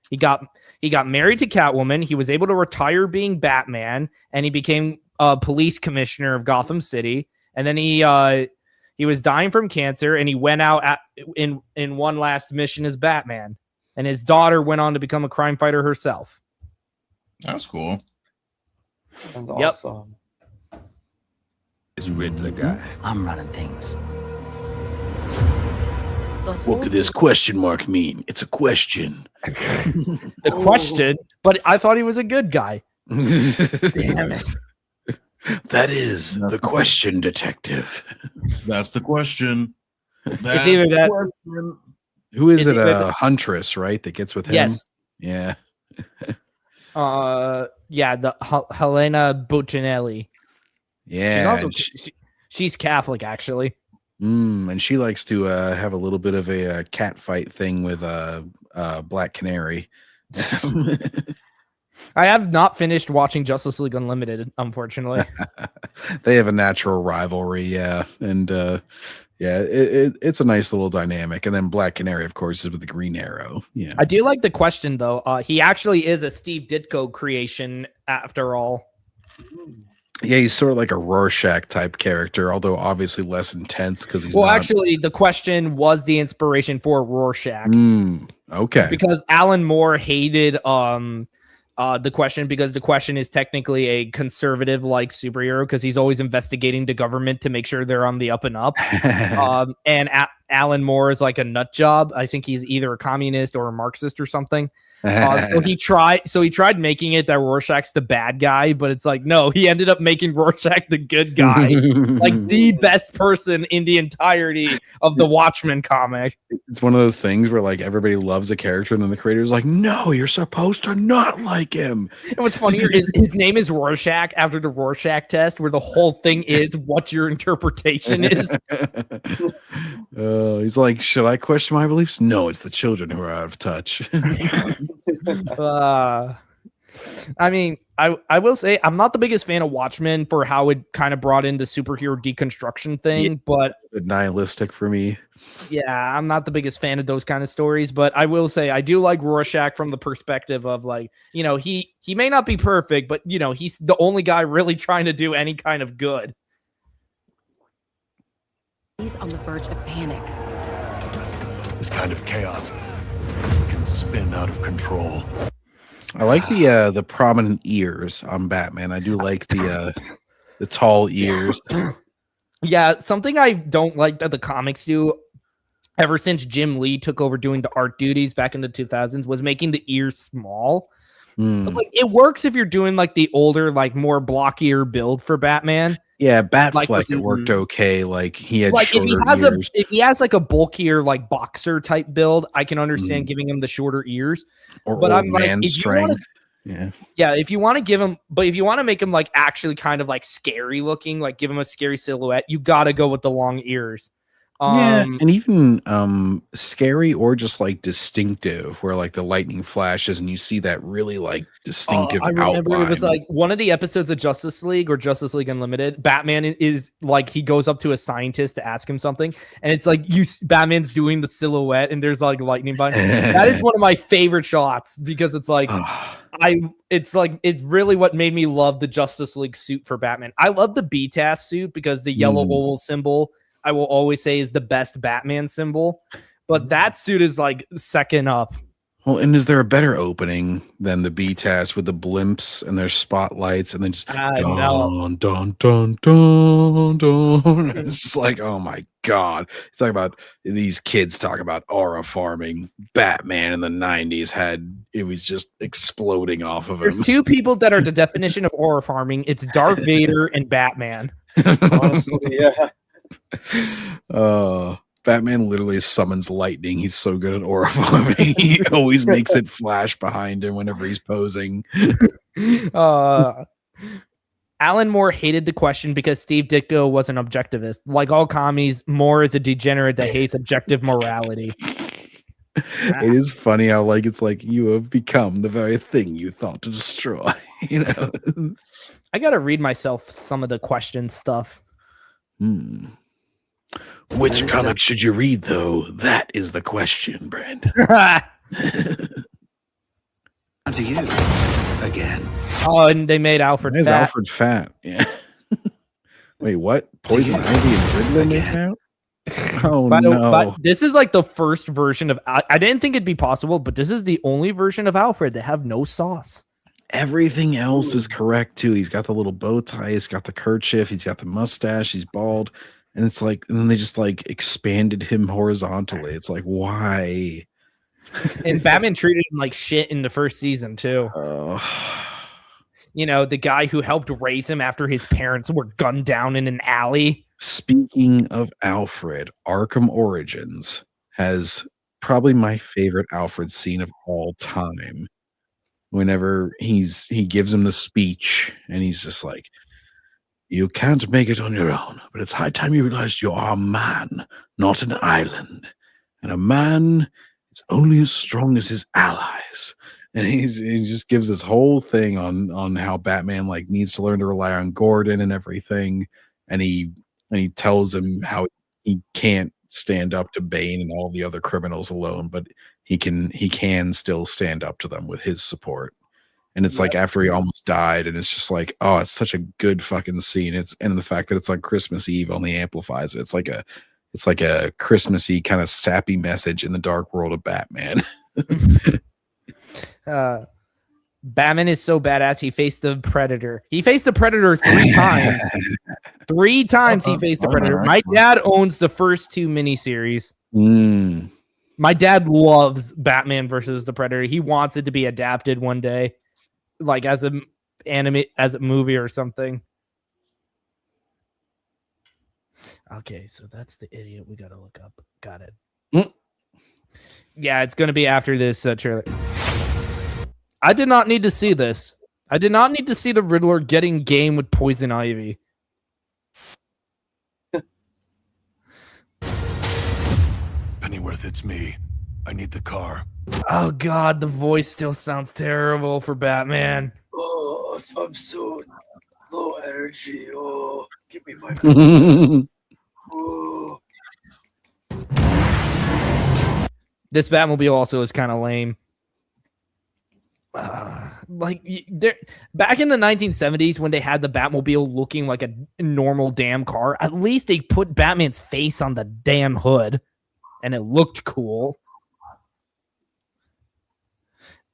He got married to Catwoman. He was able to retire being Batman, and he became a police commissioner of Gotham City. And then he was dying from cancer, and he went out in one last mission as Batman. And his daughter went on to become a crime fighter herself. That's cool. That's awesome. This Riddler guy. I'm running things. What could this question mark mean? It's a question. The question, but I thought he was a good guy. Damn it. That is the question, detective. That's the question. It's either that. Who is it? A huntress, right? That gets with him. Yes. Yeah. Yeah. The Helena Buccinelli. Yeah. She's also she's Catholic, actually. And she likes to have a little bit of a cat fight thing with Black Canary. I have not finished watching Justice League Unlimited, unfortunately. They have a natural rivalry, yeah, and it's a nice little dynamic. And then Black Canary, of course, is with the Green Arrow. Yeah, I do like the question though. He actually is a Steve Ditko creation, after all. Yeah, he's sort of like a Rorschach type character, although obviously less intense because he's actually, the question was the inspiration for Rorschach. Okay, because Alan Moore hated the question because the question is technically a conservative like superhero because he's always investigating the government to make sure they're on the up and up. And Alan Moore is like a nut job. I think he's either a communist or a Marxist or something. So he tried making it that Rorschach's the bad guy, but it's like, no, he ended up making Rorschach the good guy, like the best person in the entirety of the Watchmen comic. It's one of those things where like everybody loves a character and then the creator's like, no, you're supposed to not like him. And what's funnier is his name is Rorschach after the Rorschach test, where the whole thing is what your interpretation is. He's like, should I question my beliefs? No, it's the children who are out of touch. I mean, I will say I'm not the biggest fan of Watchmen for how it kind of brought in the superhero deconstruction thing, but nihilistic for me. Yeah, I'm not the biggest fan of those kind of stories, but I will say I do like Rorschach from the perspective of like, you know, he may not be perfect, but you know, he's the only guy really trying to do any kind of good. He's on the verge of panic. This kind of chaos can spin out of control. I like the prominent ears on Batman. I do like the tall ears. Yeah, something I don't like that the comics do ever since Jim Lee took over doing the art duties back in the 2000s was making the ears small. But, like, it works if you're doing like the older, like more blockier build for Batman. Yeah, Batfleck, it worked okay. Like he had like if ears. If he has like a bulkier like boxer type build, I can understand giving him the shorter ears. But I'm like, strength. If you want to give him, but if you want to make him like actually kind of like scary looking, like give him a scary silhouette, you got to go with the long ears. And even scary or just like distinctive, where like the lightning flashes and you see that really like distinctive. I remember outline. it was like one of the episodes of Justice League or Justice League Unlimited. Batman is like he goes up to a scientist to ask him something, and it's like Batman's doing the silhouette, and there's like lightning behind. That is one of my favorite shots because it's like it's really what made me love the Justice League suit for Batman. I love the BTAS suit because the yellow oval symbol, I will always say, is the best Batman symbol, but that suit is like second up. Well, and is there a better opening than the BTAS with the blimps and their spotlights and then just dun, dun, dun, dun, dun. It's just like, oh my God. It's talking about these kids talking about aura farming. Batman in the 90s it was just exploding off of him. There's two people that are the definition of aura farming. It's Darth Vader and Batman. Honestly, yeah. Batman literally summons lightning. He's so good at aura farming. He always makes it flash behind him whenever he's posing. Alan Moore hated the question because Steve Ditko was an objectivist. Like all commies, Moore is a degenerate that hates objective morality. It is funny how like it's like you have become the very thing you thought to destroy. You know, I gotta read myself some of the question stuff. Which comic should you read, though? That is the question, Brandon. To you again. Oh, and they made Alfred Why is fat. Alfred fat? Yeah. Wait, what? Poison Ivy and Riddler made out? Oh, no. But this is like the first version of... I didn't think it'd be possible, but this is the only version of Alfred that have no sauce. everything else is correct too. He's got the little bow tie, he's got the kerchief, he's got the mustache, he's bald, and it's like, and then they just like expanded him horizontally. It's like, why? And Batman treated him like shit in the first season too. You know, the guy who helped raise him after his parents were gunned down in an alley. Speaking of Alfred, Arkham Origins has probably my favorite Alfred scene of all time. Whenever he gives him the speech and he's just like, you can't make it on your own, but it's high time you realized you are a man, not an island. And a man is only as strong as his allies. And he just gives this whole thing on how Batman like needs to learn to rely on Gordon and everything. And he tells him how he can't stand up to Bane and all the other criminals alone, but he can still stand up to them with his support. And it's like after he almost died, and it's just like, oh, it's such a good fucking scene. And the fact that it's on Christmas Eve only amplifies it. It's like a Christmassy kind of sappy message in the dark world of Batman. Batman is so badass. He faced the Predator. He faced the Predator 3 times. 3 times he faced the Predator. My dad owns the first 2 miniseries. My dad loves Batman versus the Predator. He wants it to be adapted one day, like as a movie or something. Okay, so that's the idiot we gotta look up. Got it. Yeah, it's gonna be after this trailer. I did not need to see this. I did not need to see the Riddler getting game with Poison Ivy. Pennyworth, it's me. I need the car. Oh God, the voice still sounds terrible for Batman. Oh, I'm so low energy. Oh, give me my. Oh. This Batmobile also is kind of lame. Back in the 1970s when they had the Batmobile looking like a normal damn car, at least they put Batman's face on the damn hood and it looked cool.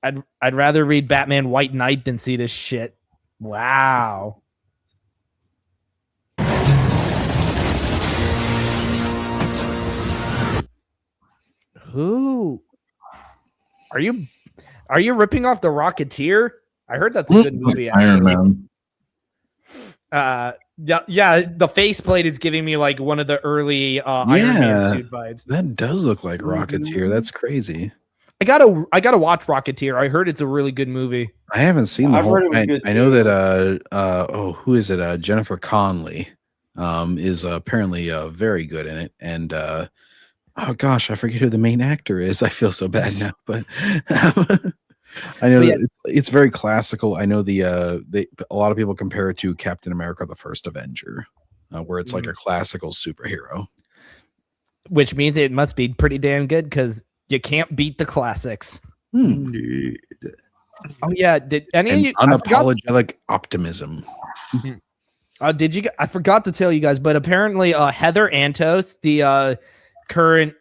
I'd rather read Batman White Knight than see this shit. Wow. Who are you? Are you ripping off The Rocketeer? I heard that's a good movie. Actually. Iron Man. Yeah, the faceplate is giving me like one of the early Iron Man suit vibes. That does look like Rocketeer. That's crazy. I gotta watch Rocketeer. I heard it's a really good movie. I haven't seen the whole. I know that who is it? Jennifer Connelly is apparently very good in it, and oh gosh, I forget who the main actor is. I feel so bad now, but I know it's very classical. I know a lot of people compare it to Captain America: The First Avenger, where it's like a classical superhero, which means it must be pretty damn good because you can't beat the classics. Oh yeah, did any of you unapologetic optimism? Did you? I forgot to tell you guys, but apparently Heather Antos, the current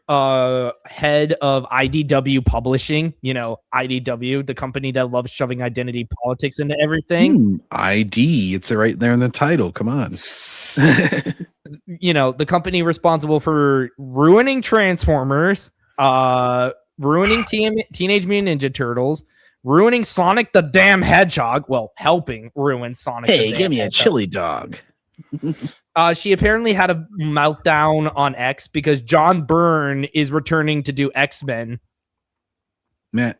head of IDW Publishing, IDW, the company that loves shoving identity politics into everything. ID, it's right there in the title. Come on. The company responsible for ruining Transformers, ruining Teenage Mutant Ninja Turtles, ruining Sonic the damn Hedgehog. Well, helping ruin Sonic. Hey, give me a chili dog. She apparently had a meltdown on X because John Byrne is returning to do X-Men. Matt.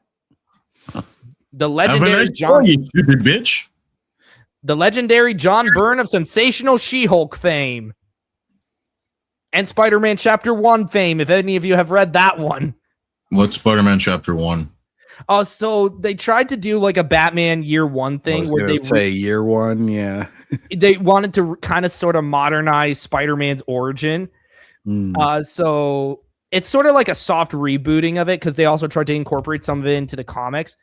The legendary The legendary John Byrne of sensational She-Hulk fame. And Spider-Man Chapter 1 fame, if any of you have read that one. What's Spider-Man Chapter 1? So they tried to do like a Batman Year 1 thing where they say Year 1, yeah. They wanted to kind of sort of modernize Spider-Man's origin. So it's sort of like a soft rebooting of it because they also tried to incorporate some of it into the comics.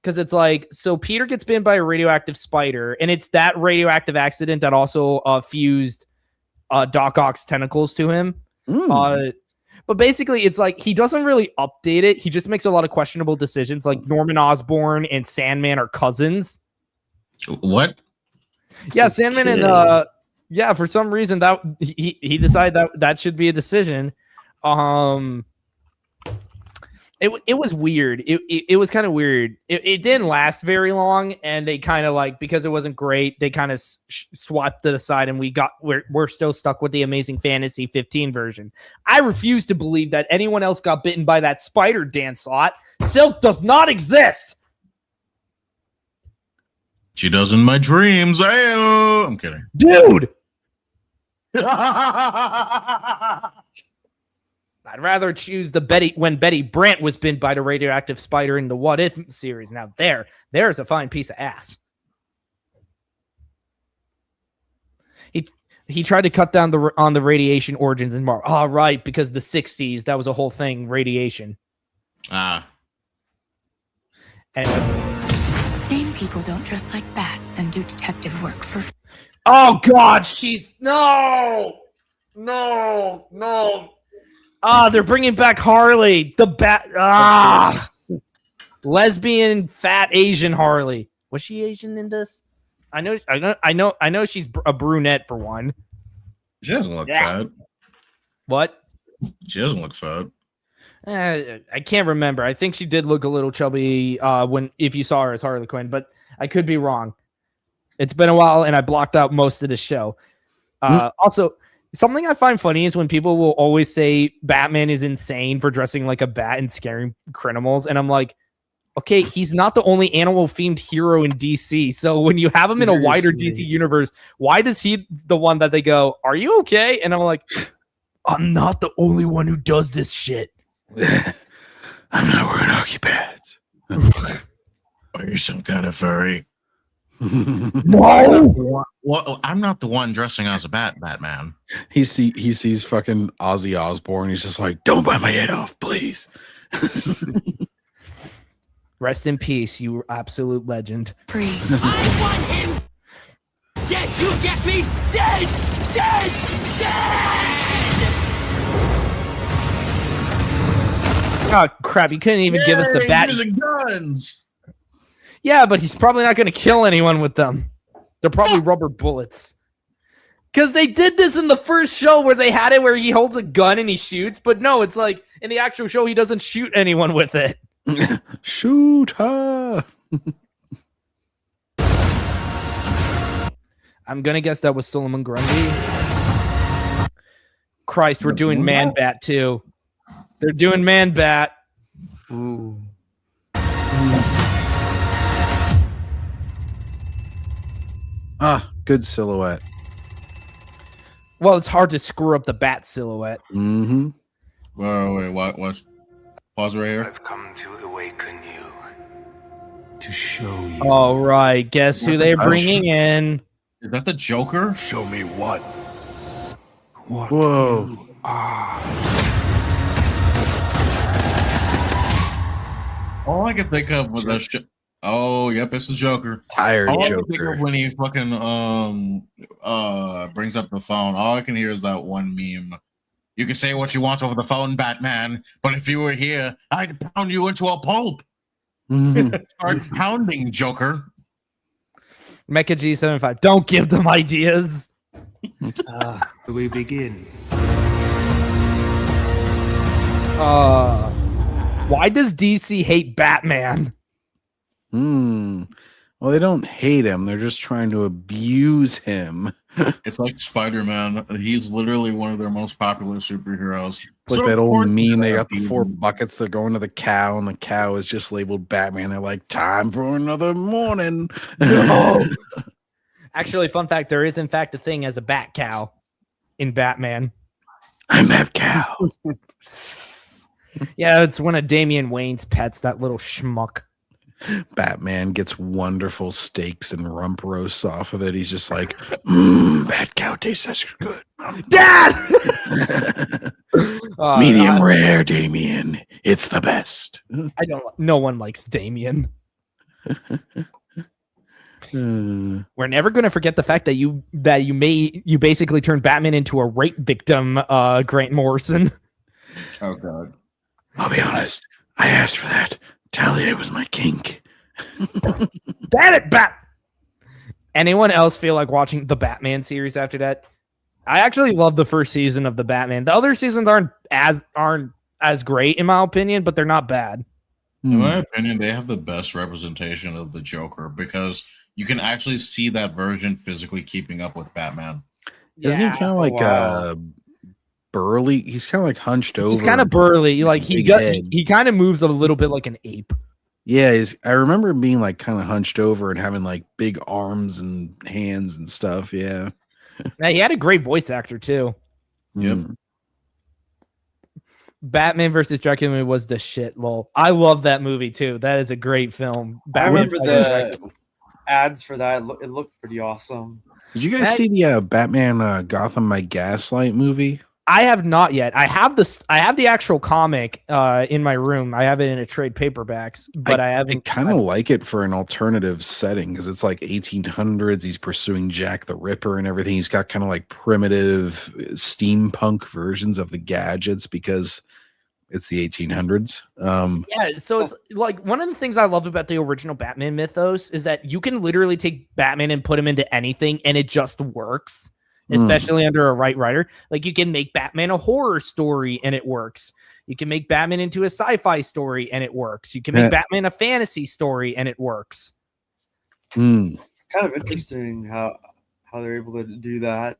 Because it's like, so Peter gets bitten by a radioactive spider, and it's that radioactive accident that also fused Doc Ock's tentacles to him. But basically, it's like he doesn't really update it. He just makes a lot of questionable decisions. Like Norman Osborn and Sandman are cousins. What? Yeah, Sandman and for some reason that he decided that should be a decision. It was weird. It was kind of weird. It didn't last very long, and they kind of like, because it wasn't great, they kind of swapped it aside, and we're still stuck with the Amazing Fantasy 15 version. I refuse to believe that anyone else got bitten by that spider dance slot. Silk does not exist. She does in my dreams. I'm kidding, dude. I'd rather choose when Betty Brant was bitten by the radioactive spider in the What If series. Now there's a fine piece of ass. He tried to cut down on the radiation origins in Marvel. Oh, right, because the 60s, that was a whole thing, radiation. Anyway. Sane people don't dress like bats and do detective work for... Oh, God, no. They're bringing back Harley, the bat. Lesbian, fat Asian Harley. Was she Asian in this? I know. She's a brunette for one. She doesn't look fat. What? She doesn't look fat. I can't remember. I think she did look a little chubby if you saw her as Harley Quinn, but I could be wrong. It's been a while, and I blocked out most of the show. Also, something I find funny is when people will always say Batman is insane for dressing like a bat and scaring criminals. And I'm like, okay, he's not the only animal-themed hero in DC. So when you have him in a wider DC universe, why does he the one that they go, are you okay? And I'm like, I'm not the only one who does this shit. I'm not wearing hockey pads. Are you some kind of furry? No. Well, I'm not the one dressing as a Batman. He sees fucking Ozzy Osbourne. He's just like, don't bite my head off, please. Rest in peace, you absolute legend. I want him dead. You get me? Dead. Oh crap! You couldn't even give us the bat. Using guns. Yeah, but he's probably not going to kill anyone with them. They're probably rubber bullets. Because they did this in the first show where they had it where he holds a gun and he shoots. But no, it's like in the actual show, he doesn't shoot anyone with it. Shoot her. I'm going to guess that was Solomon Grundy. Christ, we're doing Man-Bat too. They're doing Man-Bat. Ooh. Good silhouette. Well, it's hard to screw up the bat silhouette. Mm-hmm. Wait, what? Pause right here. I've come to awaken you. To show you. All right, guess who they're bringing in? Is that the Joker? Show me what? What? Whoa. All I can think of was that shit. Oh, yep, it's the Joker. Tired all Joker. I can think of when he fucking brings up the phone, all I can hear is that one meme. You can say what you want over the phone, Batman, but if you were here, I'd pound you into a pulp. Start pounding, Joker. Mecha G75. Don't give them ideas. We begin. Why does DC hate Batman? Well, they don't hate him. They're just trying to abuse him. It's like Spider-Man. He's literally one of their most popular superheroes. Like that old meme, they got the 4 buckets. They're going to the cow, and the cow is just labeled Batman. They're like, time for another morning. No. Actually, fun fact, there is in fact a thing as a bat cow in Batman. I'm that cow. Yeah, it's one of Damian Wayne's pets, that little schmuck. Batman gets wonderful steaks and rump roasts off of it. He's just like, bat cow tastes such good. Dad! Medium rare, Damien. It's the best. No one likes Damien. We're never going to forget the fact that you basically turned Batman into a rape victim, Grant Morrison. Oh God. I'll be honest. I asked for that. Talia was my kink. Ban it, Bat. Anyone else feel like watching the Batman series after that? I actually love the first season of the Batman. The other seasons aren't as great in my opinion, but they're not bad. In my opinion, they have the best representation of the Joker because you can actually see that version physically keeping up with Batman. Isn't he kind of like burly? He's kind of like hunched over. He's kind of burly. Like he kind of moves a little bit like an ape. Yeah, I remember being like kind of hunched over and having like big arms and hands and stuff. Yeah. Now, he had a great voice actor too. Yep. Batman versus Dracula was the shit. Lol. I love that movie too. That is a great film. I remember the ads for that. It looked pretty awesome. Did you guys see the Batman Gotham by Gaslight movie? I have not yet. I have the actual comic in my room. I have it in a trade paperbacks, but I haven't. I kind of like it for an alternative setting because it's like 1800s. He's pursuing Jack the Ripper and everything. He's got kind of like primitive steampunk versions of the gadgets because it's the 1800s. Yeah, so it's like one of the things I love about the original Batman mythos is that you can literally take Batman and put him into anything and it just works. Especially under a right writer. Like you can make Batman a horror story and it works. You can make Batman into a sci-fi story and it works. You can make Batman a fantasy story and it works. It's kind of interesting how they're able to do that.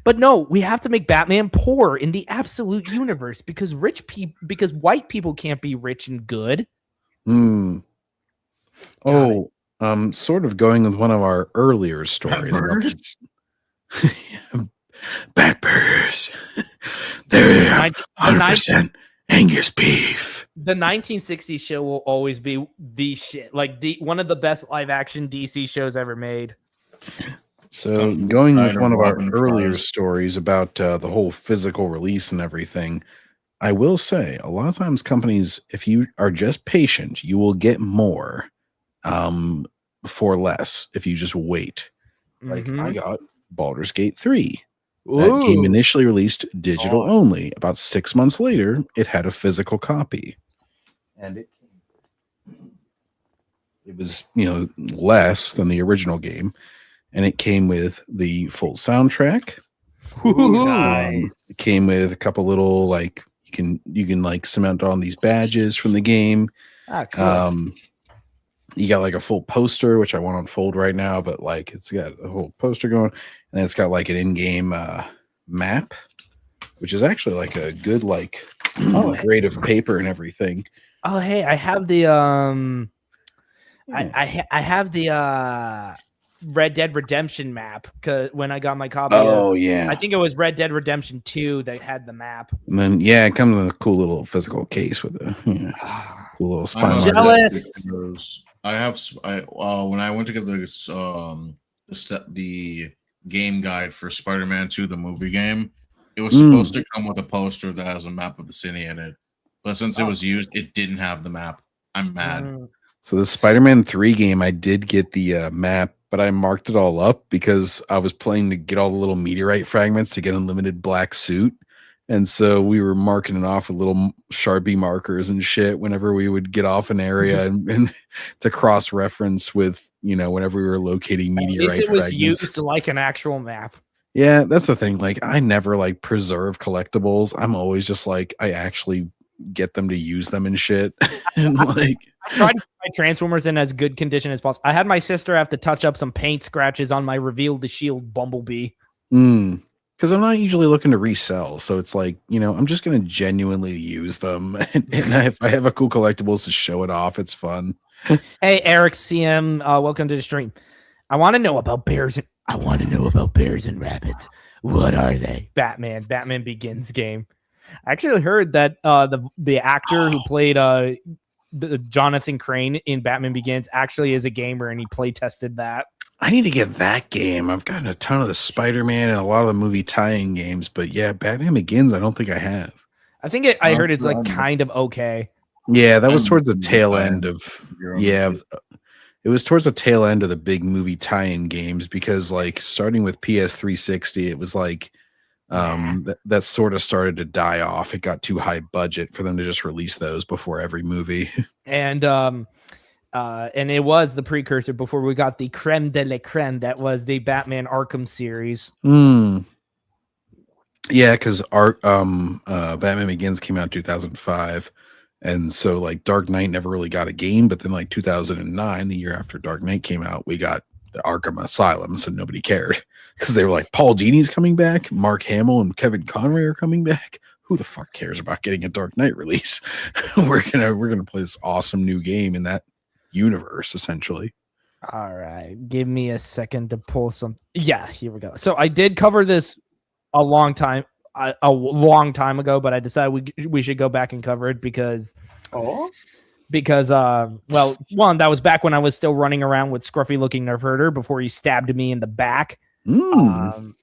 But no, we have to make Batman poor in the absolute universe because white people can't be rich and good. Sort of going with one of our earlier stories. Bat burgers. They're 100% Angus beef. The 1960s show will always be the shit. Like one of the best live action DC shows ever made. So going with one of our earlier stories about the whole physical release and everything, I will say a lot of times companies, if you are just patient, you will get more for less if you just wait. Like I got Baldur's Gate 3. That game initially released digital only. About 6 months later, it had a physical copy. And it was, less than the original game. And it came with the full soundtrack. Nice. It came with a couple little like you can like cement on these badges from the game. Cool. You got like a full poster, which I won't unfold right now, but like it's got a whole poster going, and then it's got like an in-game map, which is actually like a good like grade of paper and everything. Oh hey, I have the I have the Red Dead Redemption map because when I got my copy. Oh yeah, I think it was Red Dead Redemption 2 that had the map. And then it comes in a cool little physical case with a cool little spine. Jealous. When I went to get the game guide for Spider-Man 2, the movie game, it was supposed to come with a poster that has a map of the city in it. But since it was used, it didn't have the map. I'm mad. So the Spider-Man 3 game, I did get the map, but I marked it all up because I was playing to get all the little meteorite fragments to get unlimited black suit. And so we were marking it off with little Sharpie markers and shit whenever we would get off an area and to cross-reference with, whenever we were locating meteorite fragments. At least it was used like an actual map. Yeah, that's the thing. Like, I never like preserve collectibles. I'm always just like, I actually get them to use them and shit. And like, I tried to put my Transformers in as good condition as possible. I had my sister have to touch up some paint scratches on my Reveal the Shield Bumblebee. Because I'm not usually looking to resell, so it's like, I'm just going to genuinely use them. And if I have a cool collectibles to show it off, it's fun. Hey, Eric CM, welcome to the stream. I want to know about bears. I want to know about bears and rabbits. What are they? Batman Begins game. I actually heard that the actor who played Jonathan Crane in Batman Begins actually is a gamer, and he play tested that. I need to get that game. I've gotten a ton of the Spider-Man and a lot of the movie tie-in games, but yeah, Batman Begins, I don't think I have. I think I heard it's like kind of okay. Yeah, that was towards the tail end of it was towards the tail end of the big movie tie-in games because like starting with PS360, it was like that sort of started to die off. It got too high budget for them to just release those before every movie. And And it was the precursor before we got the creme de la creme that was the Batman Arkham series. Yeah, because Batman Begins came out in 2005, and so like Dark Knight never really got a game. But then like 2009, the year after Dark Knight came out, we got the Arkham Asylum, so nobody cared because they were like, Paul Dini's coming back, Mark Hamill and Kevin Conroy are coming back. Who the fuck cares about getting a Dark Knight release? we're gonna play this awesome new game in that universe, essentially. All right, give me a second to pull some. Yeah, here we go. So I did cover this a long time ago, but I decided we should go back and cover it because well, one, that was back when I was still running around with scruffy looking Nerf herder before he stabbed me in the back. And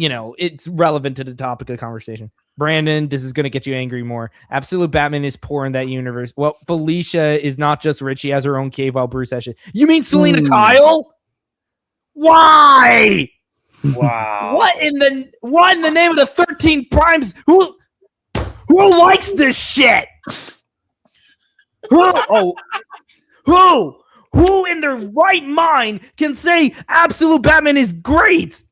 you know, it's relevant to the topic of conversation. Brandon, this is going to get you angry more. Absolute Batman is poor in that universe. Well, Felicia is not just rich. She has her own cave while Bruce has shit. You mean Selena Kyle? Why? Wow. What in the name of the 13 primes? Who likes this shit? Who in their right mind can say Absolute Batman is great?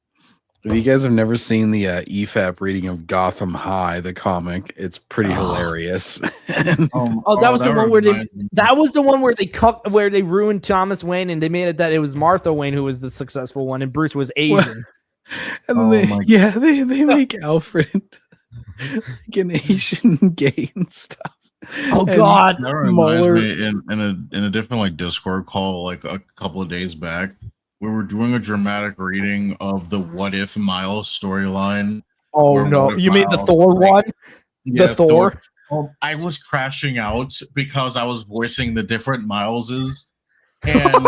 If you guys have never seen the EFAP reading of Gotham High, the comic, it's pretty hilarious. That was the one where they ruined Thomas Wayne and they made it that it was Martha Wayne who was the successful one and Bruce was Asian. And then they make Alfred like an Asian gay and stuff. Oh God! That reminds me in a different like Discord call like a couple of days back. We were doing a dramatic reading of the What If Miles storyline. Oh no, you mean the Thor one? Yeah, the Thor? I was crashing out because I was voicing the different Mileses, and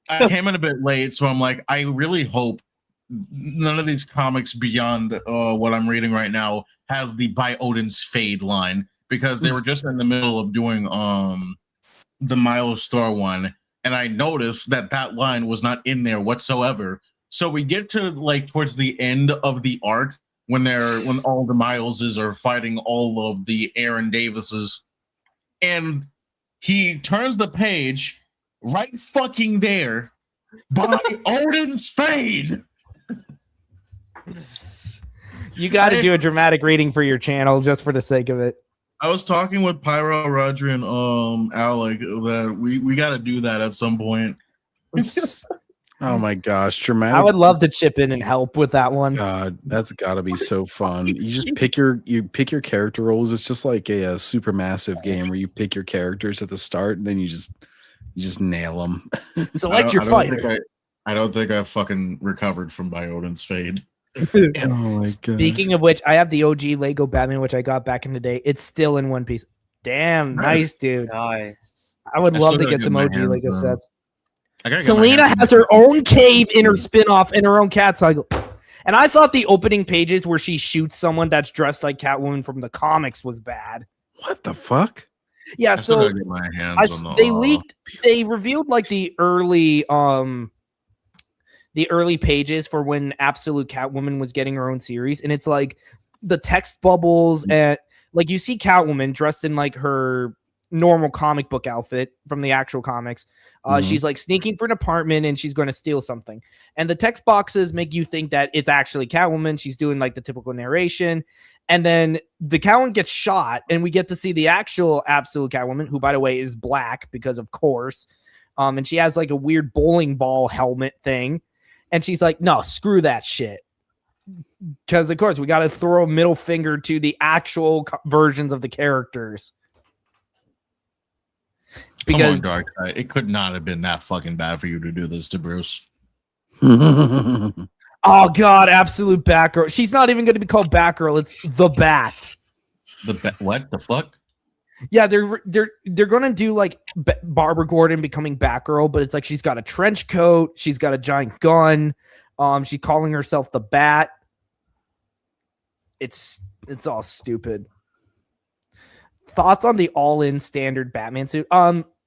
I came in a bit late, so I'm like, I really hope none of these comics beyond what I'm reading right now has the By Odin's Fade line, because they were just in the middle of doing the Miles Thor one. And I noticed that line was not in there whatsoever. So we get to like towards the end of the arc when all the Mileses are fighting all of the Aaron Davises, and he turns the page right fucking there. By Odin's Fade. You got to do a dramatic reading for your channel just for the sake of it. I was talking with Pyro, Roger, and Alec that we got to do that at some point. Oh my gosh, dramatic! I would love to chip in and help with that one. God, that's got to be so fun. You just pick your character roles. It's just like a Supermassive game where you pick your characters at the start and then you just nail them. Select your fighter. I don't think I fucking recovered from By Odin's Fade. Oh my God. Speaking of which, I have the OG Lego Batman, which I got back in the day. It's still in one piece. Damn, nice, dude. Nice. I would love to get some OG Lego sets. I Selena has her own cave in her spinoff in her own cat cycle. And I thought the opening pages where she shoots someone that's dressed like Catwoman from the comics was bad. What the fuck? Yeah, so they revealed like the early pages for when Absolute Catwoman was getting her own series, and it's like the text bubbles and like you see Catwoman dressed in like her normal comic book outfit from the actual comics. She's like sneaking for an apartment and she's going to steal something. And the text boxes make you think that it's actually Catwoman. She's doing like the typical narration. And then the Catwoman gets shot and we get to see the actual Absolute Catwoman, who by the way is black because of course. And she has like a weird bowling ball helmet thing. And she's like, no, screw that shit. Because of course we got to throw a middle finger to the actual versions of the characters. Because come on, Darkseid, it could not have been that fucking bad for you to do this to Bruce. Oh God, Absolute Batgirl. She's not even going to be called Batgirl. It's the Bat. What the fuck? Yeah, they're going to do like Barbara Gordon becoming Batgirl, but it's like she's got a trench coat, she's got a giant gun. She's calling herself the Bat. It's all stupid. Thoughts on the all-in standard Batman suit?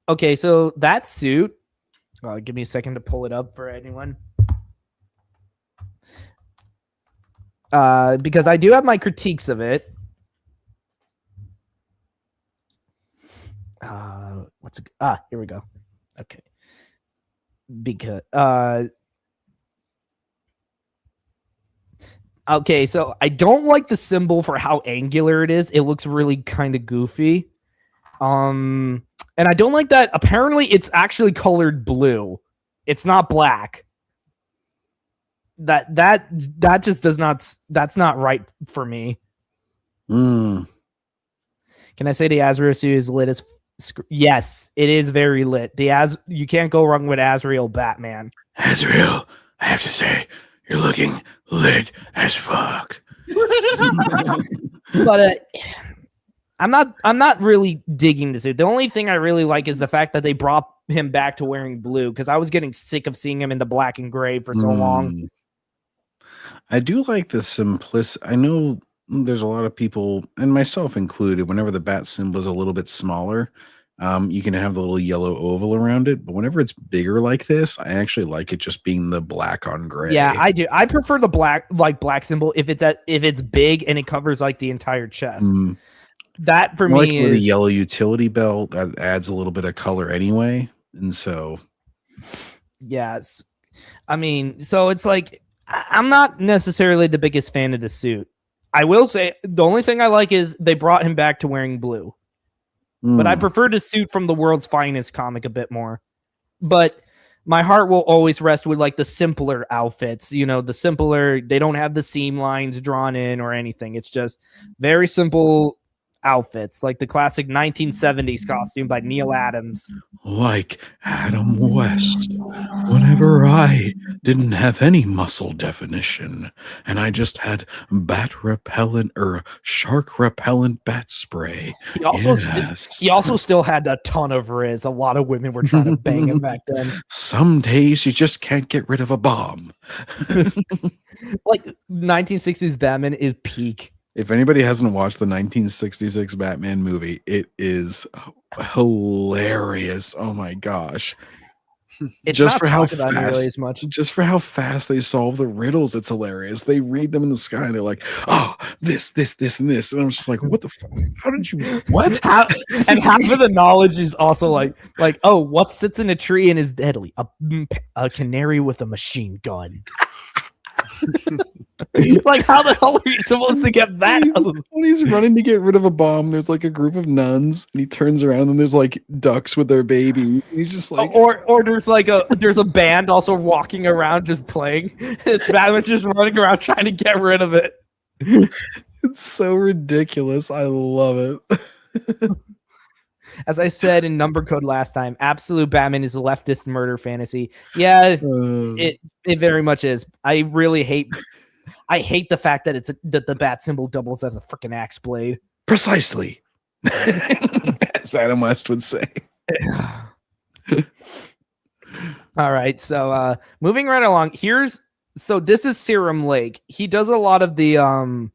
Okay, so that suit. Give me a second to pull it up for anyone. Because I do have my critiques of it. What here we go. Okay. Because okay, so I don't like the symbol for how angular it is. It looks really kind of goofy. And I don't like that apparently it's actually colored blue. It's not black. That just does not, that's not right for me. Can I say the Azrael suit is lit as yes, it is very lit. You can't go wrong with Azrael Batman. Azrael, I have to say, you're looking lit as fuck. But I'm not really digging the suit. The only thing I really like is the fact that they brought him back to wearing blue, because I was getting sick of seeing him in the black and gray for so long. I do like the simplicity. I know there's a lot of people, and myself included, whenever the bat symbol is a little bit smaller, you can have the little yellow oval around it. But whenever it's bigger like this, I actually like it just being the black on gray. Yeah, I do. I prefer the black symbol if it's big and it covers like the entire chest. That for me is the yellow utility belt that adds a little bit of color anyway, and so yes, I mean, so it's like I'm not necessarily the biggest fan of the suit. I will say the only thing I like is they brought him back to wearing blue. But I prefer the suit from the World's Finest comic a bit more. But my heart will always rest with like the simpler outfits. You know, the simpler, they don't have the seam lines drawn in or anything. It's just very simple outfits, like the classic 1970s costume by Neil Adams. Like Adam West, whenever I didn't have any muscle definition and I just had bat repellent or shark repellent bat spray. He also still had a ton of riz. A lot of women were trying to bang him back then. Some days you just can't get rid of a bomb. Like 1960s Batman is peak. If anybody hasn't watched the 1966 Batman movie, it is hilarious. Oh my gosh. It's just for how fast, really as much. Just for how fast they solve the riddles, it's hilarious. They read them in the sky and they're like, oh, this, and this. And I'm just like, what the fuck? How did you what? And half of the knowledge is also like, oh, what sits in a tree and is deadly? A canary with a machine gun. Like, how the hell are you supposed to get that? When he's running to get rid of a bomb, there's like a group of nuns, and he turns around and there's like ducks with their baby. He's just like, or there's like there's a band also walking around just playing. It's Batman just running around trying to get rid of it. It's so ridiculous. I love it. As I said in Number Code last time, Absolute Batman is a leftist murder fantasy. Yeah, it very much is. I hate the fact that that the bat symbol doubles as a freaking axe blade. Precisely. As Adam West would say. All right, so moving right along. This is Serum Lake. He does a lot of the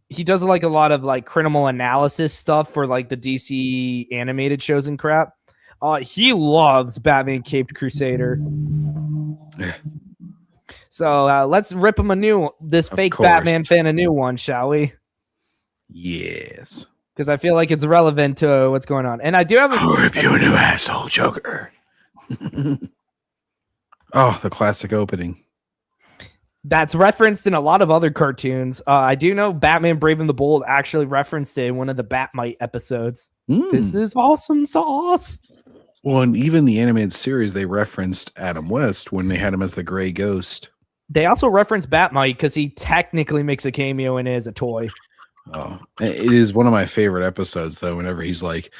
he does like a lot of like criminal analysis stuff for like the DC animated shows and crap. He loves Batman Caped Crusader. So let's rip him this fake Batman fan a new one, shall we? Yes. Because I feel like it's relevant to what's going on. And I do have I'll rip you a new asshole, Joker. Oh, the classic opening. That's referenced in a lot of other cartoons. I do know Batman Brave and the Bold actually referenced it in one of the Batmite episodes. This is awesome sauce. Well, and even the animated series, they referenced Adam West when they had him as the Gray Ghost. They also referenced Batmite because he technically makes a cameo in it as a toy. Oh, it is one of my favorite episodes, though, whenever he's like,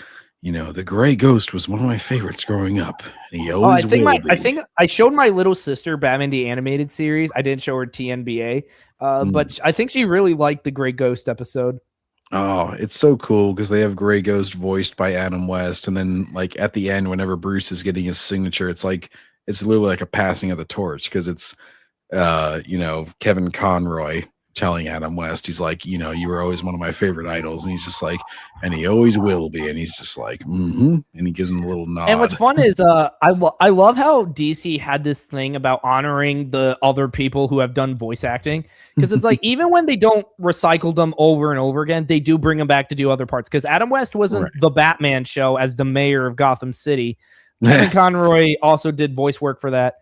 you know, the Gray Ghost was one of my favorites growing up. And he always I think I showed my little sister Batman the Animated Series. I didn't show her TNBA, but I think she really liked the Gray Ghost episode. Oh, it's so cool because they have Gray Ghost voiced by Adam West. And then, like, at the end, whenever Bruce is getting his signature, it's literally like a passing of the torch because it's, you know, Kevin Conroy telling Adam West, he's like, you know, you were always one of my favorite idols, and he's just like, and he always will be, and he's just like, and he gives him a little nod. And what's fun is I love how DC had this thing about honoring the other people who have done voice acting, because it's like even when they don't recycle them over and over again, they do bring them back to do other parts. Because Adam West wasn't the Batman show as the mayor of Gotham City. Kevin Conroy also did voice work for that.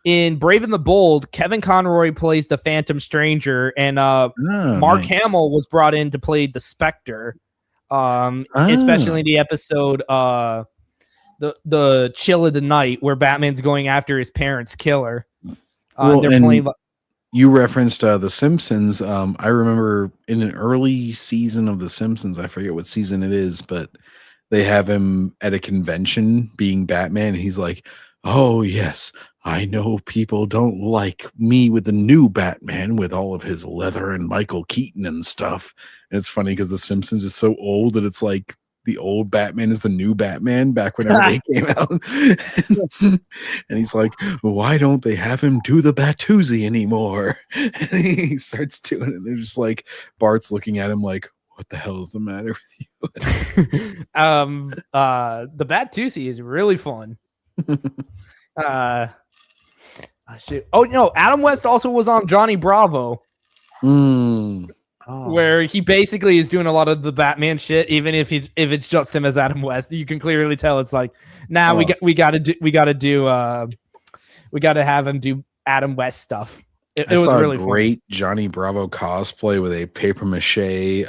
In Brave and the Bold, Kevin Conroy plays the Phantom Stranger, and Mark Hamill was brought in to play the Spectre, especially in the episode the Chill of the Night, where Batman's going after his parents' killer. You referenced The Simpsons. I remember in an early season of The Simpsons, I forget what season it is, but they have him at a convention being Batman, and he's like, oh, yes, I know people don't like me with the new Batman with all of his leather and Michael Keaton and stuff. And it's funny because The Simpsons is so old that it's like the old Batman is the new Batman back whenever they came out. And he's like, why don't they have him do the Batoozy anymore? And he starts doing it. They're just like, Bart's looking at him like, what the hell is the matter with you? The Batoozy is really fun. Oh no, Adam West also was on Johnny Bravo, where he basically is doing a lot of the Batman shit, even if it's just him as Adam West. You can clearly tell it's like, we got to have him do Adam West stuff. It was really great fun. Johnny Bravo cosplay with a paper mache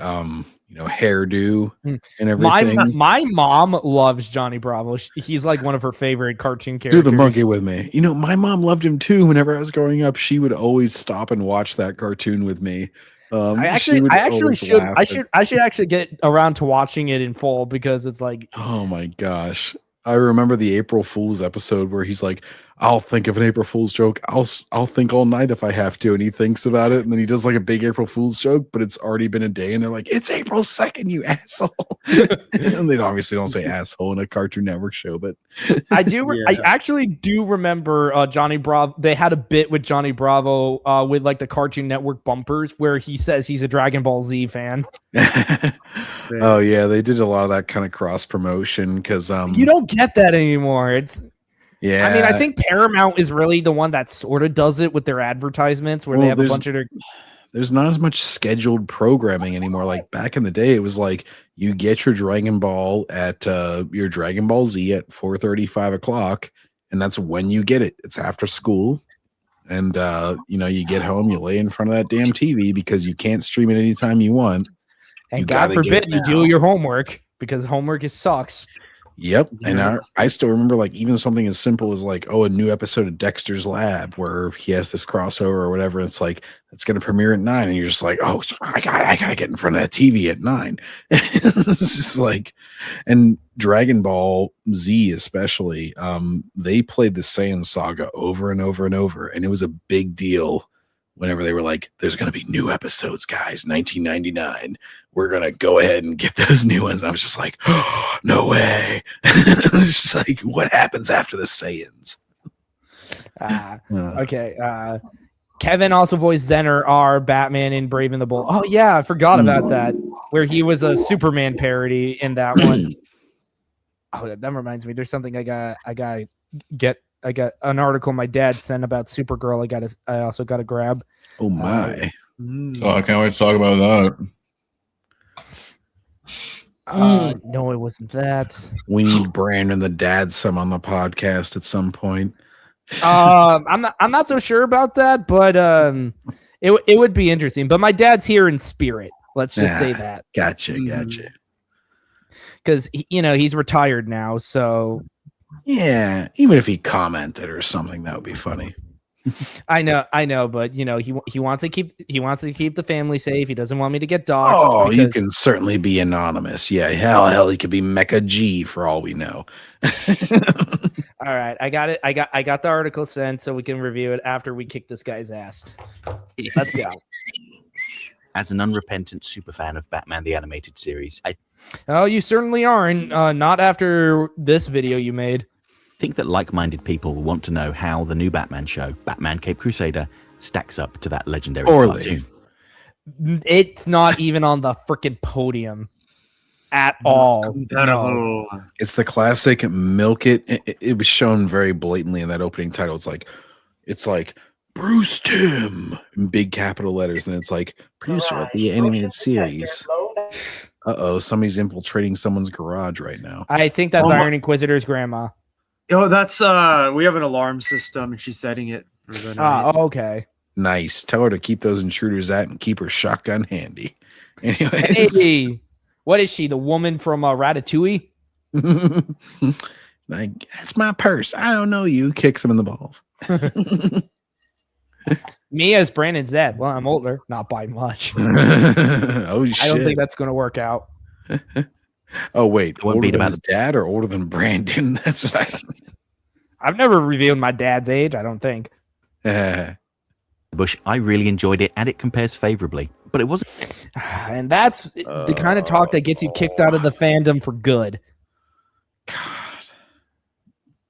hairdo and everything. My mom loves Johnny Bravo. He's like one of her favorite cartoon characters. Do the monkey with me. You know, my mom loved him too. Whenever I was growing up, she would always stop and watch that cartoon with me. I should actually get around to watching it in full, because it's like, oh my gosh. I remember the April Fool's episode where he's like, I'll think of an April Fool's joke. I'll think all night if I have to. And he thinks about it, and then he does like a big April Fool's joke, but it's already been a day, and they're like, it's April 2nd, you asshole. And they obviously don't say asshole in a Cartoon Network show, but I do. I actually do remember Johnny Bravo. They had a bit with Johnny Bravo with like the Cartoon Network bumpers where he says he's a Dragon Ball Z fan. Oh yeah, they did a lot of that kind of cross promotion, because you don't get that anymore. Yeah, I mean, I think Paramount is really the one that sort of does it with their advertisements, where they have a bunch of their. There's not as much scheduled programming anymore. Like back in the day, it was like you get your Dragon Ball at your Dragon Ball Z at 4:30, 5 o'clock, and that's when you get it. It's after school, and you get home, you lay in front of that damn TV because you can't stream it anytime you want. And God forbid you do your homework, because homework sucks. Yep. And I still remember, like, even something as simple as like, a new episode of Dexter's Lab where he has this crossover or whatever. It's like, it's going to premiere at 9. And you're just like, oh, I gotta get in front of that TV at 9. This is like, and Dragon Ball Z, especially, they played the Saiyan saga over and over and over. And it was a big deal whenever they were like, there's going to be new episodes, guys, 1999. We're going to go ahead and get those new ones. I was just like, oh, no way. It was just like, what happens after the Saiyans? Okay. Kevin also voiced Zener R. Batman in Brave and the Bold. Oh, yeah. I forgot about that, where he was a Superman parody in that one. Oh, that reminds me. There's something I got an article my dad sent about Supergirl. I also got to grab. Oh my! Oh, I can't wait to talk about that. No, it wasn't that. We need Brandon the dad some on the podcast at some point. I'm not so sure about that, but it would be interesting. But my dad's here in spirit. Let's just say that. Gotcha. Because he's retired now, so. Yeah, even if he commented or something, that would be funny. I know, but he wants to keep the family safe. He doesn't want me to get doxxed. Oh, you can certainly be anonymous. Yeah, hell, he could be Mecha G for all we know. All right, I got it. I got the article sent, so we can review it after we kick this guy's ass. Let's go. As an unrepentant superfan of Batman the Animated Series, you certainly aren't. Not after this video you made. I think that like-minded people will want to know how the new Batman show, Batman Cape Crusader, stacks up to that legendary Poorly. cartoon. It's not even on the freaking podium at all. No. It's the classic milk it. It was shown very blatantly in that opening title. It's like Bruce Timm in big capital letters, and it's like producer of the animated series. Somebody's infiltrating someone's garage right now. I think that's Iron Inquisitor's grandma. Oh, that's we have an alarm system, and she's setting it for the night. Okay. Nice. Tell her to keep those intruders out and keep her shotgun handy. Anyways. Hey, what is she? The woman from Ratatouille? Like, that's my purse. I don't know you. Kicks him in the balls. Me as Brandon's dad. Well, I'm older, not by much. Oh shit! I don't think that's going to work out. Oh wait, older than his dad or older than Brandon? That's right. I've never revealed my dad's age. I don't think. Bush, I really enjoyed it, and it compares favorably, but it wasn't. And that's the kind of talk that gets you kicked out of the fandom for good.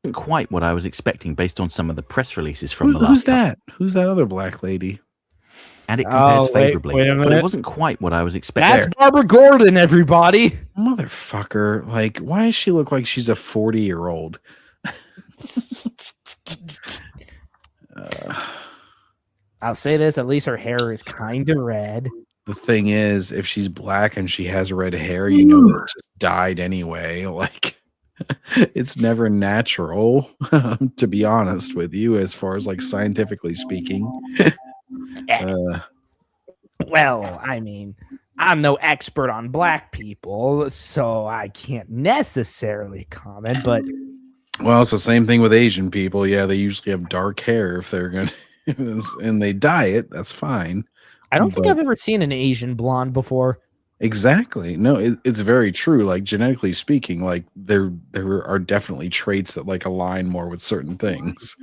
Wasn't quite what I was expecting based on some of the press releases from the last. Who's that? Who's that other black lady? And it compares favorably, but it wasn't quite what I was expecting. That's Barbara Gordon, everybody. Motherfucker! Like, why does she look like she's a 40-year-old? I'll say this: at least her hair is kind of red. The thing is, if she's black and she has red hair, you know it's just dyed anyway. Like, it's never natural, to be honest with you, as far as like scientifically speaking. Well, I mean, I'm no expert on black people, so I can't necessarily comment, but well, it's the same thing with Asian people. Yeah, they usually have dark hair if they're gonna and they dye it, that's fine. I don't think I've ever seen an Asian blonde before. Exactly. No, it's very true. Like, genetically speaking, like there are definitely traits that like align more with certain things.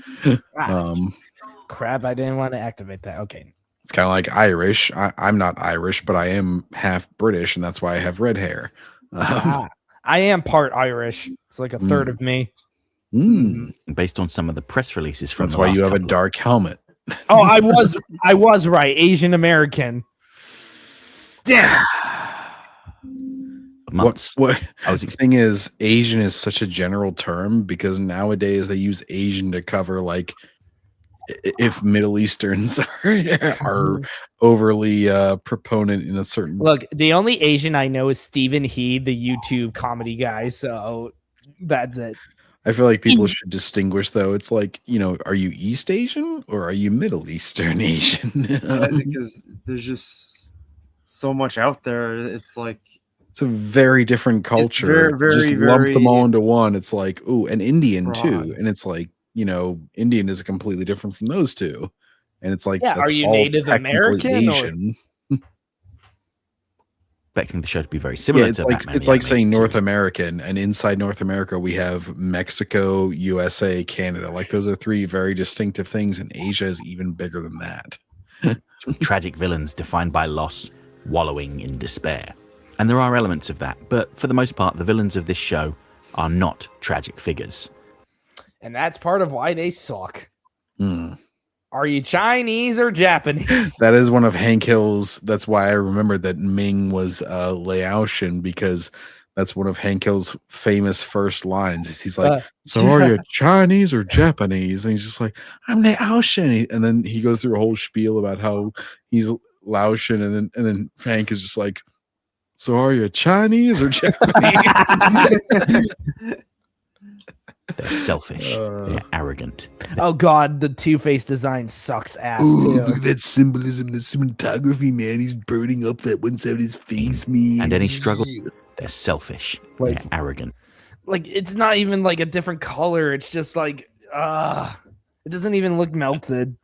Crap, I didn't want to activate that. Okay. It's kind of like Irish. I'm not Irish, but I am half British, and that's why I have red hair. I am part Irish. It's like a third of me. Based on some of the press releases from that's why you have a dark helmet. Oh, I was right. Asian American. Damn. Months. What the thing is, Asian is such a general term because nowadays they use Asian to cover like if Middle Easterns are overly proponent in a certain. Look, the only Asian I know is Stephen He, the YouTube comedy guy. So that's it. I feel like people should distinguish, though. It's like, you know, are you East Asian or are you Middle Eastern Asian? Because there's just so much out there. It's like it's a very different culture. Just lump them all into one. It's like, ooh, an Indian too, and it's like, you know, Indian is completely different from those two, and it's like, yeah, that's are you all Native American? Asian? Expecting the show to be very similar to Batman. It's like saying North American, and inside North America we have Mexico, USA, Canada. Like those are three very distinctive things, and Asia is even bigger than that. Tragic villains defined by loss, wallowing in despair. And there are elements of that, but for the most part, the villains of this show are not tragic figures. And that's part of why they suck. Are you Chinese or Japanese? That is one of Hank Hill's. That's why I remembered that Ming was Laotian, because that's one of Hank Hill's famous first lines. He's like, so are you Chinese or Japanese? And he's just like, I'm Laotian. And then he goes through a whole spiel about how he's Laotian. And then Hank is just like, so are you Chinese or Japanese? They're selfish. They're arrogant. Oh God, the Two-Face design sucks ass too. That symbolism, the cinematography, man. He's burning up that one side of his face, man. And any struggle, they're selfish. They're arrogant. Like, it's not even like a different color. It's just like, it doesn't even look melted.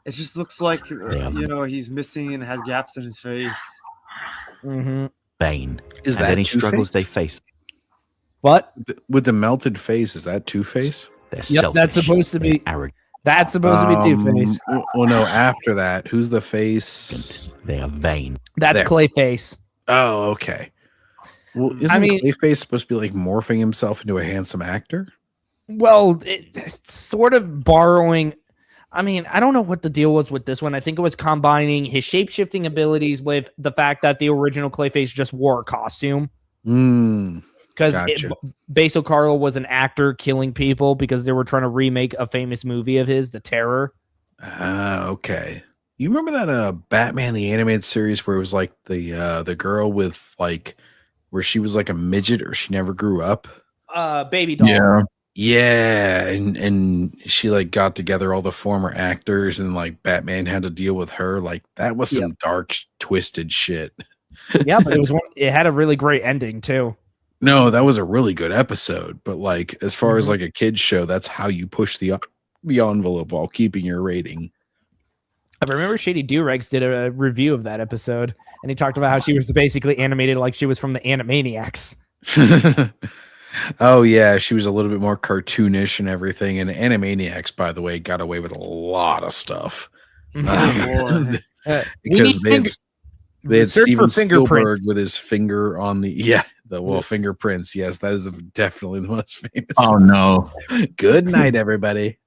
It just looks like, you know, he's missing and has gaps in his face. Bane. Is and that any Two-Face? struggles they face? What? With the melted face, is that Two-Face? They're selfish. That's supposed to be arrogant. That's supposed to be Two-Face. Well, no, after that, who's the face? They are vain. That's Clayface. Oh, okay. Well, isn't Clayface supposed to be like morphing himself into a handsome actor? Well, it's sort of borrowing. I mean, I don't know what the deal was with this one. I think it was combining his shape-shifting abilities with the fact that the original Clayface just wore a costume. Because Gotcha. Basil Carlo was an actor killing people because they were trying to remake a famous movie of his, The Terror. Okay. You remember that Batman the Animated Series where it was like the girl with like where she was like a midget or she never grew up? Baby doll. Yeah, and she like got together all the former actors and like Batman had to deal with her. Like that was some dark, twisted shit. Yeah, but it had a really great ending too. No, that was a really good episode. But like as far as like a kid's show, that's how you push the envelope while keeping your rating. I remember Shady Durex did a review of that episode, and he talked about how she was basically animated like she was from the Animaniacs. Oh yeah, she was a little bit more cartoonish and everything. And Animaniacs, by the way, got away with a lot of stuff because they had Steven Spielberg with his finger on the fingerprints. Yes, that is definitely the most famous. Oh no! Good night, everybody.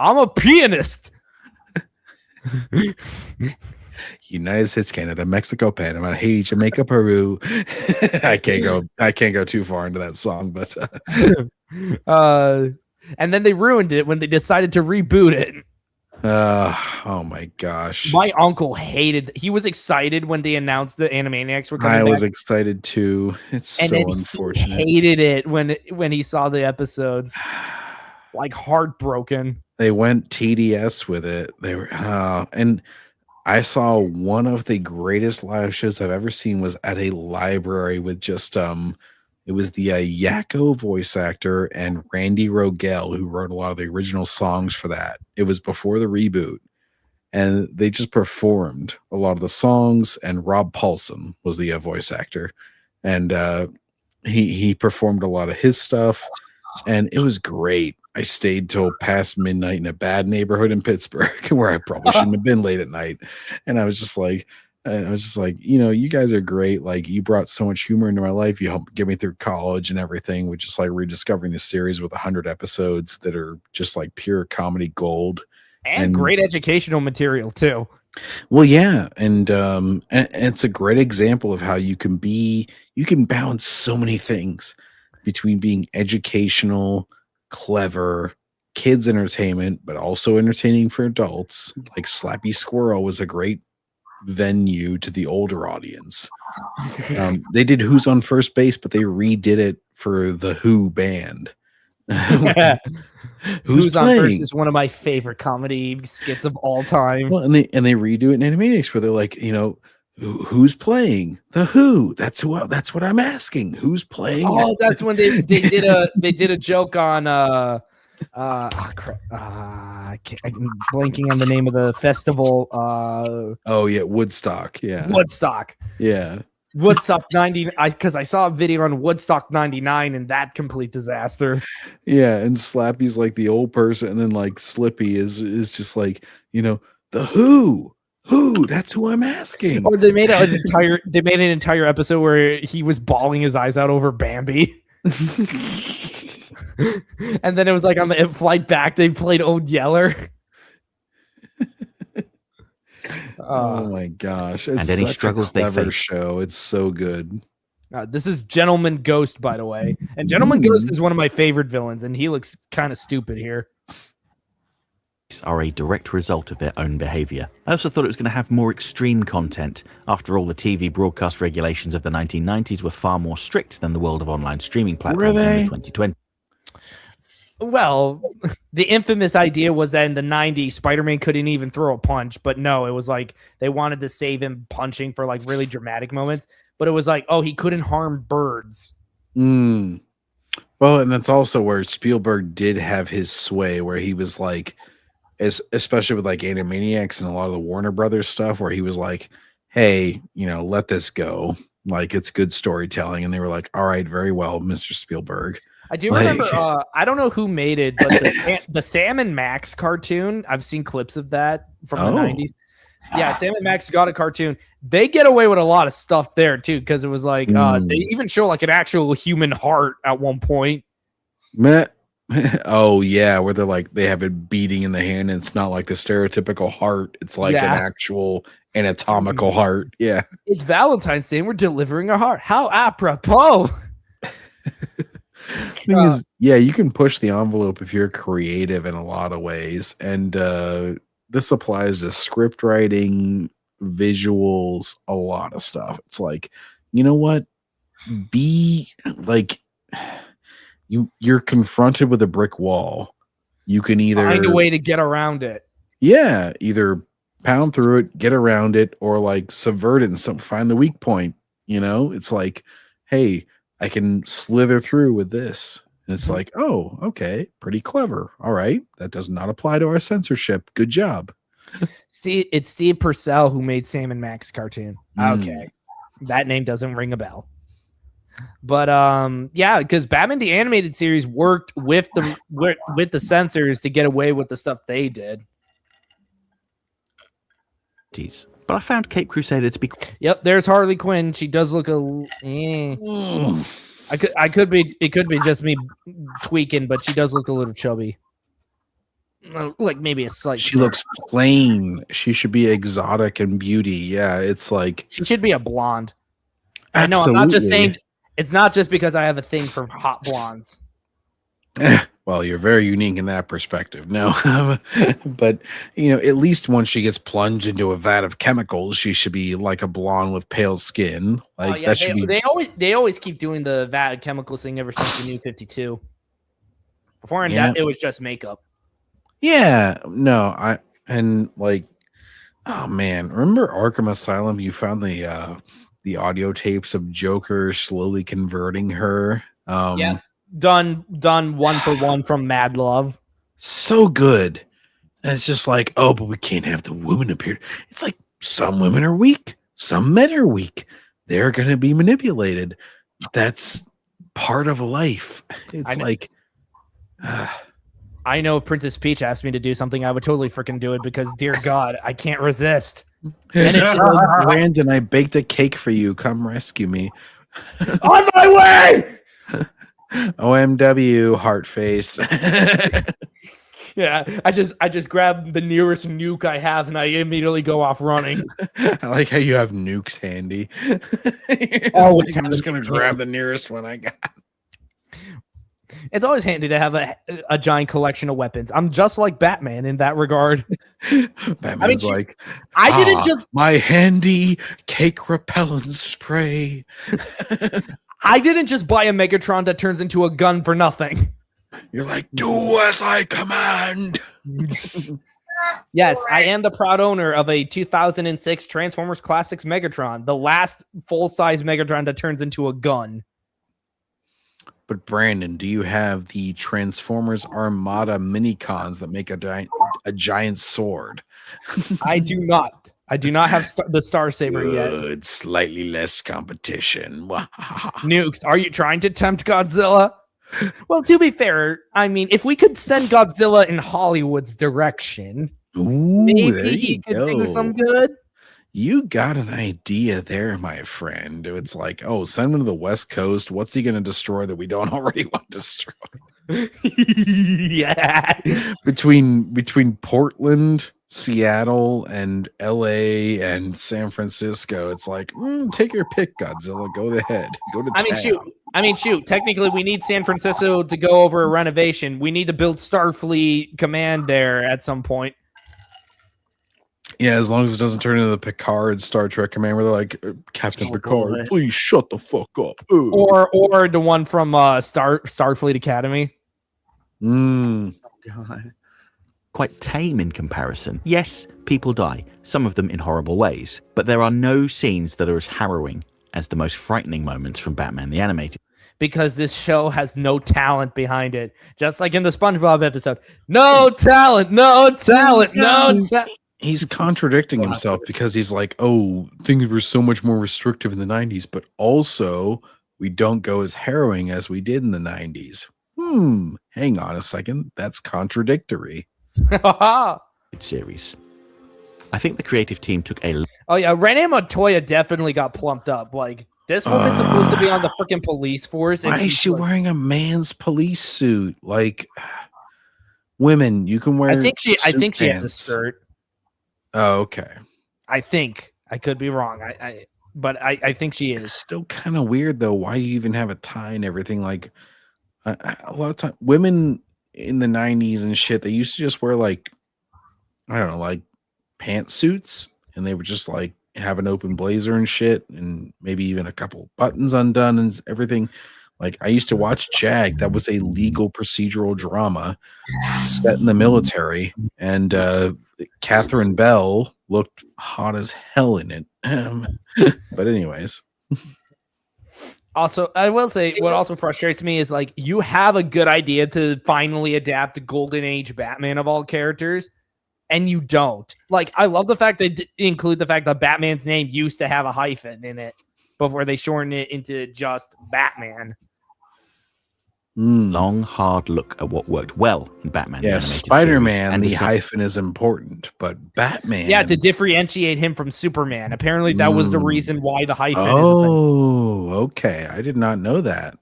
I'm a pianist. United States, Canada, Mexico, Panama, Haiti, Jamaica, Peru. I can't go too far into that song, but and then they ruined it when they decided to reboot it. Oh my gosh. My uncle he was excited when they announced the Animaniacs were coming back. I was excited too. It's so unfortunate. He hated it when he saw the episodes. Like heartbroken. They went TDS with it. They were and I saw one of the greatest live shows I've ever seen was at a library with just it was the Yakko voice actor and Randy Rogel who wrote a lot of the original songs for that. It was before the reboot, and they just performed a lot of the songs. And Rob Paulson was the voice actor, and he performed a lot of his stuff, and it was great. I stayed till past midnight in a bad neighborhood in Pittsburgh where I probably shouldn't have been late at night. And I was just like, you guys are great. Like you brought so much humor into my life. You helped get me through college and everything, with just like rediscovering this series with 100 episodes that are just like pure comedy gold and great educational material too. Well, yeah. And it's a great example of how you can balance so many things between being educational, clever, kids entertainment, but also entertaining for adults. Like Slappy Squirrel was a great venue to the older audience. They did Who's on First Base, but they redid it for the Who band. Who's on First is one of my favorite comedy skits of all time. Well, and they redo it in Animaniacs where they're like, who's playing the Who? That's what I'm asking. Who's playing? Oh, that's when they did a joke on I'm blanking on the name of the festival. Oh yeah, Woodstock. Yeah, Woodstock. Yeah, Woodstock 90. Because I saw a video on Woodstock 99 and that complete disaster. Yeah, and Slappy's like the old person, and then like Slippy is just like the Who. Who? That's who I'm asking. Oh, they made an entire episode where he was bawling his eyes out over Bambi. And then it was like on the flight back, they played Old Yeller. Oh my gosh! It's and any struggles they face. Show. It's so good. This is Gentleman Ghost, by the way, and Gentleman Ghost is one of my favorite villains, and he looks kind of stupid here. Are a direct result of their own behavior. I also thought it was going to have more extreme content. After all, the TV broadcast regulations of the 1990s were far more strict than the world of online streaming platforms in the 2020s. Well, the infamous idea was that in the 90s, Spider-Man couldn't even throw a punch, but no, it was like they wanted to save him punching for like really dramatic moments, but it was like, oh, he couldn't harm birds. Well, and that's also where Spielberg did have his sway, where he was like, especially with like Animaniacs and a lot of the Warner Brothers stuff, where he was like, hey, let this go. Like, it's good storytelling. And they were like, all right, very well, Mr. Spielberg. I do remember, I don't know who made it, but the Sam and Max cartoon, I've seen clips of that from the 90s. Yeah, Sam and Max got a cartoon. They get away with a lot of stuff there, too, because it was like, they even show like an actual human heart at one point. Oh yeah, where they're like they have it beating in the hand, and it's not like the stereotypical heart. It's like an actual anatomical heart. Yeah. It's Valentine's Day and we're delivering a heart. How apropos. Thing is, yeah, you can push the envelope if you're creative in a lot of ways. And this applies to script writing, visuals, a lot of stuff. It's like, you know what? Be like you're confronted with a brick wall. You can either find a way to get around it. Yeah, either pound through it, get around it, or like subvert it and find the weak point. You know, it's like, hey, I can slither through with this. And it's like, oh, okay, pretty clever. All right. That does not apply to our censorship. Good job. It's Steve Purcell who made Sam and Max cartoon. Okay. That name doesn't ring a bell. But yeah, because Batman the Animated Series worked with the censors to get away with the stuff they did. But I found Cape Crusader to be. Yep, there's Harley Quinn. She does look it could be just me tweaking, but she does look a little chubby. Like maybe a slight. She looks plain. She should be exotic and beauty. Yeah, it's like she should be a blonde. I Absolutely. know. I'm not just saying. It's not just because I have a thing for hot blondes. Well, you're very unique in that perspective. No, but you know, at least once she gets plunged into a vat of chemicals, she should be like a blonde with pale skin. Like that should be. They always keep doing the vat of chemicals thing ever since the New 52. Before that, it was just makeup. Yeah, no, oh man, remember Arkham Asylum? You found the audio tapes of Joker slowly converting her. Yeah. Done 1-for-1 from Mad Love. So good. And it's just like, oh, but we can't have the woman appear. It's like some women are weak, some men are weak. They're gonna be manipulated. That's part of life. It's I know if Princess Peach asked me to do something, I would totally freaking do it because, dear God, I can't resist. And it's just like, Brandon, I baked a cake for you. Come rescue me. On my way! OMW, heart face. Yeah, I just grab the nearest nuke I have and I immediately go off running. I like how you have nukes handy. Oh, I'm just gonna grab the nearest one I got. It's always handy to have a giant collection of weapons. I'm just like Batman in that regard. Batman's I didn't just my handy cake repellent spray. I didn't just buy a Megatron that turns into a gun for nothing. You're like, do as I command. Yes, I am the proud owner of a 2006 Transformers Classics Megatron, the last full-size Megatron that turns into a gun. But Brandon, do you have the Transformers Armada minicons that make a giant sword? I do not. I do not have the Star Saber yet. It's slightly less competition. Nukes, are you trying to tempt Godzilla? Well, to be fair, I mean, if we could send Godzilla in Hollywood's direction, maybe he could do some good. You got an idea there, my friend. It's like, oh, send him to the West Coast. What's he going to destroy that we don't already want destroyed? Yeah. Between Portland, Seattle, and LA and San Francisco, it's like, take your pick, Godzilla. Go ahead. Go to town. Shoot. Technically, we need San Francisco to go over a renovation. We need to build Starfleet Command there at some point. Yeah, as long as it doesn't turn into the Picard Star Trek Command where they're like, Captain Picard, please shut the fuck up. Ooh. Or the one from Starfleet Academy. Oh, God. Quite tame in comparison. Yes, people die, some of them in horrible ways, but there are no scenes that are as harrowing as the most frightening moments from Batman the Animated. Because this show has no talent behind it. Just like in the SpongeBob episode. No talent. He's contradicting himself because he's like, oh, things were so much more restrictive in the 90s, but also we don't go as harrowing as we did in the 90s. Hang on a second. That's contradictory. Series. I think the creative team took a... Oh, yeah. Rene Montoya definitely got plumped up. Like, This woman's supposed to be on the freaking police force. And why is she wearing a man's police suit? Like, women, you can wear. I think she has a pants. skirt. Oh, okay. I think I could be wrong. But I think she is. It's still kind of weird though. Why you even have a tie and everything? Like, a lot of time, women in the 90s and shit, they used to just wear like, I don't know, like pantsuits, and they would just like have an open blazer and shit, and maybe even a couple buttons undone and everything. Like, I used to watch Jag. That was a legal procedural drama set in the military, and Catherine Bell looked hot as hell in it. But anyways. Also, I will say what also frustrates me is like you have a good idea to finally adapt the Golden Age Batman of all characters, and you don't. Like, I love the fact they include the fact that Batman's name used to have a hyphen in it before they shortened it into just Batman. Long, hard look at what worked well in Batman. Yeah, Spider-Man, the hyphen is important, but Batman... Yeah, to differentiate him from Superman. Apparently, that was the reason why the hyphen is a thing. Oh, okay. I did not know that.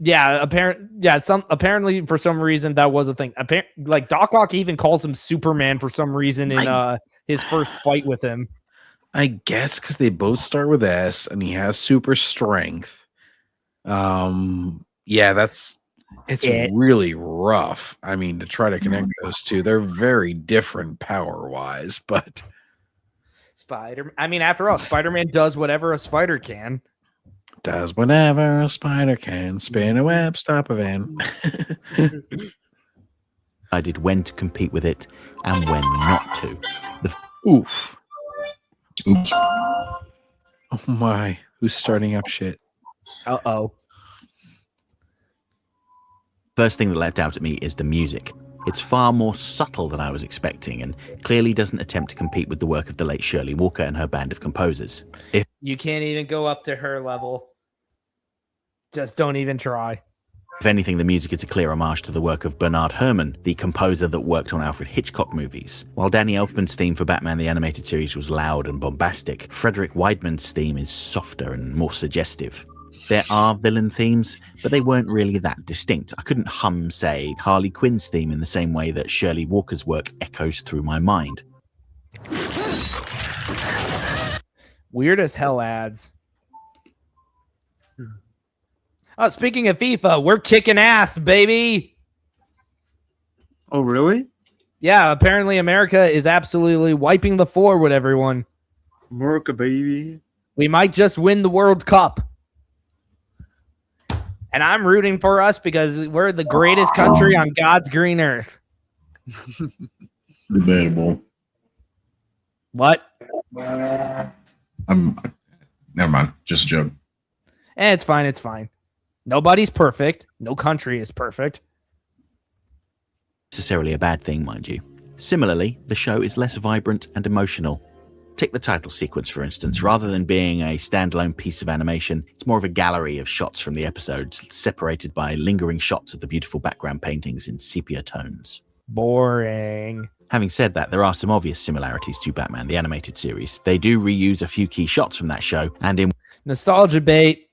Yeah, apparently for some reason that was a thing. Like Doc Ock even calls him Superman for some reason in his first fight with him. I guess because they both start with S, and he has super strength. Yeah, it's really rough. I mean, to try to connect those two, they're very different power-wise, but after all, Spider-Man does whatever a spider can. Does whatever a spider can. Spin a web, stop a van. I did when to compete with it and when not to. Oof. Oops. Oh my. Who's starting up shit? Uh-oh. First thing that leapt out at me is the music. It's far more subtle than I was expecting, and clearly doesn't attempt to compete with the work of the late Shirley Walker and her band of composers. You can't even go up to her level. Just don't even try. If anything, the music is a clear homage to the work of Bernard Herrmann, the composer that worked on Alfred Hitchcock movies. While Danny Elfman's theme for Batman the Animated Series was loud and bombastic, Frederick Weidman's theme is softer and more suggestive. There are villain themes, but they weren't really that distinct. I couldn't hum, say, Harley Quinn's theme in the same way that Shirley Walker's work echoes through my mind. Weird as hell ads. Oh, speaking of FIFA, we're kicking ass, baby. Oh, really? Yeah, apparently America is absolutely wiping the floor with everyone. America, baby. We might just win the World Cup. And I'm rooting for us because we're the greatest country on God's green earth. Debatable. What? Never mind. Just a joke. It's fine. It's fine. Nobody's perfect. No country is perfect. Necessarily a bad thing, mind you. Similarly, the show is less vibrant and emotional. Take the title sequence, for instance. Rather than being a standalone piece of animation, it's more of a gallery of shots from the episodes, separated by lingering shots of the beautiful background paintings in sepia tones. Boring. Having said that, there are some obvious similarities to Batman the Animated Series. They do reuse a few key shots from that show, and in nostalgia bait.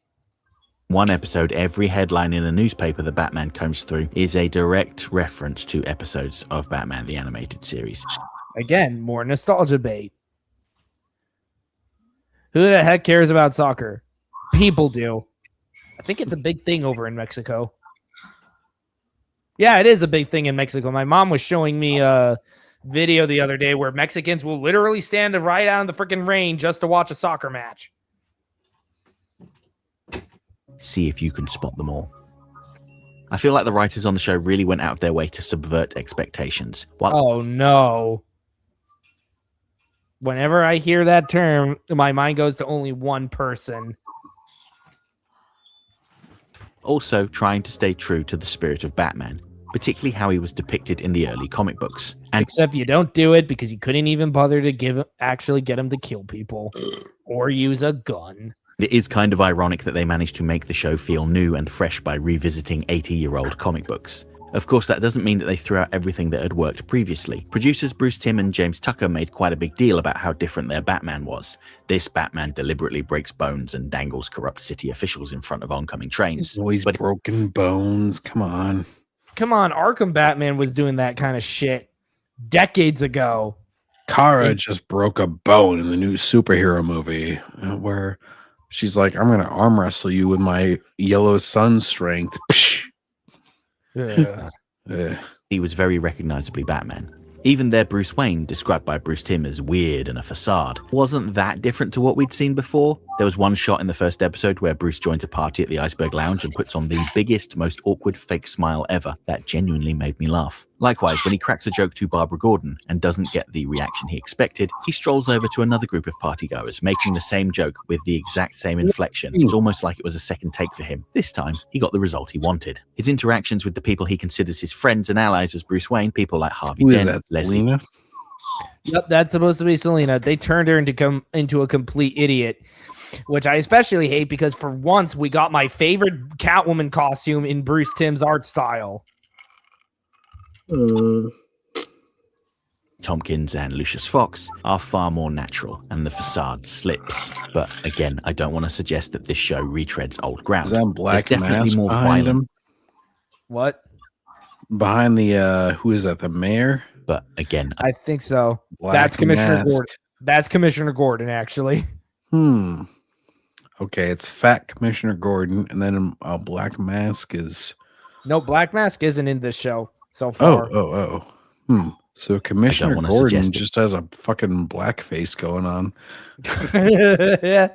One episode, every headline in a newspaper that Batman combs through is a direct reference to episodes of Batman the Animated Series. Again, more nostalgia bait. Who the heck cares about soccer? People do. I think it's a big thing over in Mexico. Yeah, it is a big thing in Mexico. My mom was showing me a video the other day where Mexicans will literally stand right out in the freaking rain just to watch a soccer match. See if you can spot them all. I feel like the writers on the show really went out of their way to subvert expectations. Oh, no. Whenever I hear that term, my mind goes to only one person. Also trying to stay true to the spirit of Batman, particularly how he was depicted in the early comic books. Except you don't do it because you couldn't even bother to actually get him to kill people or use a gun. It is kind of ironic that they managed to make the show feel new and fresh by revisiting 80-year-old comic books. Of course, that doesn't mean that they threw out everything that had worked previously. Producers Bruce Timm and James Tucker made quite a big deal about how different their Batman was. This Batman deliberately breaks bones and dangles corrupt city officials in front of oncoming trains. He's always broken bones. Come on. Come on, Arkham Batman was doing that kind of shit decades ago. Kara just broke a bone in the new superhero movie where she's like, I'm going to arm wrestle you with my yellow sun strength. He was very recognizably Batman. Even their Bruce Wayne, described by Bruce Timm as weird and a facade, wasn't that different to what we'd seen before. There was one shot in the first episode where Bruce joins a party at the Iceberg Lounge and puts on the biggest, most awkward fake smile ever. That genuinely made me laugh. Likewise, when he cracks a joke to Barbara Gordon and doesn't get the reaction he expected, he strolls over to another group of partygoers, making the same joke with the exact same inflection. It's almost like it was a second take for him. This time, he got the result he wanted. His interactions with the people he considers his friends and allies as Bruce Wayne, people like Harvey Dent, Leslie. Selena? Yep, that's supposed to be Selena. They turned her into a complete idiot, which I especially hate because for once we got my favorite Catwoman costume in Bruce Timm's art style. Tompkins and Lucius Fox are far more natural, and the facade slips. But again, I don't want to suggest that this show retreads old ground. Is that Black There's definitely Mask more behind violent. him? What? Behind the who is that? The mayor? But again, I think so. Black That's Commissioner Mask. Gordon. That's Commissioner Gordon, actually. Okay, it's Fat Commissioner Gordon, and then Black Mask is. No, Black Mask isn't in this show so far. So Commissioner wanna Gordon suggest it. just has a fucking blackface going on. Yeah.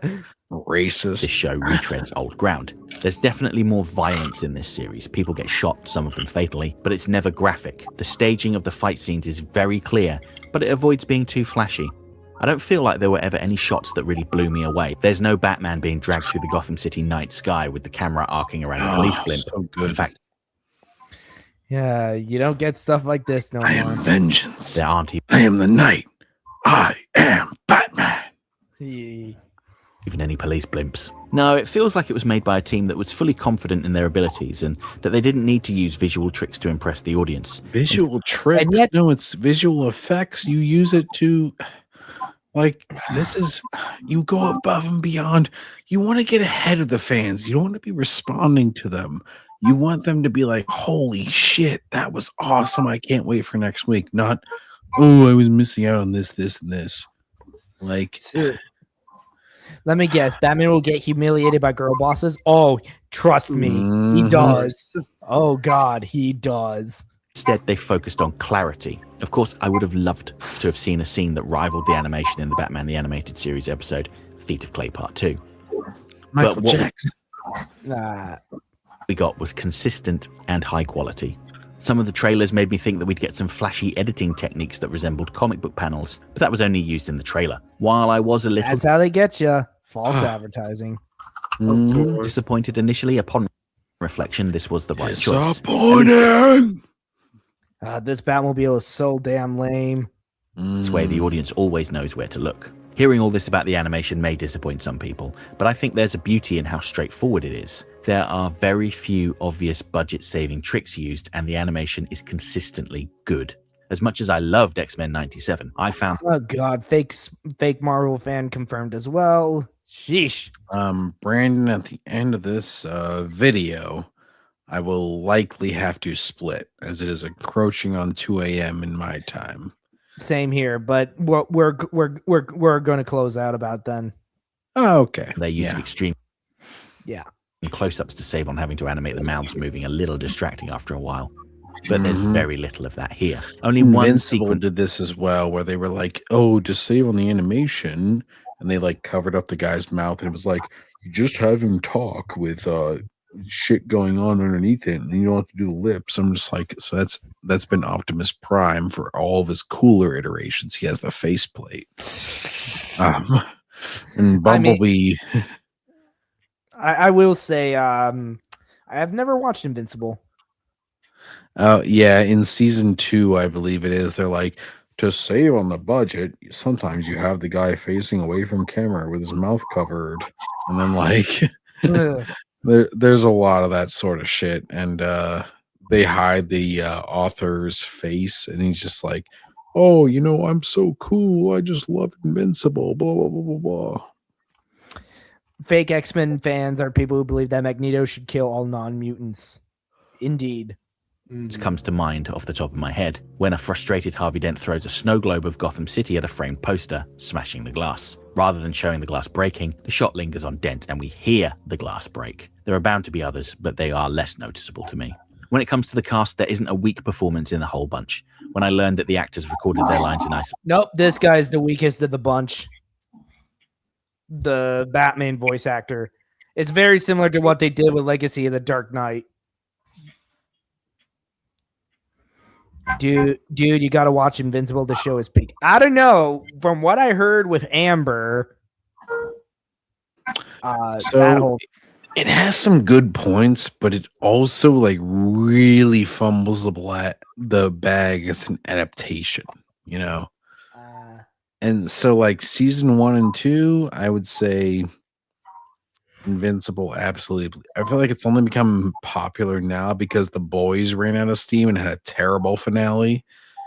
Racist. This show retreads old ground. There's definitely more violence in this series. People get shot, some of them fatally, but it's never graphic. The staging of the fight scenes is very clear, but it avoids being too flashy. I don't feel like there were ever any shots that really blew me away. There's no Batman being dragged through the Gotham City night sky with the camera arcing around a police blimp. So good. In fact, Yeah, you don't get stuff like this no I more. am vengeance. there aren't I am the knight. I am Batman. even any police blimps. No, it feels like it was made by a team that was fully confident in their abilities and that they didn't need to use visual tricks to impress the audience. Visual tricks? No, it's visual effects. You use it to, like, this is, you go above and beyond. You want to get ahead of the fans. You don't want to be responding to them. You want them to be like, holy shit, that was awesome. I can't wait for next week. Not, oh, I was missing out on this, this, and this. Like, let me guess. Batman will get humiliated by girl bosses. Oh, trust me, he does. Oh God, he does. Instead, they focused on clarity. Of course, I would have loved to have seen a scene that rivaled the animation in the Batman the Animated Series episode, Feet of Clay Part 2. Michael but what Jackson. we got was consistent and high quality. Some of the trailers made me think that we'd get some flashy editing techniques that resembled comic book panels, but that was only used in the trailer. While I was a little That's how they get you. False advertising. disappointed initially, upon reflection, this was the right choice. Disappointing. This Batmobile is so damn lame. This way, the audience always knows where to look. Hearing all this about the animation may disappoint some people, but I think there's a beauty in how straightforward it is. There are very few obvious budget-saving tricks used, and the animation is consistently good. As much as I loved X-Men 97, I found... Oh God, fake Marvel fan confirmed as well. Sheesh. Brandon, at the end of this video, I will likely have to split, as it is encroaching on 2 a.m. in my time. Same here, but we're going to close out about then. Oh, okay. They use extreme close-ups to save on having to animate the mouths moving, a little distracting after a while. But there's very little of that here. Only one Invincible sequence did this as well, where they were like, oh, just save on the animation, and they like covered up the guy's mouth, and it was like, you just have him talk with shit going on underneath it, and you don't have to do the lips. I'm just like, so that's been Optimus Prime for all of his cooler iterations. He has the faceplate. And Bumblebee. I will say, I have never watched Invincible. Yeah, in season 2, I believe it is. They're like, to save on the budget, sometimes you have the guy facing away from camera with his mouth covered, and then like there's a lot of that sort of shit, and they hide the author's face, and he's just like, "Oh, I'm so cool. I just love Invincible." Blah blah blah blah blah. Fake X-Men fans are people who believe that Magneto should kill all non-mutants. Indeed. It comes to mind off the top of my head when a frustrated Harvey Dent throws a snow globe of Gotham City at a framed poster, smashing the glass. Rather than showing the glass breaking, the shot lingers on Dent and we hear the glass break. There are bound to be others, but they are less noticeable to me. When it comes to the cast, there isn't a weak performance in the whole bunch. When I learned that the actors recorded their lines in isolation. Nope, this guy's the weakest of the bunch. The Batman voice actor. It's very similar to what they did with Legacy of the Dark Knight. Dude, you got to watch Invincible to show his peak. I don't know. From what I heard with Amber, it has some good points, but it also really fumbles the bag as an adaptation, and so season 1 and 2, I would say Invincible, absolutely. I feel like it's only become popular now because The Boys ran out of steam and had a terrible finale.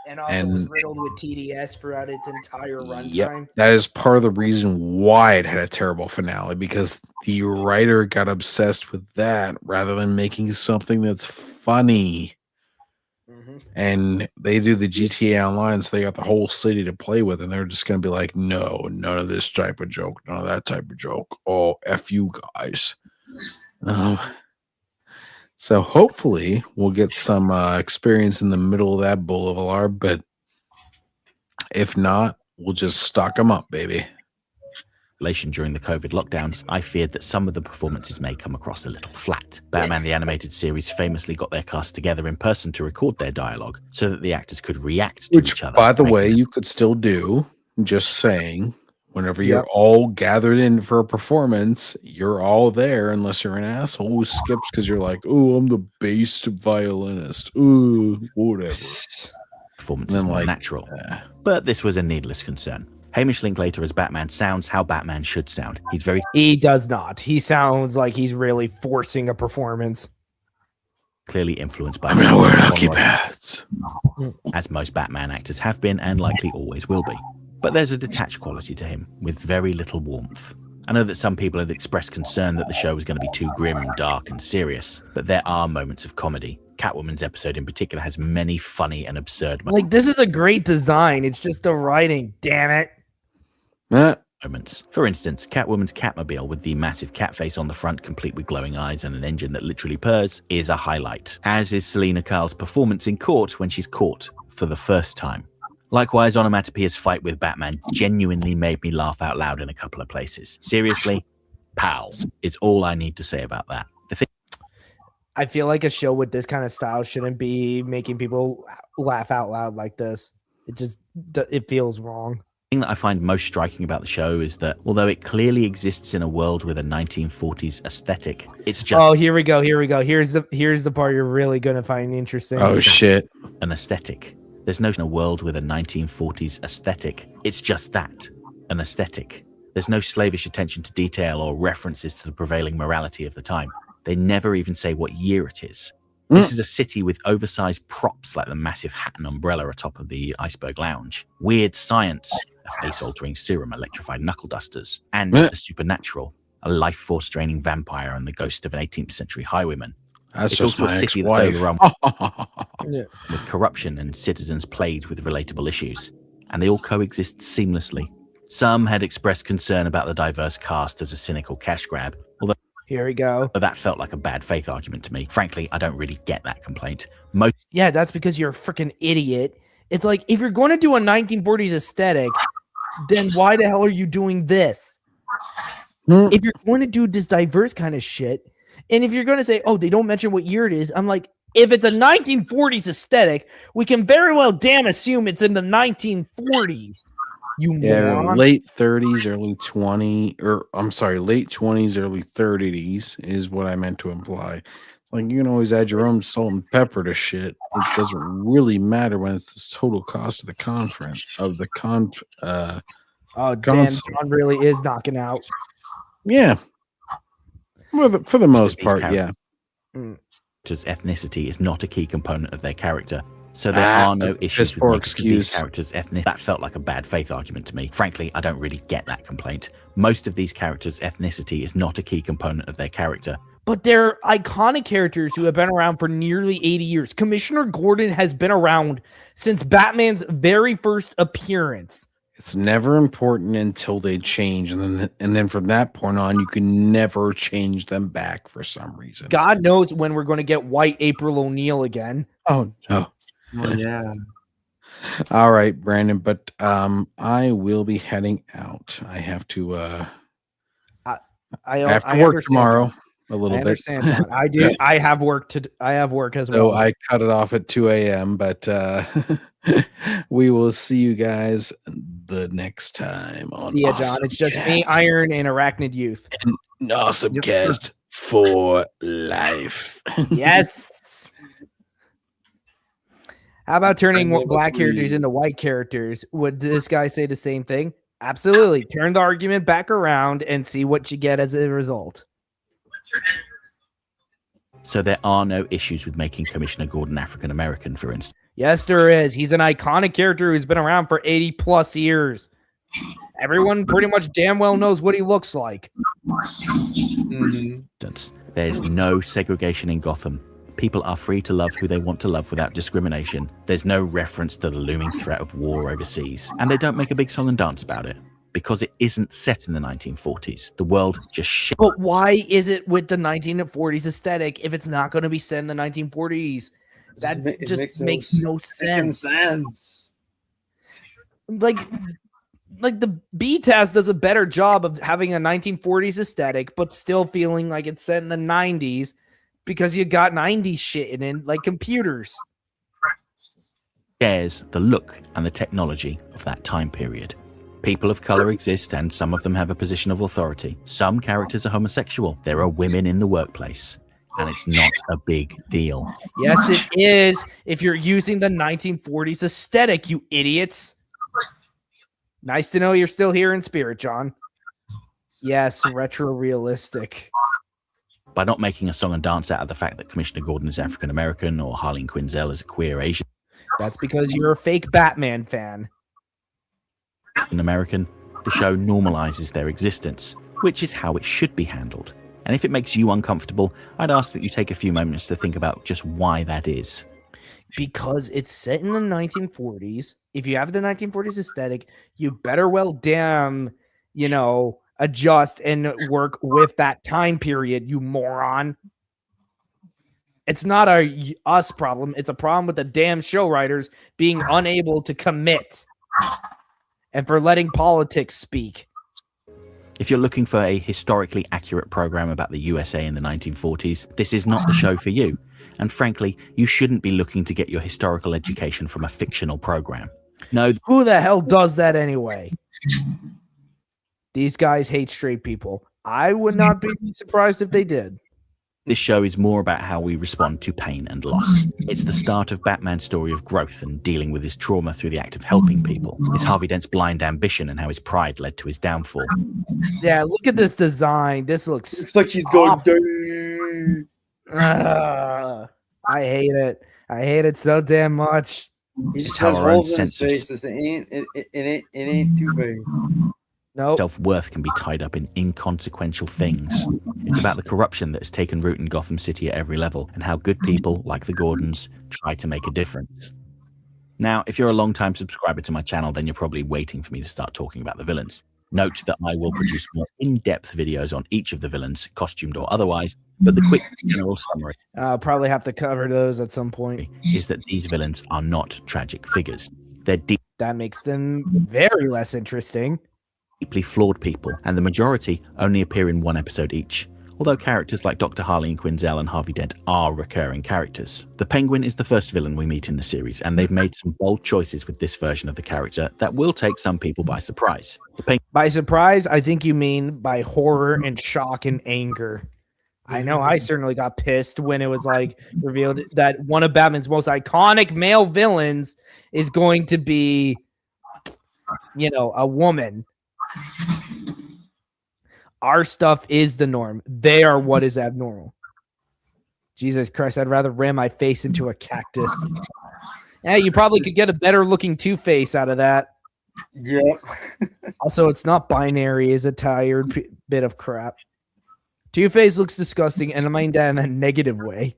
And also was riddled with TDS throughout its entire runtime. Yep, that is part of the reason why it had a terrible finale, because the writer got obsessed with that rather than making something that's funny. And they do the GTA Online, so they got the whole city to play with, and they're just going to be like, no, none of this type of joke, none of that type of joke. Oh, F you guys. So hopefully we'll get some experience in the middle of that boulevard, but if not, we'll just stock them up, baby. During the COVID lockdowns, I feared that some of the performances may come across a little flat. Batman the Animated Series famously got their cast together in person to record their dialogue so that the actors could react to each other. By the way, you could still do, just saying, whenever you're all gathered in for a performance, you're all there unless you're an asshole who skips because you're like, oh, I'm the bass violinist. Ooh, whatever. Performance is more natural. But this was a needless concern. Hamish Linklater as Batman sounds how Batman should sound. He does not. He sounds like he's really forcing a performance. Clearly influenced by as most Batman actors have been and likely always will be. But there's a detached quality to him with very little warmth. I know that some people have expressed concern that the show was going to be too grim, dark, and serious, but there are moments of comedy. Catwoman's episode in particular has many funny and absurd moments. This is a great design. It's just the writing, damn it. Moments. For instance, Catwoman's Catmobile with the massive cat face on the front, complete with glowing eyes and an engine that literally purrs, is a highlight, as is Selena Kyle's performance in court when she's caught for the first time. Likewise, Onomatopoeia's fight with Batman genuinely made me laugh out loud in a couple of places. Seriously, pal, is all I need to say about that. I feel like a show with this kind of style shouldn't be making people laugh out loud like this. It feels wrong. The thing that I find most striking about the show is that although it clearly exists in a world with a 1940s aesthetic, it's just here we go. Here's the part you're really gonna find interesting. Oh shit. An aesthetic. There's no world with a 1940s aesthetic. It's just that, an aesthetic. There's no slavish attention to detail or references to the prevailing morality of the time. They never even say what year it is. This is a city with oversized props like the massive hat and umbrella atop of the Iceberg Lounge, weird science, a face-altering serum, electrified knuckle dusters, and the supernatural, a life force-draining vampire and the ghost of an 18th century highwayman. That's it's just also a my city ex-wife. that's overrun with corruption and citizens plagued with relatable issues, and they all coexist seamlessly. Some had expressed concern about the diverse cast as a cynical cash grab, although here we go. That felt like a bad faith argument to me. Frankly, I don't really get that complaint. Yeah, that's because you're a freaking idiot. It's like, if you're going to do a 1940s aesthetic, then why the hell are you doing this? If you're going to do this diverse kind of shit, and if you're going to say, oh, they don't mention what year it is, I'm like, if it's a 1940s aesthetic, we can very well damn assume it's in the 1940s. Moron. Late 30s, early 20, or I'm sorry, late 20s, early 30s is what I meant to imply. Like, you can always add your own salt and pepper to shit. It doesn't really matter when it's the total cost of the conference of the damn, John really is knocking out. Yeah, for the most part, yeah. ethnicity is not a key component of their character. So there are no issues with making these characters ethnic. That felt like a bad faith argument to me. Frankly, I don't really get that complaint. Most of these characters' ethnicity is not a key component of their character. But they're iconic characters who have been around for nearly 80 years. Commissioner Gordon has been around since Batman's very first appearance. It's never important until they change, and then from that point on, you can never change them back for some reason. God knows when we're going to get white April O'Neil again. Oh no. Oh, yeah. All right, Brandon, but I will be heading out. I have to I have to work tomorrow a little bit. Understand that. I do. Yeah. I have work as well. So I cut it off at 2 a.m., but we will see you guys the next time on See ya, John. It's just me, Iron, and Arachnid Youth. An Awesomecast for life. Yes. How about turning black characters into white characters? Would this guy say the same thing? Absolutely. Turn the argument back around and see what you get as a result. So there are no issues with making Commissioner Gordon African American, for instance. Yes, there is. He's an iconic character who's been around for 80 plus years. Everyone pretty much damn well knows what he looks like. There's no segregation in Gotham. People are free to love who they want to love without discrimination. There's no reference to the looming threat of war overseas. And they don't make a big song and dance about it. Because it isn't set in the 1940s. The world just shit. But why is it with the 1940s aesthetic if it's not going to be set in the 1940s? That just makes no sense. Like the B-Test does a better job of having a 1940s aesthetic, but still feeling like it's set in the 90s because you got 90s shit in it, like computers. Shares the look and the technology of that time period. People of color exist, and some of them have a position of authority. Some characters are homosexual. There are women in the workplace, and it's not a big deal. Yes, it is. If you're using the 1940s aesthetic, you idiots. Nice to know you're still here in spirit, John. Yes, retro-realistic. By not making a song and dance out of the fact that Commissioner Gordon is African American or Harleen Quinzel is a queer Asian. That's because you're a fake Batman fan. American, the show normalizes their existence, which is how it should be handled. And if it makes you uncomfortable, I'd ask that you take a few moments to think about just why that is. Because it's set in the 1940s. If you have the 1940s aesthetic, you better well damn, adjust and work with that time period, you moron. It's not a us problem. It's a problem with the damn show writers being unable to commit. And for letting politics speak. If you're looking for a historically accurate program about the USA in the 1940s, this is not the show for you. And frankly, you shouldn't be looking to get your historical education from a fictional program. No. Who the hell does that anyway? These guys hate straight people. I would not be surprised if they did. This show is more about how we respond to pain and loss. It's the start of Batman's story of growth and dealing with his trauma through the act of helping people. It's Harvey Dent's blind ambition and how his pride led to his downfall. Yeah, look at this design. This looks like he's going down. I hate it. I hate it so damn much. He just has holes in his face. It ain't Two-Face. No. Self-worth can be tied up in inconsequential things. It's about the corruption that has taken root in Gotham City at every level, and how good people, like the Gordons, try to make a difference. Now, if you're a long-time subscriber to my channel, then you're probably waiting for me to start talking about the villains. Note that I will produce more in-depth videos on each of the villains, costumed or otherwise, but the quick general summary I'll probably have to cover those at some point. Is that these villains are not tragic figures. They're that makes them very less interesting. Deeply flawed people, and the majority only appear in one episode each. Although characters like Dr. Harleen Quinzel and Harvey Dent are recurring characters. The Penguin is the first villain we meet in the series, and they've made some bold choices with this version of the character that will take some people by surprise. By surprise, I think you mean by horror and shock and anger. I know I certainly got pissed when it was like revealed that one of Batman's most iconic male villains is going to be, a woman. Our stuff is the norm. They are what is abnormal. Jesus Christ, I'd rather ram my face into a cactus. Yeah, you probably could get a better looking Two-Face out of that. Yeah. Also, it's not binary, is a tired bit of crap. Two-Face looks disgusting, and I mean that in a negative way.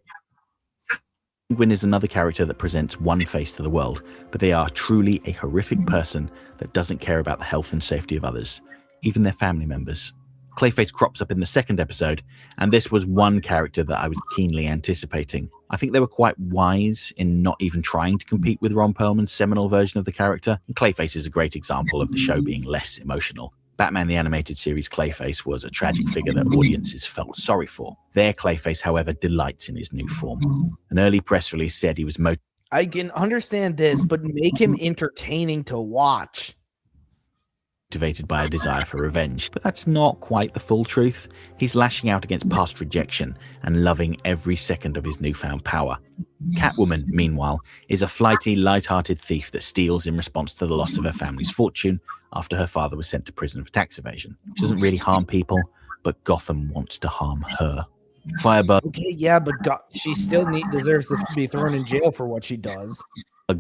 Penguin is another character that presents one face to the world, but they are truly a horrific person that doesn't care about the health and safety of others, even their family members. Clayface crops up in the second episode, and this was one character that I was keenly anticipating. I think they were quite wise in not even trying to compete with Ron Perlman's seminal version of the character. And Clayface is a great example of the show being less emotional. Batman the Animated Series Clayface was a tragic figure that audiences felt sorry for. Their Clayface, however, delights in his new form. An early press release said he was I can understand this, but make him entertaining to watch. Motivated by a desire for revenge, but that's not quite the full truth. He's lashing out against past rejection and loving every second of his newfound power. Catwoman, meanwhile, is a flighty, light-hearted thief that steals in response to the loss of her family's fortune after her father was sent to prison for tax evasion. She doesn't really harm people, but Gotham wants to harm her. Firebug. Okay, yeah, but she still deserves to be thrown in jail for what she does.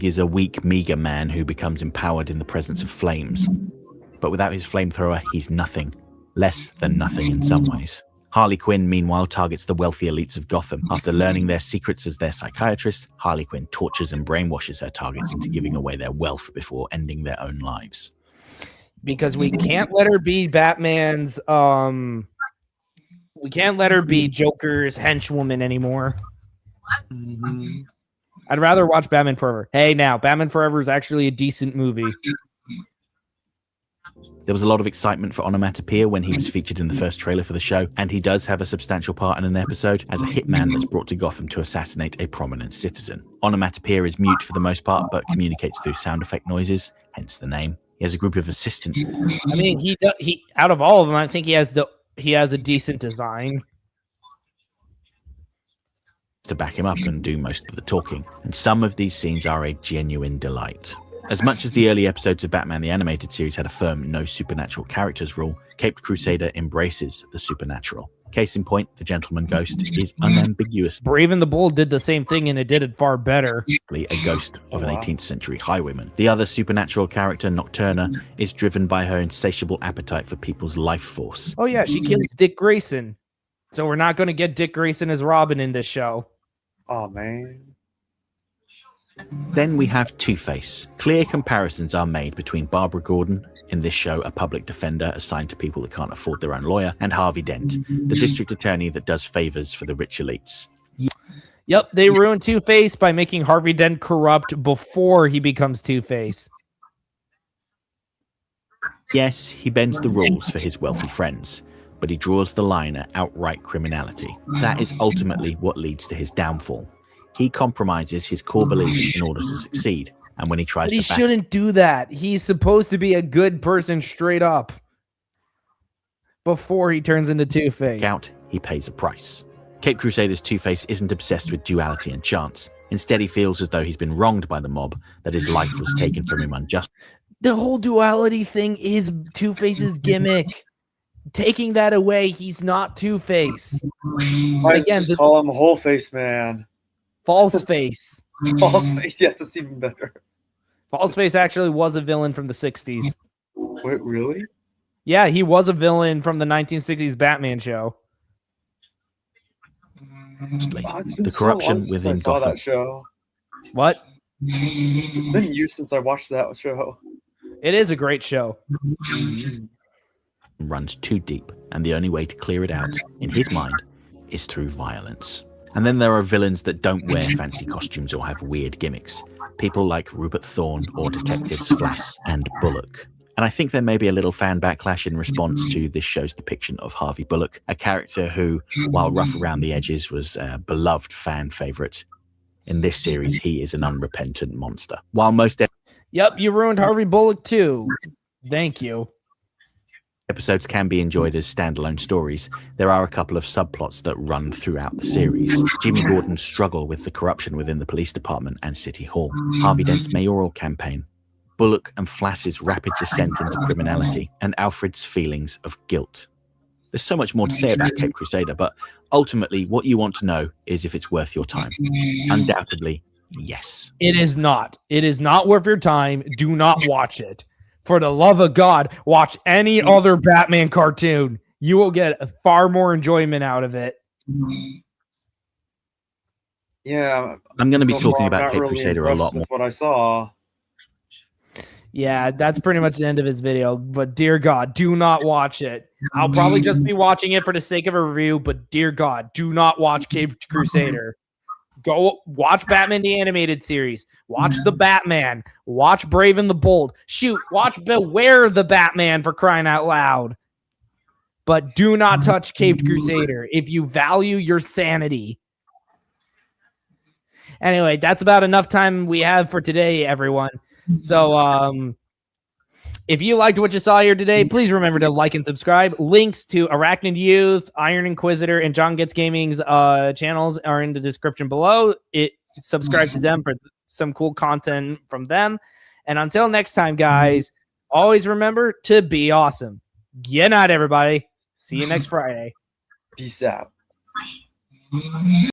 Is a weak, meager man who becomes empowered in the presence of flames. But without his flamethrower, he's nothing. Less than nothing in some ways. Harley Quinn, meanwhile, targets the wealthy elites of Gotham. After learning their secrets as their psychiatrist, Harley Quinn tortures and brainwashes her targets into giving away their wealth before ending their own lives. Because we can't let her be Batman's, we can't let her be Joker's henchwoman anymore. Mm-hmm. I'd rather watch Batman Forever. Hey, now, Batman Forever is actually a decent movie. There was a lot of excitement for Onomatopoeia when he was featured in the first trailer for the show, and he does have a substantial part in an episode as a hitman that's brought to Gotham to assassinate a prominent citizen. Onomatopoeia is mute for the most part, but communicates through sound effect noises, hence the name. He has a group of assistants. I mean, he out of all of them, I think he has a decent design to back him up and do most of the talking, and some of these scenes are a genuine delight. As much as the early episodes of Batman the Animated Series had a firm no supernatural characters rule, Caped Crusader embraces the supernatural. Case in point, the Gentleman Ghost is unambiguous. Brave and the Bold did the same thing, and it did it far better. A ghost of an 18th century highwayman. The other supernatural character, Nocturna, is driven by her insatiable appetite for people's life force. Oh yeah, she kills Dick Grayson. So we're not going to get Dick Grayson as Robin in this show. Oh, man. Then we have Two-Face. Clear comparisons are made between Barbara Gordon, in this show a public defender assigned to people that can't afford their own lawyer, and Harvey Dent, the district attorney that does favors for the rich elites. Yep, they ruined Two-Face by making Harvey Dent corrupt before he becomes Two-Face. Yes, he bends the rules for his wealthy friends, but he draws the line at outright criminality. That is ultimately what leads to his downfall. He compromises his core beliefs in order to succeed, and when he tries to... He shouldn't do that. He's supposed to be a good person straight up before he turns into Two-Face. Out, he pays a price. Caped Crusader's Two-Face isn't obsessed with duality and chance. Instead, he feels as though he's been wronged by the mob, that his life was taken from him unjustly. The whole duality thing is Two-Face's gimmick. Taking that away, he's not Two-Face. Again, just call him Whole Face Man. False Face. False Face, yeah, that's even better. False Face actually was a villain from the 60s. Wait, really? Yeah, he was a villain from the 1960s Batman show. The corruption within I saw Gotham. That show. What? It's been years since I watched that show. It is a great show. Runs too deep, and the only way to clear it out, in his mind, is through violence. And then there are villains that don't wear fancy costumes or have weird gimmicks. People like Rupert Thorne or Detectives Flass and Bullock. And I think there may be a little fan backlash in response to this show's depiction of Harvey Bullock, a character who, while rough around the edges, was a beloved fan favorite. In this series, he is an unrepentant monster. While most... Yep, you ruined Harvey Bullock too. Thank you. Episodes can be enjoyed as standalone stories. There are a couple of subplots that run throughout the series. Jimmy Gordon's struggle with the corruption within the police department and City Hall. Harvey Dent's mayoral campaign. Bullock and Flass's rapid descent into criminality. And Alfred's feelings of guilt. There's so much more to say about Cape Crusader, but ultimately, what you want to know is if it's worth your time. Undoubtedly, yes. It is not. It is not worth your time. Do not watch it. For the love of God, watch any other Batman cartoon. You will get far more enjoyment out of it. Yeah, I'm going to be talking about Cape Crusader a lot more. What I saw. Yeah, that's pretty much the end of his video. But dear God, do not watch it. I'll probably just be watching it for the sake of a review. But dear God, do not watch Cape Crusader. Go watch Batman the Animated Series. Watch The Batman. Watch Brave and the Bold. Shoot, watch Beware the Batman, for crying out loud. But do not touch Caped Crusader if you value your sanity. Anyway, that's about enough time we have for today, everyone. So, if you liked what you saw here today, please remember to like and subscribe. Links to Arachnid Youth, Iron Inquisitor, and John Gets Gaming's channels are in the description below. Subscribe to them for some cool content from them. And until next time, guys, always remember to be awesome. Good night, everybody. See you next Friday. Peace out.